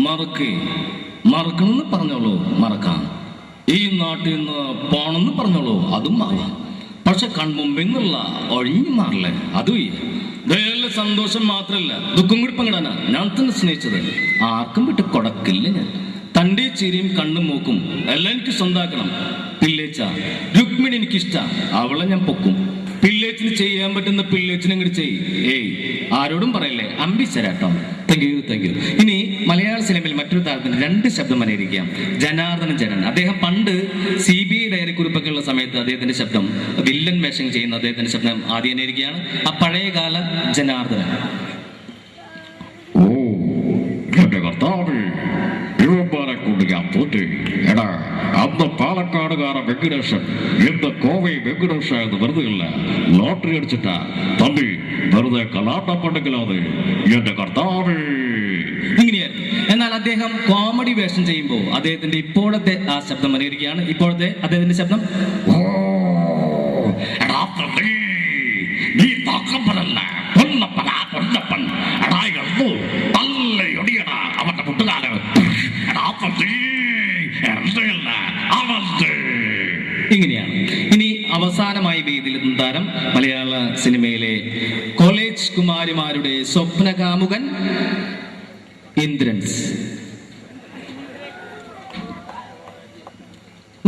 മറക്കണമെന്ന് പറഞ്ഞോളൂ, മറക്കാം. ഈ നാട്ടിൽ നിന്ന് പോണെന്ന് പറഞ്ഞോളൂ, അതും ആവാം. പക്ഷെ കൺമുമ്പിൽ നിന്നുള്ള ഒഴിഞ്ഞു മാറില്ലേ, അതും ഇതേലെ സന്തോഷം മാത്രമല്ല ദുഃഖം കൂടി പങ്കിടാനാ ഞാൻ തന്നെ സ്നേഹിച്ചത്. ആർക്കും വിട്ട് കൊടക്കില്ല ഞാൻ. തൻ്റെ ചിരിയും കണ്ണും മൂക്കും എല്ലാം എനിക്ക് സ്വന്താക്കണം. പിള്ളേച്ച രുക്മിണി എനിക്കിഷ്ട, അവളെ ഞാൻ പൊക്കും. പിള്ളേച്ചിന് ചെയ്യാൻ പറ്റുന്ന പിള്ളേച്ചിനും കൂടി ചെയ്യ്. ആരോടും പറയല്ലേ, അമ്പിച്ചരാട്ടോ. Thank you, thank you. ഇനി മലയാള സിനിമയിൽ മറ്റൊരു താരത്തിന് 2 ശബ്ദം അനുകരിക്കാം. ജനാർദ്ദനൻ ജനൻ. അദ്ദേഹം പണ്ട് CBI ഡയറി കുറിപ്പൊക്കെ ഉള്ള സമയത്ത് അദ്ദേഹത്തിന്റെ ശബ്ദം, വില്ലൻ വേഷം ചെയ്യുന്ന അദ്ദേഹത്തിന്റെ ശബ്ദം ആദ്യം അനുകരിക്കുകയാണ്. ആ പഴയകാല ജനാർദ്ദനൻ. ഓ എന്റെ കർത്താവ്, ഇവന്മാരെ കൊണ്ട് ഞാൻ തോറ്റി. എടാ, അന്ന് പാലക്കാടുകാര വെങ്കടേശൻ ഇന്ന് കോവൈ വെങ്കടേശ എന്ന് വെറുതെ ഇല്ല, ലോട്ടറി അടിച്ചിട്ടാ തമ്പി വെറുതെ കലാട്ടപ്പുണ്ടെങ്കിലാതെ എന്റെ കർത്താവ്. ഇങ്ങനെയായിരുന്നു. എന്നാൽ അദ്ദേഹം കോമഡി വേഷം ചെയ്യുമ്പോൾ അദ്ദേഹത്തിന്റെ ഇപ്പോഴത്തെ ആ ശബ്ദം അനുകരിക്കുകയാണ്. ഇപ്പോഴത്തെ അദ്ദേഹത്തിന്റെ ശബ്ദം. ഓ എടാ തമ്പി, നീ താക്കമ്പലല്ല, പൊന്നപ്പൻ. എടാ എഴുതു തല്ലയൊടിയടാ അവന്റെ മുട്ടുകാല്. എടാ തമ്പി, എന്തല്ല അവസ്ഥ. ഇങ്ങനെയാണ്. ഇനി അവസാനമായി വേദിയിലെത്തുന്ന താരം മലയാള സിനിമയിലെ കോളേജ് കുമാരിമാരുടെ സ്വപ്നകാമുകൻ ഇന്ദ്രൻസ്.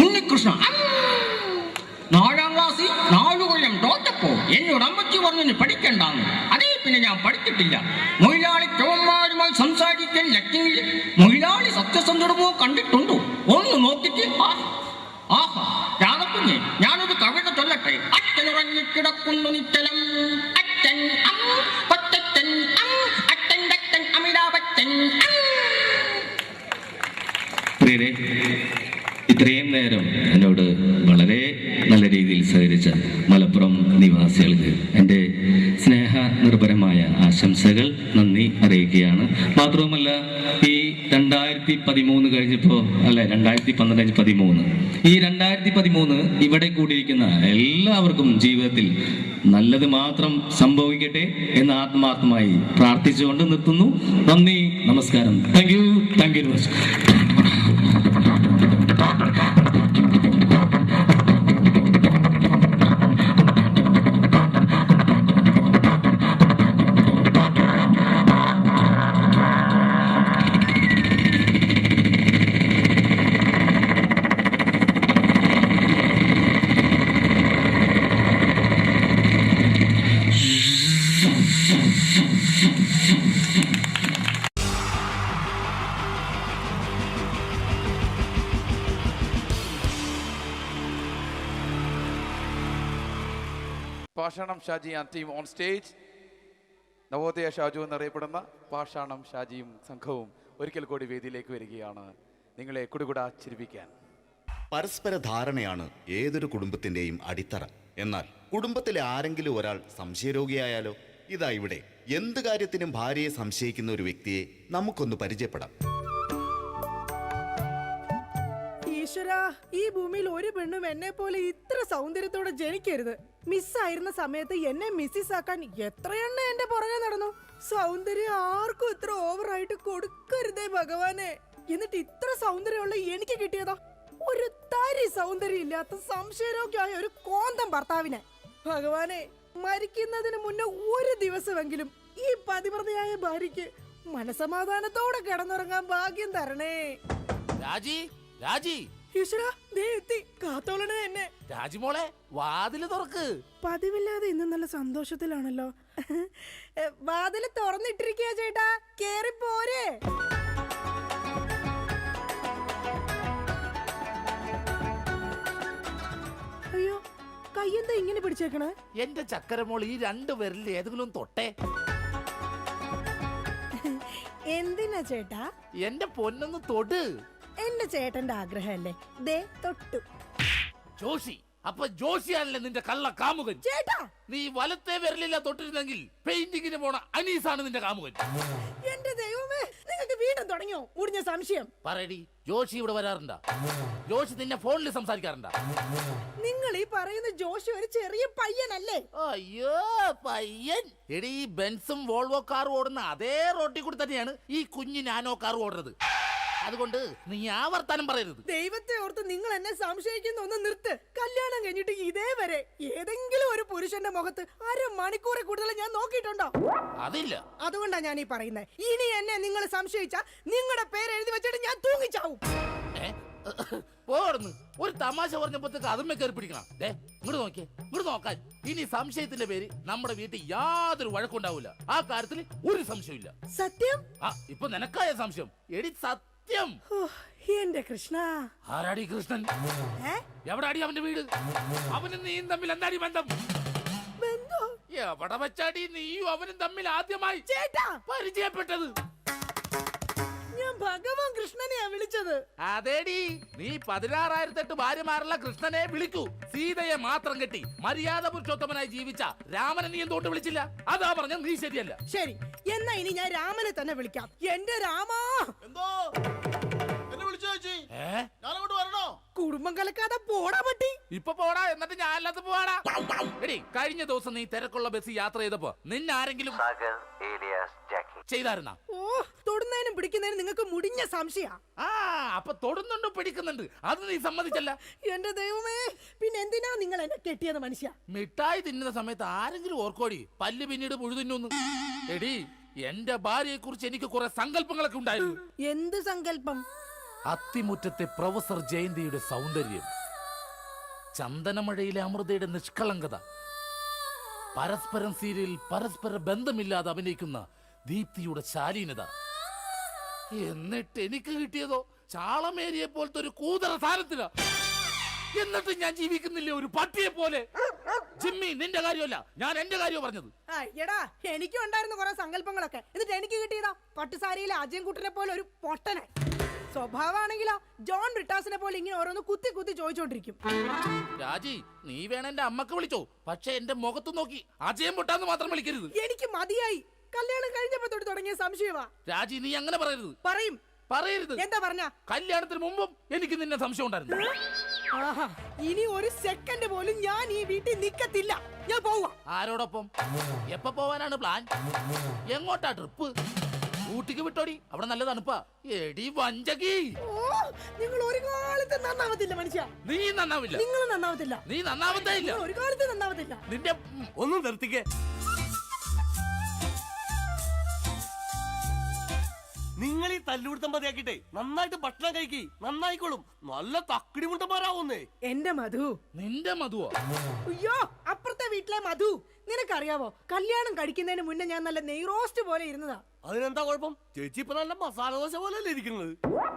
ഉണ്ണികൃഷ്ണ 4ാം ക്ലാസ്സിൽ 4 കൊല്ലം തോറ്റപ്പോ എന്നോട് അമ്മച്ചി പറഞ്ഞു പഠിക്കണ്ടെന്ന്. അതേ പിന്നെ ഞാൻ പഠിച്ചിട്ടില്ല. മൊയിലാളി ചവന്മാരുമായി സംസാരിക്കാൻ ലക്ഷ്മിയിൽ മൊയിലാളി സത്യസന്ധമോ കണ്ടിട്ടുണ്ടോ? ഒന്ന് നോക്കിട്ട് ആഹാ രാധക്കുഞ്ഞെ, ഞാനൊരു കവിത ചൊല്ലട്ടെ. അച്ഛനുറങ്ങിക്കിടക്കുന്നു നിശ്ചലം, അച്ഛൻ കൊച്ചച്ഛൻ അച്ഛൻ അച്ഛൻ അമിതാഭച്ചൻ. പ്രിയരെ, ഇത്രയും നേരം എന്നോട് വളരെ നല്ല രീതിയിൽ സഹകരിച്ച മലപ്പുറം നിവാസികൾക്ക് എൻ്റെ സ്നേഹ നിർഭരമായ ആശംസകൾ, നന്ദി അറിയിക്കുകയാണ്. മാത്രവുമല്ല, ഈ 2013 കഴിഞ്ഞപ്പോൾ, അല്ല 2012-13, ഈ 2013 ഇവിടെ കൂടിയിരിക്കുന്ന എല്ലാവർക്കും ജീവിതത്തിൽ നല്ലത് മാത്രം സംഭവിക്കട്ടെ എന്ന് ആത്മാർത്ഥമായി പ്രാർത്ഥിച്ചുകൊണ്ട് നിർത്തുന്നു. നന്ദി, നമസ്കാരം. Thank you, thank you very much. Pashanam Shaji and team on stage. Navodaya Shaju എന്നറിയപ്പെടുന്ന പാഷാണം ഷാജിയും സംഘവും ഒരിക്കൽ കൂടി വേദിയിലേക്ക് വരികയാണ് നിങ്ങളെ കുടുകുടാ ചിരിപ്പിക്കാൻ. പരസ്പര ധാരണയാണ് ഏതൊരു കുടുംബത്തിന്റെയും അടിത്തറ. എന്നാൽ കുടുംബത്തിലെ ആരെങ്കിലും ഒരാൾ സംശയരോഗിയായാലോ? ഇതാ ഇവിടെ എന്ത് കാര്യത്തിനും ഭാര്യയെ സംശയിക്കുന്ന ഒരു വ്യക്തിയെ നമുക്കൊന്ന് പരിചയപ്പെടാം. ഈശ്വരാ, ഈ ഭൂമിയിൽ ഒരു പെണ്ണും എന്നെ പോലെ ഇത്ര സൗന്ദര്യത്തോടെ ജനിക്കരുത്. മിസ്സായിരുന്ന സമയത്ത് എന്നെ മിസ്സിസ് ആക്കാൻ എത്രയെണ്ണ എന്റെ പുറകെ നടന്നു. സൗന്ദര്യം ആർക്കും ഇത്ര ഓവറായിട്ട് കൊടുക്കരുതേ ഭഗവാനെ. എന്നിട്ട് ഇത്ര സൗന്ദര്യമുള്ള എനിക്ക് കിട്ടിയതോ ഒരു തരി സൗന്ദര്യം ഇല്ലാത്ത സംശയരോഗ്യമായ ഒരു കോന്തം ഭർത്താവിനെ. ഭഗവാനെ, മരിക്കുന്നതിന് മുന്നേ ഒരു ദിവസമെങ്കിലും ഈ പതിവ്രതയായ ഭാര്യയ്ക്ക് മനസമാധാനത്തോടെ കിടന്നുറങ്ങാൻ ഭാഗ്യം തരണേ. രാജി, രാജി, ഈശ്വരാ, ദേ എത്തി. കാത്തോളണേ എന്നെ. രാജിമോളെ വാതില് തുറക്ക്. പതിവില്ലാതെ ഇന്ന് നല്ല സന്തോഷത്തിലാണല്ലോ. വാതില് തുറന്നിട്ടിരിക്കുക ചേട്ടാ, കേറി പോരെ. അയ്യോ, കയ്യെന്താ ഇങ്ങനെ പിടിച്ചേക്കണേ? എന്റെ ചക്കരമോൾ ഈ 2 വിരലിൽ ഏതെങ്കിലും തൊട്ടേ. എന്തിനാ ചേട്ടാ? എന്റെ പൊന്നൊന്ന് തൊട്. എന്റെ ചേട്ടന്റെ ആഗ്രഹമല്ലേ, ദേ തൊട്ടു. ജോഷി, അപ്പൊ ജോഷിയാണല്ലേ നിന്റെ കള്ള കാമുകൻ? ചേട്ടാ, നീ വലത്തെ വിരലില്ല തൊട്ടിരുന്നെങ്കിൽ പെയിന്റിങ്ങിന് പോണ അനീസാണ് നിന്റെ കാമുകൻ. എന്റെ ദൈവമേ, നിങ്ങൾക്ക് വീണ്ടും തുടങ്ങിയോ മുടിഞ്ഞ സംശയം? പറയടി, ജോഷി ഇവിടെ വരാറുണ്ടാ? ജോഷി നിന്നെ ഫോണിൽ സംസാരിക്കാറുണ്ടാ? നിങ്ങൾ ഈ പറയുന്ന ജോഷി ഒരു ചെറിയ പയ്യനല്ലേ? അയ്യോ പയ്യൻ. എടി, ഈ ബെൻസും വോൾവോ കാറും ഓടുന്ന അതേ റോട്ടിൽ കൂടി തന്നെയാണ് ഈ കുഞ്ഞു നാനോ കാർ ഓടുന്നത്. അതുകൊണ്ട് നീ ആ വർത്താനം പറയരുത്. ദൈവത്തെ ഓർത്ത് നിങ്ങൾ എന്നെ സംശയിക്കുന്ന ഒന്ന് നിർത്ത്. കല്യാണം കഴിഞ്ഞിട്ട് ഇതേവരെ ഏതെങ്കിലും ഒരു പുരുഷന്റെ മുഖത്ത് 1/2 മണിക്കൂറെ കൂടുതൽ ഞാൻ നോക്കിയിട്ടുണ്ടോ? അതില്ല. അതുകൊണ്ടാ ഞാൻ ഈ പറയുന്നത്. ഇനി എന്നെ നിങ്ങൾ സംശയിച്ചാ നിങ്ങളുടെ പേര് എഴുതി വെച്ചിട്ട് ഞാൻ തൂങ്ങിച്ചാവും. പോർന്ന് ഒരു തമാശ പറഞ്ഞപ്പോഴത്തേക്ക് അതുമ്മേ കയറി പിടിക്കണം. ഇങ്ങോട്ട് നോക്കിയേ, ഇങ്ങോട്ട് നോക്കാൻ. ഇനി സംശയത്തിന്റെ പേര് നമ്മുടെ വീട്ടിൽ യാതൊരു വഴക്കുണ്ടാവില്ല. ആ കാര്യത്തിൽ ഒരു സംശയമില്ല. സത്യം? ഇപ്പൊ നിനക്കായ സംശയം? എടി സത്യം. എന്റെ കൃഷ്ണ. ആരാടി കൃഷ്ണൻ? എവിടാടി അവന്റെ വീട്? അവനും നീയും തമ്മിൽ എന്താടി ബന്ധം? എവിടെ വെച്ചാടി നീയും അവനും തമ്മിൽ ആദ്യമായി പരിചയപ്പെട്ടത്? ഞാൻ ഭഗവാൻ കൃഷ്ണനെയാ വിളിച്ചത്. അതേടി, നീ 16,008 ഭാര്യമാരുള്ള കൃഷ്ണനെ വിളിക്കൂ. സീതയെ മാത്രം കെട്ടി മര്യാദ പുരുഷോത്തമനായി ജീവിച്ച രാമനെ നീ എന്തുകൊണ്ട് വിളിച്ചില്ല? അതാ പറഞ്ഞ നീ ശരിയല്ല. ശരി, എന്നാ ഇനി ഞാൻ രാമനെ തന്നെ വിളിക്കാം. എന്റെ രാമാ. എന്തോ എന്നെ വിളിച്ചു ചേച്ചി? ഞാനങ്ങോട്ട് വരണോ? കുടുംബം കലക്കാതെ പോടാ പട്ടി. ഇപ്പൊ പോടാ, എന്നിട്ട് ഞാൻ അല്ലാത്ത പോടാ. എടി, കഴിഞ്ഞ ദിവസം നീ തിരക്കുള്ള ബസ് യാത്ര ചെയ്തപ്പോ നിന്നെ ആരെങ്കിലും ചെയ്തായിരുന്ന? ഓ, തൊടുന്നതിനും പിടിക്കുന്നതിനും നിങ്ങൾക്ക് മുടിഞ്ഞ സംശയ. അപ്പൊ തൊടുന്നുണ്ട് പിടിക്കുന്നുണ്ട്, അത് നീ സമ്മതിച്ചല്ല. എന്റെ ദൈവമേ, പിന്നെ എന്തിനാ നിങ്ങൾ എന്നെ കെട്ടിയത് മനുഷ്യ? മിഠായി തിന്നുന്ന സമയത്ത് ആരെങ്കിലും ഓർക്കോടി പല്ല് പിന്നീട് പുഴുതിന്നു? എടി, എന്റെ ഭാര്യയെ കുറിച്ച് എനിക്ക് കുറെ സങ്കല്പങ്ങളൊക്കെ ഉണ്ടായിരുന്നു. എന്ത് സങ്കല്പം? അത്തിമുറ്റത്തെ പ്രൊഫസർ ജയന്തിയുടെ സൗന്ദര്യം, ചന്ദനമഴയിലെ അമൃതയുടെ നിഷ്കളങ്കത, പരസ്പരം സീരിയലിൽ പരസ്പര ബന്ധമില്ലാതെ അഭിനയിക്കുന്ന ദീപ്തിയുടെ ശാലീനത. എന്നിട്ട് എനിക്ക് കിട്ടിയതോ ചാളമേരിയെ പോലത്തെ ഒരു കൂതറ സാധനത്തില. എന്നിട്ട് ഞാൻ ജീവിക്കുന്നില്ലേ ഒരു പട്ടിയെ പോലെ? ജിമ്മി, നിന്റെ കാര്യമല്ല, ഞാൻ എന്റെ കാര്യം പറഞ്ഞത്. എടാ, എനിക്കും ഉണ്ടായിരുന്നു കുറെ സങ്കല്പങ്ങളൊക്കെ. എന്നിട്ട് എനിക്ക് കിട്ടിയതാ പട്ടുസാരിയിലെ അജയൻകുട്ടനെ പോലെ ഒരു പൊട്ടനെ. സ്വഭാവമാണെങ്കിലോ ജോൺ ബ്രിട്ടാസിനെ പോലെ ഇങ്ങനെ ഓരോന്ന് കുത്തി കുത്തി ചോദിച്ചോണ്ടിരിക്കും. രാജി, നീ വേണം എന്റെ അമ്മക്ക് വിളിച്ചോ, പക്ഷെ എന്റെ മുഖത്ത് നോക്കി അജയം പൊട്ടാന്ന് മാത്രം വിളിക്കരുത്. എനിക്ക് മതിയായി. കല്യാണം കഴിഞ്ഞപ്പോ തൊട്ട് തുടങ്ങിയ സംശയമാ. രാജി, നീ അങ്ങനെ പറയരുത്. പറയരുത്. എന്താ പറഞ്ഞ? കല്യാണത്തിന് മുമ്പും എനിക്ക് നിന്നെ സംശയം ഉണ്ടായിരുന്നു. ഇനി ഒരു സെക്കൻഡ് പോലും ഞാൻ ഈ വീട്ടിൽ നിക്കത്തില്ല. ഞാൻ പോവാ. ആരോടൊപ്പം? എപ്പോ പോവാനാണ് പ്ലാൻ? എങ്ങോട്ടാ ട്രിപ്പ്? ഊട്ടിക്ക് വിട്ടോടി, അവിടെ നല്ല തണുപ്പാ. എടി വഞ്ചകി, നിങ്ങൾ ഒരു കാലത്ത് നന്നാവത്തില്ല മനുഷ്യ. നീ നന്നാവില്ല. നിങ്ങൾ നന്നാവത്തില്ല. നീ നന്നാവത്തേ ഇല്ല. ഒരു കാലത്ത് നന്നാവത്തില്ല. നിന്റെ ഒന്നും നിർത്തിക്കേ. നിങ്ങൾ ഈ തല്ലുപിടുത്തം മതിയാക്കിട്ടെ നന്നായിട്ട് ഭക്ഷണം കഴിക്കി, നന്നായിക്കോളും. നല്ല തക്കിടി മുണ്ടന്മാരാവുന്നേ. എന്റെ മധു. നിന്റെ മധുവോ? അയ്യോ, അപ്പുറത്തെ വീട്ടിലെ മധു. നിനക്കറിയാവോ, കല്യാണം കഴിക്കുന്നതിന് മുന്നേ ഞാൻ നല്ല നെയ് റോസ്റ്റ് പോലെ ഇരുന്നതാ. അതിനെന്താ കുഴപ്പം? ചേച്ചി ഇപ്പൊ നല്ല മസാല ദോശ പോലെ ഇരിക്കുന്നത്.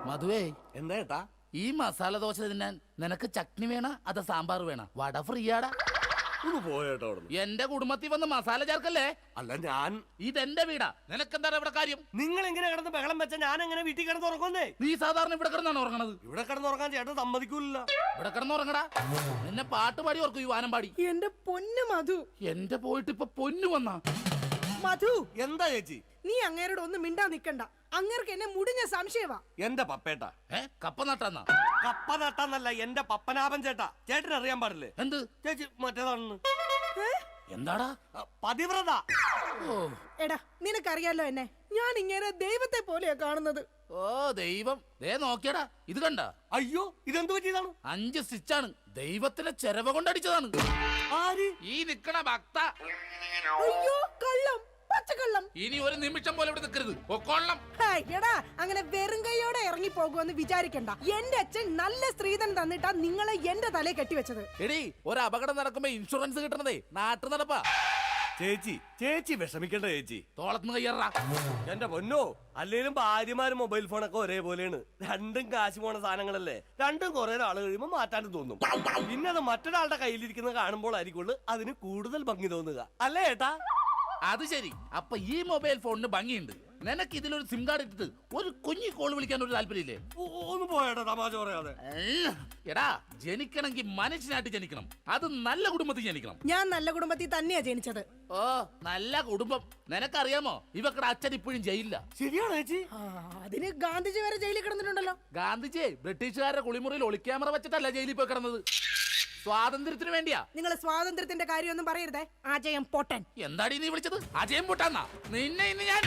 മധുവേ, എന്താ ഏട്ടാ? ഈ മസാല ദോശ തിന്നാൻ നിനക്ക് ചട്നി വേണ അതോ സാമ്പാർ വേണ? വട ഫ്രീയാടാ. പോയേട്ടോ. എന്റെ കുടുംബത്തിൽ വന്ന് മസാല ചേർക്കല്ലേ. അല്ല, ഞാൻ ഇതെന്റെ വീടാ. നിനക്കെന്താണ് ഇവിടെ കാര്യം? നിങ്ങൾ എങ്ങനെ കിടന്ന് ബഹളം വെച്ച ഞാൻ എങ്ങനെ വീട്ടിൽ കിടന്ന് ഉറങ്ങുന്നേ? നീ സാധാരണ ഇവിടെ കിടന്നാണ് ഉറങ്ങണത്. ഇവിടെ കിടന്നുറങ്ങാൻ ചേട്ടൻ സമ്മതിക്കൂല. ഇവിടെ കിടന്നുറങ്ങടാ. നിന്നെ പാട്ട് പാടി ഓർക്കും ഈ വാനം പാടി. എന്റെ പൊന്നു മധു. എന്റെ പോയിട്ട് ഇപ്പൊ പൊന്നു വന്നാ. മധു, എന്താ ചേച്ചി? നീ അങ്ങേരോട് ഒന്നും മിണ്ടാ നിക്കണ്ട. അങ്ങേർക്ക് എന്നെ മുടിഞ്ഞ സംശയവാ. എന്റെ പപ്പേട്ടാ. കപ്പ നട്ടാന്നാ? കപ്പ നട്ടാന്നല്ല, എന്റെ പപ്പനാഭൻ ചേട്ടാ. ചേട്ടന് അറിയാൻ പാടില്ലേ? എന്ത്? ചേച്ചി മറ്റേതാണെന്ന്. എന്താടാ? പതിവ്രത. എടാ, നിനക്കറിയാലോ എന്നെ. ഞാൻ ഇങ്ങനെ ദൈവത്തെ പോലെയാ കാണുന്നത്. ഓ ദൈവം, ദേ നോക്കിയടാ, ഇത് കണ്ട? അയ്യോ, ഇതെന്ത് പറ്റിയതാണ്? 5 സ്റ്റിച്ചാണ്. ദൈവത്തിനെ ചെരവ കൊണ്ടടിച്ചതാണ്. ആര്? ഈ നിക്കണ ഭക്ത. അയ്യോ, കള്ളം. പച്ചക്കള്ളം. ഇനി ഒരു നിമിഷം പോലെ ഇവിടെ നിൽക്കരുത്. ഒക്കൊള്ളം. എടാ അങ്ങനെ വെറും കൈയോടെ ഇറങ്ങി പോകുമെന്ന് വിചാരിക്കണ്ട. എന്റെ അച്ഛൻ നല്ല സ്ത്രീധനം തന്നിട്ടാ നിങ്ങളെ എന്റെ തലയെ കെട്ടിവെച്ചത്. എടീ, ഒരു അപകടം നടക്കുമ്പോ ഇൻഷുറൻസ് കിട്ടണതേ നാട്ടു നടപ്പാ. ചേച്ചി വിഷമിക്കണ്ട ചേച്ചി. തോളത്തുനിന്ന് കയ്യറാ. എന്റെ പൊന്നോ, അല്ലേലും ഭാര്യമാരും മൊബൈൽ ഫോണൊക്കെ ഒരേപോലെയാണ്. രണ്ടും കാശ് പോണ സാധനങ്ങളല്ലേ. രണ്ടും കുറെ നാൾ കഴിയുമ്പോൾ മാറ്റാനും തോന്നും. പിന്നെ അത് മറ്റൊരാളുടെ കയ്യിലിരിക്കുന്നത് കാണുമ്പോൾ ആയിരിക്കുള്ളൂ അതിന് കൂടുതൽ ഭംഗി തോന്നുക, അല്ലേ ഏട്ടാ? അത് ശരി. അപ്പൊ ഈ മൊബൈൽ ഫോണിന് ഭംഗിയുണ്ട്. നിനക്ക് ഇതിലൊരു സിം കാർഡ് ഇട്ടിട്ട് ഒരു കുഞ്ഞി കോൾ വിളിക്കാൻ ഒരു താല്പര്യമില്ലേ? ഒന്ന് പോയേട്ടാ, തമാശ പറയാതെ. എടാ, ജനിക്കണമെങ്കിൽ മനുഷ്യനായിട്ട് ജനിക്കണം. അത് നല്ല കുടുംബത്തിൽ ജനിക്കണം. ഞാൻ നല്ല കുടുംബത്തിൽ തന്നെയാ ജനിച്ചത്. ഓ, നല്ല കുടുംബം. നിനക്കറിയാമോ ഇവക്കടെ അച്ഛൻ ഇപ്പോഴും ജയിലില്ല. ശരിയാണോ ചേച്ചി? അതിന് ഗാന്ധിജി വരെ ജയിലിൽ കിടന്നിട്ടുണ്ടല്ലോ. ഗാന്ധിജി ബ്രിട്ടീഷുകാരുടെ കുളിമുറിയിൽ ഒളിക്യാമറ വെച്ചിട്ടല്ല ജയിലിൽ പോയി കിടന്നത്. സ്വാതന്ത്ര്യത്തിന് വേണ്ടിയാ. നിങ്ങൾ സ്വാതന്ത്ര്യത്തിന്റെ കാര്യമൊന്നും പറയരുതേ. അജയം പൊട്ടൻ. എന്താടി നീ വിളിച്ചത്? അജയം പൊട്ടാന്നാ? നിന്നെ ഇന്ന് ഞാൻ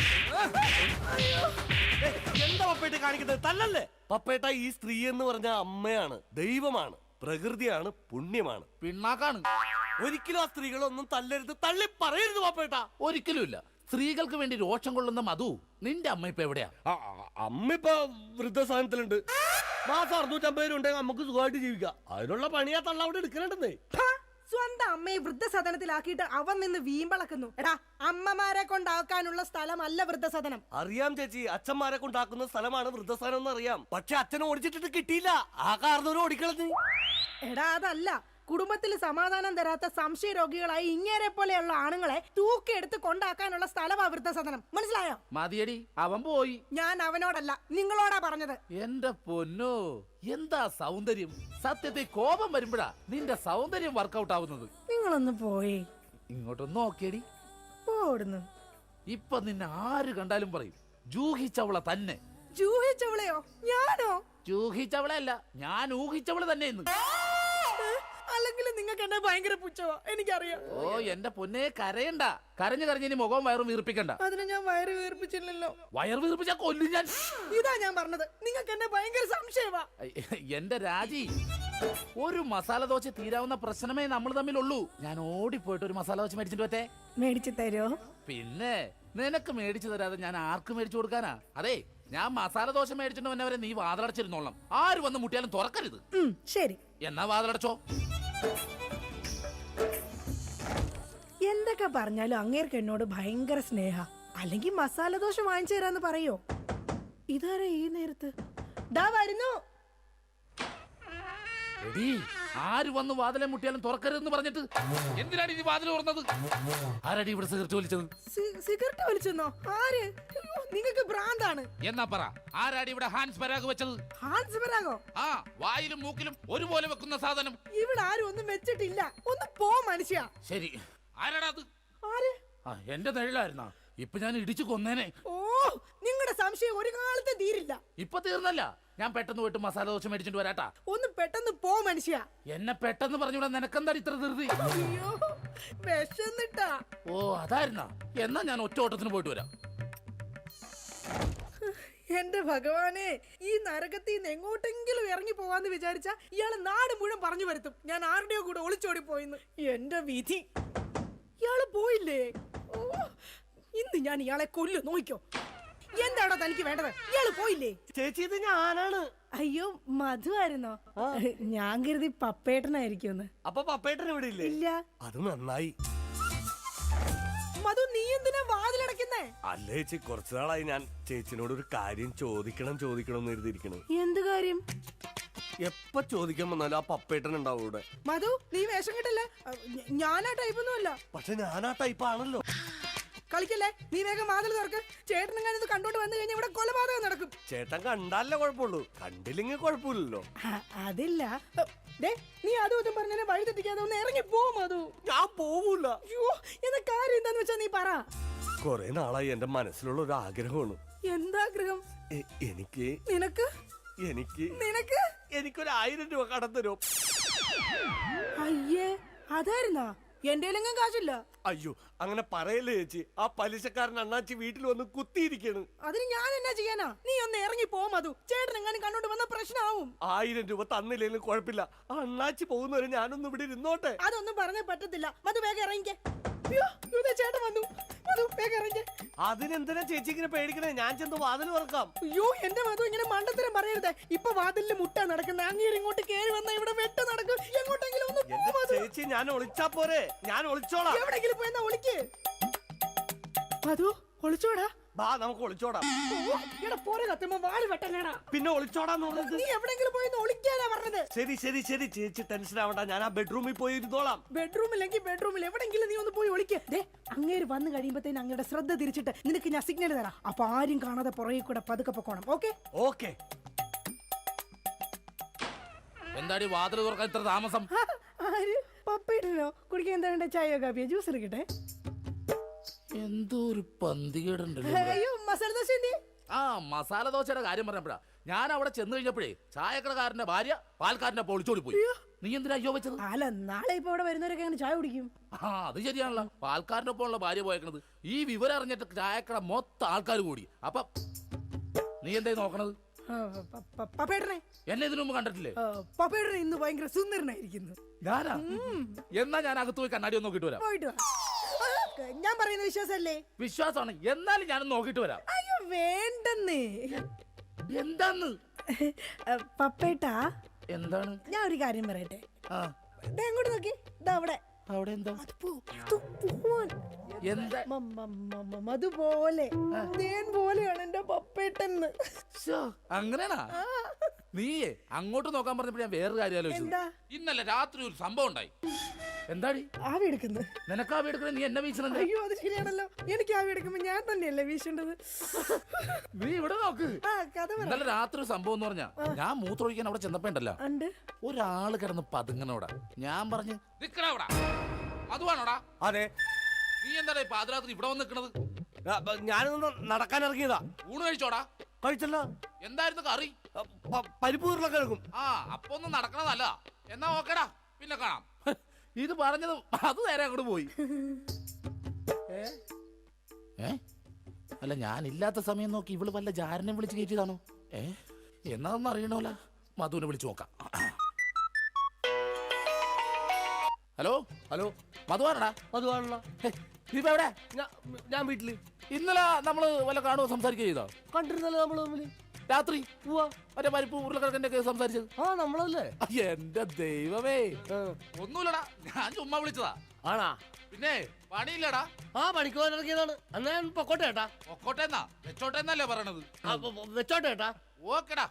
എന്താ പപ്പേട്ട കാണിക്കുന്നത്? തല്ലല്ലേ പപ്പേട്ട. ഈ സ്ത്രീ എന്ന് പറഞ്ഞ അമ്മയാണ്, ദൈവമാണ്, പ്രകൃതിയാണ്, പുണ്യമാണ്, പിണ്ണാക്കാണ്. ഒരിക്കലും ആ സ്ത്രീകളൊന്നും തല്ലരുത്, തള്ളി പറയരുത് പപ്പേട്ട. ഒരിക്കലും ഇല്ല. സ്ത്രീകൾക്ക് വേണ്ടി രോഷം കൊള്ളുന്ന മധു, നിന്റെ അമ്മ ഇപ്പൊ എവിടെയാ? അമ്മ ഇപ്പൊ വൃദ്ധസാധനത്തിലുണ്ട്. മാസം 650 രൂപ ഉണ്ടെങ്കിൽ നമുക്ക് സുഖമായിട്ട് ജീവിക്കാം. അതിനുള്ള പണിയാ തള്ള അവിടെ എടുക്കലുണ്ടെന്നേ. സ്വന്തം അമ്മയെ വൃദ്ധസദനത്തിലാക്കിയിട്ട് അവൻ നിന്ന് വീമ്പളക്കുന്നു. എടാ, അമ്മമാരെ കൊണ്ടാക്കാനുള്ള സ്ഥലമല്ല വൃദ്ധസദനം. അറിയാം ചേച്ചി, അച്ഛന്മാരെ കൊണ്ടാക്കുന്ന സ്ഥലമാണ് വൃദ്ധസദനം എന്ന് അറിയാം. പക്ഷെ അച്ഛനെ ഓടിച്ചിട്ട് കിട്ടിയില്ല. ആ കാരണവരും ഓടിക്കളഞ്ഞു. എടാ, അതല്ല. കുടുംബത്തിൽ സമാധാനം തരാത്ത സംശയ രോഗികളായി ഇങ്ങേരെ പോലെയുള്ള ആണുങ്ങളെ തൂക്കിയെടുത്ത് കൊണ്ടാക്കാനുള്ള സ്ഥലമാ വൃദ്ധസദനം. മനസ്സിലായോ? മതിയടി, അവൻ പോയി. ഞാൻ അവനോടല്ല, നിങ്ങളോടാ പറഞ്ഞത്. എന്റെ പൊന്നോ, എന്താ സൗന്ദര്യം! സത്യത്തെ കോപം വരുമ്പോഴാ നിന്റെ സൗന്ദര്യം വർക്കൗട്ട് ആവുന്നത്. നിങ്ങളൊന്ന് പോയി ഇങ്ങോട്ടൊന്ന് നോക്കിയടി. പോടുന്നു. ഇപ്പൊ നിന്നെ ആര് കണ്ടാലും പറയും ജൂഹിച്ചവള തന്നെ. ജൂഹിച്ചവളെയോ? ഞാനോ? ജൂഹിച്ചവളെ അല്ല, ഞാൻ ഊഹിച്ചവള് തന്നെ ഇന്ന്. അല്ലെങ്കിൽ നിങ്ങൾക്ക് എന്നെ ഭയങ്കര പുച്ഛവാ, എനിക്കറിയാം. ഓ എന്റെ പൊന്നെ, കരയണ്ട. കരഞ്ഞു കരഞ്ഞിനി മുഖവും വയറും വീർപ്പിക്കണ്ട. അതിന് ഞാൻ വയറ് വീർപ്പിച്ചില്ലല്ലോ. വയർ വീർപ്പിച്ചാ കൊല്ലും ഞാൻ. ഇതാ ഞാൻ പറഞ്ഞത്, നിങ്ങൾക്ക് എന്നെ ഭയങ്കര സംശയമാ. എന്റെ രാജി, ഒരു മസാല ദോശ തീരാവുന്ന പ്രശ്നമേ നമ്മൾ തമ്മിലുള്ളൂ. ഞാൻ ഓടിപ്പോയിട്ട് ഒരു മസാല ദോശ മേടിച്ചിട്ട് പറ്റേ? മേടിച്ചു തരോ? പിന്നെ നിനക്ക് മേടിച്ചു തരാതെ ഞാൻ ആർക്ക് മേടിച്ചു കൊടുക്കാനാ? അതെ, ഞാൻ മസാല ദോശ മേടിച്ചിട്ട് വന്നവരെ നീ വാതിലടച്ചിരുന്നോളാം. ആര് വന്ന് മുട്ടിയാലും തുറക്കരുത്. ശരി, എന്നാ വാതിലടച്ചോ. എന്തൊക്കെ പറഞ്ഞാലും അങ്ങേർക്ക് എന്നോട് ഭയങ്കര സ്നേഹ. അല്ലെങ്കിൽ മസാല ദോശ വാങ്ങിച്ചു തരാന്ന് പറയോ? ഇതാരാ ഈ നേരത്ത്? ദാ വരുന്നു. എടീ, ആര് വന്ന് വാതിലെ മുട്ടിയാലും തുറക്കരുതെന്ന് പറഞ്ഞിട്ട് എന്തിനാണ് ഈ വാതിൽ തുറന്നത്? ആരടി ഇവിടെ സിഗരറ്റ് വലിച്ചത്? സിഗരറ്റ് വലിച്ചെന്നോ? ആര്? നിങ്ങൾക്ക് ഭ്രാന്താണ്. എന്നാ പറ, ആരാടി ഇവിടെ ഹാൻസ് പരാഗ് വെച്ചത്? ഹാൻസ് പരാഗോ? ആ, വായിലും മൂക്കിലും ഒരുപോലെ വെക്കുന്ന സാധനം. ഇവിടെ ആരും ഒന്നും വെച്ചിട്ടില്ല. ഒന്ന് പോ മനുഷ്യ. ശരി, ആരാടാ അത്? ആര്? എന്റെ തൊഴിലായിരുന്നാ? ഇപ്പൊ ഞാൻ ഇടിച്ചു കൊന്നേനെ. ഓ, നിങ്ങളുടെ സംശയം ഒരു കാലത്ത് തീരില്ല. ഇപ്പൊ തീർന്നല്ല. ഞാൻ പെട്ടെന്ന് പോയിട്ട് മസാല ദോശ മേടിച്ചിട്ട് വരാട്ടാ. ഒന്ന് പെട്ടെന്ന് പോ മനുഷ്യ. എന്നെ പെട്ടെന്ന് പറഞ്ഞൂടാ, നിനക്കെന്താ ഇത്ര ധൃതി? അയ്യോ, വിശന്നിട്ടാ. ഓ, അതായിരുന്നാ? എന്നാ ഞാൻ ഒറ്റ ഓട്ടത്തിന് പോയിട്ട് വരാം. എന്റെ ഭഗവാനെ, ഈ നരകത്തിൽ നിന്ന് എങ്ങോട്ടെങ്കിലും ഇറങ്ങി പോവാന്ന് വിചാരിച്ച ഇയാള് നാട് മുഴുവൻ പറഞ്ഞു വരുത്തും ഞാൻ ആരുടെയോ കൂടെ ഒളിച്ചോടി പോയിന്ന്. എന്റെ വിധി, ഇയാള് പോയില്ലേ? ഓ, ഇന്ന് ഞാൻ ഇയാളെ കൊല്ലു. നോക്കിക്കോ. എന്താണോ തനിക്ക് വേണ്ടത്? ഇയാള് പോയില്ലേ? ചേച്ചി, ഇത് ഞാനാണ്. അയ്യോ, മധു ആയിരുന്നോ? ഞാൻ കരുതി പപ്പേട്ടനായിരിക്കും. അപ്പൊ പപ്പേട്ടൻ ഇവിടെ ഇല്ലേ? ഇല്ല. അത് നന്നായി. മധു, നീ എന്തിനാ വാതിലടക്കുന്നേ? അല്ല ചേച്ചി, കുറച്ചു നാളായി ഞാൻ ചേച്ചിനോട് ഒരു കാര്യം ചോദിക്കണം എന്ന് എഴുതിയിരിക്കണേ. എന്ത് കാര്യം? എപ്പ ചോദിക്കാൻ വന്നാലും ആ പപ്പേട്ടൻ ഉണ്ടാവും ഇവിടെ. മധു, നീ വേഷം കിട്ടല്ലേ? ഞാനാ ടൈപ്പൊന്നും അല്ല. പക്ഷെ ഞാൻ ആ ടൈപ്പ് ആണല്ലോ. കളിക്കല്ലേ, നീ വേഗം വാതിൽ തുറക്ക്. ചേട്ടനും ഇത് കണ്ടോണ്ട് വന്നു കഴിഞ്ഞാൽ ഇവിടെ കൊലപാതകം നടക്കും. ചേട്ടൻ കണ്ടാലേ കുഴപ്പമുള്ളൂ, കണ്ടില്ലെങ്കിൽ കുഴപ്പമില്ലല്ലോ. അതില്ല. നീ അതും ഇതും പറഞ്ഞ വഴി തെറ്റിക്കാതെ ഒന്ന് ഇറങ്ങി പോവും. മധു, ഞാൻ പോവൂല. എന്താ കാര്യം എന്താന്ന് വെച്ചാ നീ പറ. കൊറേ നാളായി എന്റെ മനസ്സിലുള്ള ഒരു ആഗ്രഹമാണ്. എന്താഗ്രഹം? എനിക്ക് നിനക്ക് എനിക്ക് നിനക്ക് എനിക്കൊരു 1000 രൂപ കടം തരും. അയ്യേ, അതായിരുന്നാ? എന്റെ കാശില്ല. അയ്യോ, അങ്ങനെ പറയല്ലേ ചേച്ചി. ആ പലിശക്കാരൻ അണ്ണാച്ചി വീട്ടിൽ വന്ന് കുത്തിയിരിക്കാണ്. അതിന് ഞാൻ എന്നാ ചെയ്യാനാ? നീ ഒന്ന് ഇറങ്ങി പോ മധു. ചേട്ടൻ എങ്ങാനും കണ്ടോണ്ട് വന്ന പ്രശ്നമാവും. 1000 രൂപ തന്നില്ലെങ്കിലും കുഴപ്പമില്ല. ആ അണ്ണാച്ചി പോകുന്നവരെ ഞാനൊന്നും ഇവിടെ ഇരുന്നോട്ടെ. അതൊന്നും പറഞ്ഞേ പറ്റത്തില്ല. മധു വേഗം ഇറങ്ങിക്കേ. അയ്യോ, ദേ ചേട്ടൻ വന്നു. മധു, വേഗം ഇറങ്ങ്. അതിനെന്തിനാ ചേച്ചി ഇങ്ങനെ പേടിക്കണേ? ഞാൻ ചെന്ന് വാതിൽ തുറക്കാം. അയ്യോ, എന്റെ മധു ഇങ്ങനെ മണ്ടത്തരം പറയരുത്. ഇപ്പൊ വാതിലിൽ മുട്ട നടക്കുന്നത്. അങ്ങേര് ഇങ്ങോട്ട് കേറി വന്ന ഇവിടെ വെട്ട് നടക്കും. എങ്ങോട്ടെങ്കിലും ഒന്ന് പോ എന്റെ മധു. ചേച്ചി, ഞാൻ ഒളിച്ചാ പോരെ? ഞാൻ ഒളിച്ചോളാം. എവിടെങ്കിലും പോയി എന്നാ ഒളിക്ക്. മധു, ഒളിച്ചോടാ. ബാ, നമുക്ക് ഒളിച്ചോടാം. ഇവിടെ പോരെ കത്തുമ്പോ വാല് വെട്ടല്ലേടാ. പിന്നെ ഒളിച്ചോടാന്ന് പറഞ്ഞത്? നീ എവിടെങ്കിലും പോയി ഒളിക്കാനാ പറഞ്ഞത്. ശരി ശരി ശരി, ചേച്ചി ടെൻഷൻ ആവണ്ട. ഞാൻ ആ ബെഡ്റൂമിൽ പോയി ഇരുന്നോളാം. ബെഡ്റൂമിലെങ്കിൽ ബെഡ്റൂമിൽ എവിടെങ്കിലും നീ ഒന്ന് പോയി ഒളിക്ക്. ദേ, അങ്ങേര് വന്നു കഴിയുമ്പോഴത്തേന് അങ്ങയുടെ ശ്രദ്ധ തിരിച്ചിട്ട് നിനക്ക് ഞാൻ സിഗ്നൽ തരാം. അപ്പൊ ആരും കാണാതെ പുറകെ കൂടെ പതുക്കെ പൊക്കോണം. Okay okay. എന്താടി വാതിൽ തുറക്കാൻ ഇത്ര താമസം? ആര്? പപ്പയിട്ടോ? കുടിക്കാൻ എന്താ വേണ്ട? ചായയോ കാപ്പിയോ ജ്യൂസ് എടുക്കട്ടെ? എന്തോ ഒരു പന്തികേടുണ്ടല്ലോ. അയ്യോ, മസാല ദോശ എന്തി? ആ മസാല ദോശയുടെ കാര്യം പറഞ്ഞപ്പോഴാ ഞാൻ അവിടെ ചെന്ന് കഴിഞ്ഞപ്പോഴേ ചായക്കടക്കാരന്റെ ഭാര്യ പാൽക്കാരന്റെ പൊളിച്ചോടി പോയി. നീ എന്തിനാ അയ്യോ വെച്ചത്? അല്ല, നാളെ ഇപ്പൊ ഇവിടെ വരുന്നവരൊക്കെ അങ്ങനെ ചായ കുടിക്കും. ആ അത് ശരിയാണല്ലോ. പാൽക്കാരന്റെ ഒപ്പം ഉള്ള ഭാര്യ പോയേക്കണത്. ഈ വിവരം അറിഞ്ഞിട്ട് ചായക്കട മൊത്തം ആൾക്കാർ കൂടി. അപ്പൊ നീ എന്തായി നോക്കണത്? പപ്പേട്ടനെ എന്നെ ഇതിനു മുമ്പ് കണ്ടിട്ടില്ലേ? പപ്പേട്ടനെ ഇന്ന് ഭയങ്കര സുന്ദരനായിരിക്കുന്നു. ഞാനാ? എന്നാ ഞാൻ അകത്ത് പോയി കണ്ണാടി ഒന്ന് നോക്കിട്ട് വരാം. പോയിട്ട് വാ. ഞാൻ പറയുന്ന വിശ്വാസല്ലേ? വിശ്വാസമാണ്. എന്നാലും ഞാനൊന്ന് നോക്കിട്ട് വരാം. അയ്യോ, വേണ്ടെന്നേ. എന്താന്ന്? പപ്പേട്ടാ, എന്താണ്? ഞാൻ ഒരു കാര്യം പറയട്ടെ. ആ, ദേ അങ്ങോട്ട് നോക്കി. ദാ അവിടെ. അവിടെ എന്താ? എന്താ? അതുപോലെ തേൻ പോലെയാണ് എന്റെ പപ്പേട്ടെന്ന്. അങ്ങനെയാണാ? നീയേ അങ്ങോട്ട് നോക്കാൻ പറഞ്ഞപ്പോ ഞാൻ വേറൊരു കാര്യം ആലോചിച്ചു. ഇന്നലെ രാത്രി ഒരു സംഭവം ഉണ്ടായി. എന്താടി? ആവി എടുക്കുന്നത്. നിനക്ക് ആവി എടുക്കണേ? നീ എന്നെ വീശണേ? അയ്യോ, അത് ശരിയാണല്ലോ. എനിക്ക് ആവി എടുക്കുമ്പോ ഞാൻ തന്നെയല്ലേ വീശേണ്ടത്. നീ ഇവിടെ നോക്ക്. ഇന്നലെ രാത്രി ഒരു സംഭവം എന്ന് പറഞ്ഞാ ഞാൻ മൂത്രമൊഴിക്കാൻ അവിടെ ചെന്നപ്പോ ഉണ്ടല്ലോ, ഒരാള് കിടന്ന് പതുങ്ങനോടാ. ഞാൻ പറഞ്ഞു നിക്കണവിടെ. അതുവാണോടാ? അതെ. നീ എന്താടാ പാതിരാത്രി ഇവിടെ വന്ന് നിക്കണത്? ഞാനൊന്ന് നടക്കാൻ ഇറങ്ങിയതാ. ഊണ് കഴിച്ചോടാ? കഴിച്ചല്ലോ. എന്തായിരുന്നു കറി? പരിപ്പ് ഉരുളക്കിഴങ്ങും. ആ, അപ്പൊ ഒന്നും നടക്കണതല്ല. എന്നാ ഓക്കേടാ, പിന്നെ കാണാം. ഇത് പറഞ്ഞത് അത് നേരെ അങ്ങോട്ട് പോയി. അല്ല, ഞാനില്ലാത്ത സമയം നോക്കി ഇവള് വല്ല ജാരനെ വിളിച്ച് കയറ്റിയതാണോ? എന്നാന്ന് അറിയണോല. മധുവിനെ വിളിച്ചു നോക്കാം. ഹലോ ഹലോ, മധുവാണടാ? മധുവാണല്ലോ. നീ ഇപ്പൊ എവിടെ? ഞാൻ വീട്ടില്. ഇന്നലെ നമ്മള് വല്ല കാണുമോ സംസാരിക്കുക ചെയ്തോ? കണ്ടിരുന്നല്ലോ നമ്മള് തമ്മില് രാത്രി. മറ്റേ പരിപ്പ് ഉരുളക്കിഴങ്ങിന്റെ സംസാരിച്ചത്. ആ, നമ്മളല്ലേ? എന്റെ ദൈവമേ, ഒന്നുമില്ലടാ, ഞാൻ ചുമ്മാ വിളിച്ചതാ. ആണാ? പിന്നെ പണിയില്ലടാ. ആ, പണിക്ക് പോകാൻ ഇറങ്ങിയതാണ്. എന്നാ ഞാൻ പൊക്കോട്ടെ ഏട്ടാ. പൊക്കോട്ടെ എന്നാ? വെച്ചോട്ടെ എന്നല്ലേ പറയണത്? വെച്ചോട്ടെ ഏട്ടാ. ഓക്കെടാ.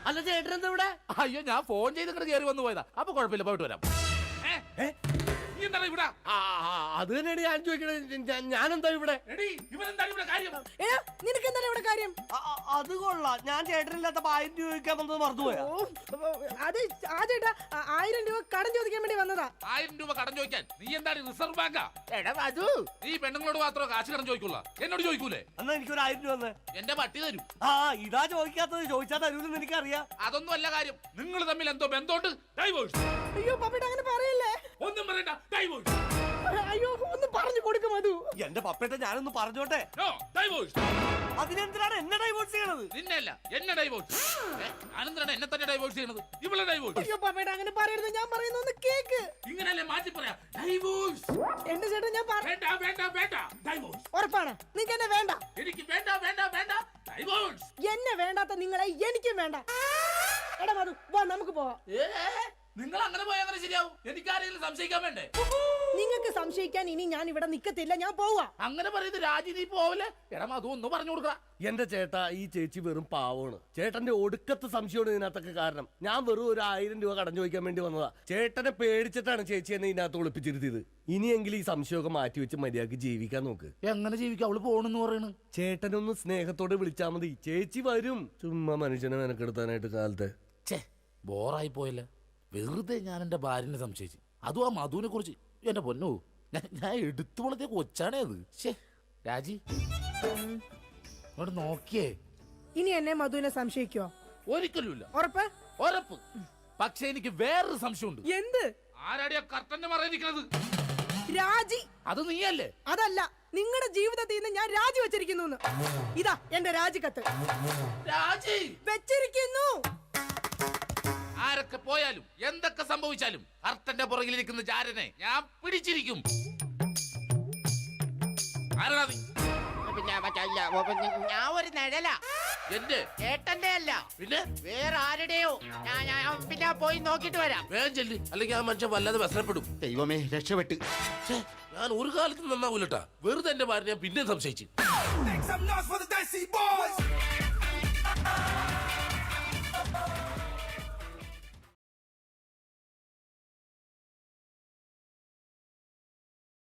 അല്ല, ചേട്ടൻ എന്താ ഇവിടെ? അയ്യോ, ഞാൻ ഫോൺ ചെയ്ത് കയറി വന്നു പോയതാ. അപ്പൊ കുഴപ്പമില്ല, പോയിട്ട് വരാം. അത് തന്നെയാണ് ഞാൻ ചോദിക്കണത്. ഞാനെന്താ ഇവിടെ? നിനക്ക് എന്താണ് ഇവിടെ കാര്യം? അത് കൊള്ളാം. ഞാൻ ചേട്ടനില്ലാത്ത 1000 രൂപ ചോദിക്കാൻ വന്നത് മറന്നുപോയാ? അത് ആ ചേട്ടാ 1000 രൂപ കടം ചോദിക്കാൻ വേണ്ടി വന്നതാ. 1000 രൂപ കടം ചോദിക്കാൻ? നീ എന്താണ് റിസർവ് ബാങ്കാ? നീ പെണ്ണുങ്ങളോട് മാത്രമേ കാശ് കടം ചോദിക്കുള്ള, എന്നോട് ചോദിക്കൂലേ? എന്നാ എനിക്കൊരു 1000 രൂപ തന്നെ. എന്റെ പട്ടി തരും. ആ, ഇതാ ചോദിക്കാത്തത്. ചോദിച്ചാൽ തരൂലെന്ന് എനിക്കറിയാം. അതൊന്നും അല്ല കാര്യം. നിങ്ങൾ തമ്മിൽ എന്തോ ബന്ധമുണ്ട്. ഡൈവോഴ്സ്. അയ്യോ പപ്പേട്ട, അങ്ങനെ പറയല്ലേ. ഒന്നും പറയണ്ട. ഡൈവോഴ്സ്. അയ്യോ, ഒന്ന് പറഞ്ഞു കൊടുക്കും മധു. എന്റെ പപ്പേട്ട, ഞാനൊന്ന് പറഞ്ഞോട്ടെ. ഡൈവോഴ്സ്. അതിനെന്തിനാണ് എന്നെ ഡൈവോഴ്സ് ചെയ്യണത്? നിന്നെയല്ല, എന്നെ ഡൈവോഴ്സ്. ആനന്ദനാണ് എന്നെ തന്നെ ഡൈവോഴ്സ് ചെയ്യണത്. ഇവളെ ഡൈവോഴ്സ്. അയ്യോ പപ്പേട്ട, അങ്ങനെ പറയരുത്. ഞാൻ പറയുന്ന ഒന്ന് കേക്ക്. ഇങ്ങനല്ലേ മാറ്റി പറയാ? ഡൈവോഴ്സ്. എന്റെ ചേട്ടൻ ഞാൻ വേണ്ട വേണ്ട വേണ്ട. ഡൈവോഴ്സ്. ഉറപ്പാണ്? നിങ്ങൾക്ക് എന്നെ വേണ്ട? എനിക്ക് വേണ്ട വേണ്ട വേണ്ട. ഡൈവോഴ്സ്. എന്നെ വേണ്ടാത്ത നിങ്ങളെ എനിക്കും വേണ്ട. എടാ മധു, വാ നമുക്ക് പോവാം. നിങ്ങൾ അങ്ങനെ പോയാൽ അങ്ങനെ ശരിയാവും. എനിക്ക് ആരെങ്കിലും സംശയിക്കാൻ വേണ്ടേ? നിങ്ങൾക്ക് സംശയിക്കാൻ ഇനി ഞാൻ ഇവിടെ നിക്കത്തില്ല. ഞാൻ പോവാ. അങ്ങനെ പറയുന്നത് രാജി, നീ പോവല്ലേ? എടാ മധു, ഒന്ന് പറഞ്ഞു കൊടുക്ക. എന്റെ ചേട്ടാ, ഈ ചേച്ചി വെറും പാവമാണ്. ചേട്ടന്റെ ഒടുക്കത്തെ സംശയമാണ് ഇതിനകത്തൊക്കെ കാരണം. ഞാൻ വെറും ഒരു 1000 രൂപ കടം ചോദിക്കാൻ വേണ്ടി വന്നതാ. ചേട്ടനെ പേടിച്ചിട്ടാണ് ചേച്ചി എന്നെ ഇതിനകത്ത് ഒളിപ്പിച്ചിരുത്തിയത്. ഇനിയെങ്കിലും ഈ സംശയമൊക്കെ മാറ്റി വെച്ച് മര്യാദക്ക് ജീവിക്കാൻ നോക്ക്. എങ്ങനെ ജീവിക്കാം? അവള് പോണെന്ന് പറയണ്. ചേട്ടനൊന്ന് സ്നേഹത്തോടെ വിളിച്ചാ മതി. ചേച്ചി വരും. ചുമ്മാ മനുഷ്യനെ മെനക്കെടുത്താനായിട്ട് കാലത്തെ. ബോറായി പോയല്ലേ. വെറുതെ ഞാൻ എന്റെ ഭാര്യനെ സംശയിച്ചു. അതും ആ മധുവിനെ കുറിച്ച്. എന്റെ പൊന്നോ, ഞാൻ എടുത്തു വളർത്തിയ കൊച്ചാണേ അത്. രാജി, നോക്കിയേ. ഇനി എന്നെ മധുവിനെ സംശയിക്കോ? ഒരിക്കലുമില്ല. ഉറപ്പ്? ഉറപ്പ്. പക്ഷെ എനിക്ക് വേറൊരു സംശയമുണ്ട്. എന്ത്? ആരാടിയ കർട്ടന്റെ മറയിരിക്കുന്നത്? രാജി. അത് നീയല്ലേ? അതല്ല, നിങ്ങളുടെ ജീവിതത്തിൽ നിന്ന് ഞാൻ രാജി വെച്ചിരിക്കുന്നു. ഇതാ എന്റെ രാജിക്കത്ത്. രാജി വെച്ചിരിക്കുന്നു. ആരൊക്കെ പോയാലും എന്തൊക്കെ സംഭവിച്ചാലും കർട്ടന്റെ പുറകിലിരിക്കുന്ന ജാരനെ ഞാൻ പിടിച്ചിരിക്കും. ആരാ നീ? ഞാൻ ഒരു നിഴല. എന്റെ ഏട്ടന്റെ അല്ല, പിന്നെ വേറെ ആരുടെയോ. ഞാൻ പിന്നെ പോയി നോക്കിട്ട് വരാം. വേഗം ചെല്ല്, അല്ലെങ്കിൽ ആ മനുഷ്യൻ വല്ലാതെ വ്യസനപ്പെടും. ദൈവമേ, രക്ഷപ്പെട്ട്. ഞാൻ ഒരു കാലത്ത് നന്നാവൂലട്ടാ. വെറുതെ എന്റെ ഭാര്യ ഞാൻ പിന്നെ സംശയിച്ചു.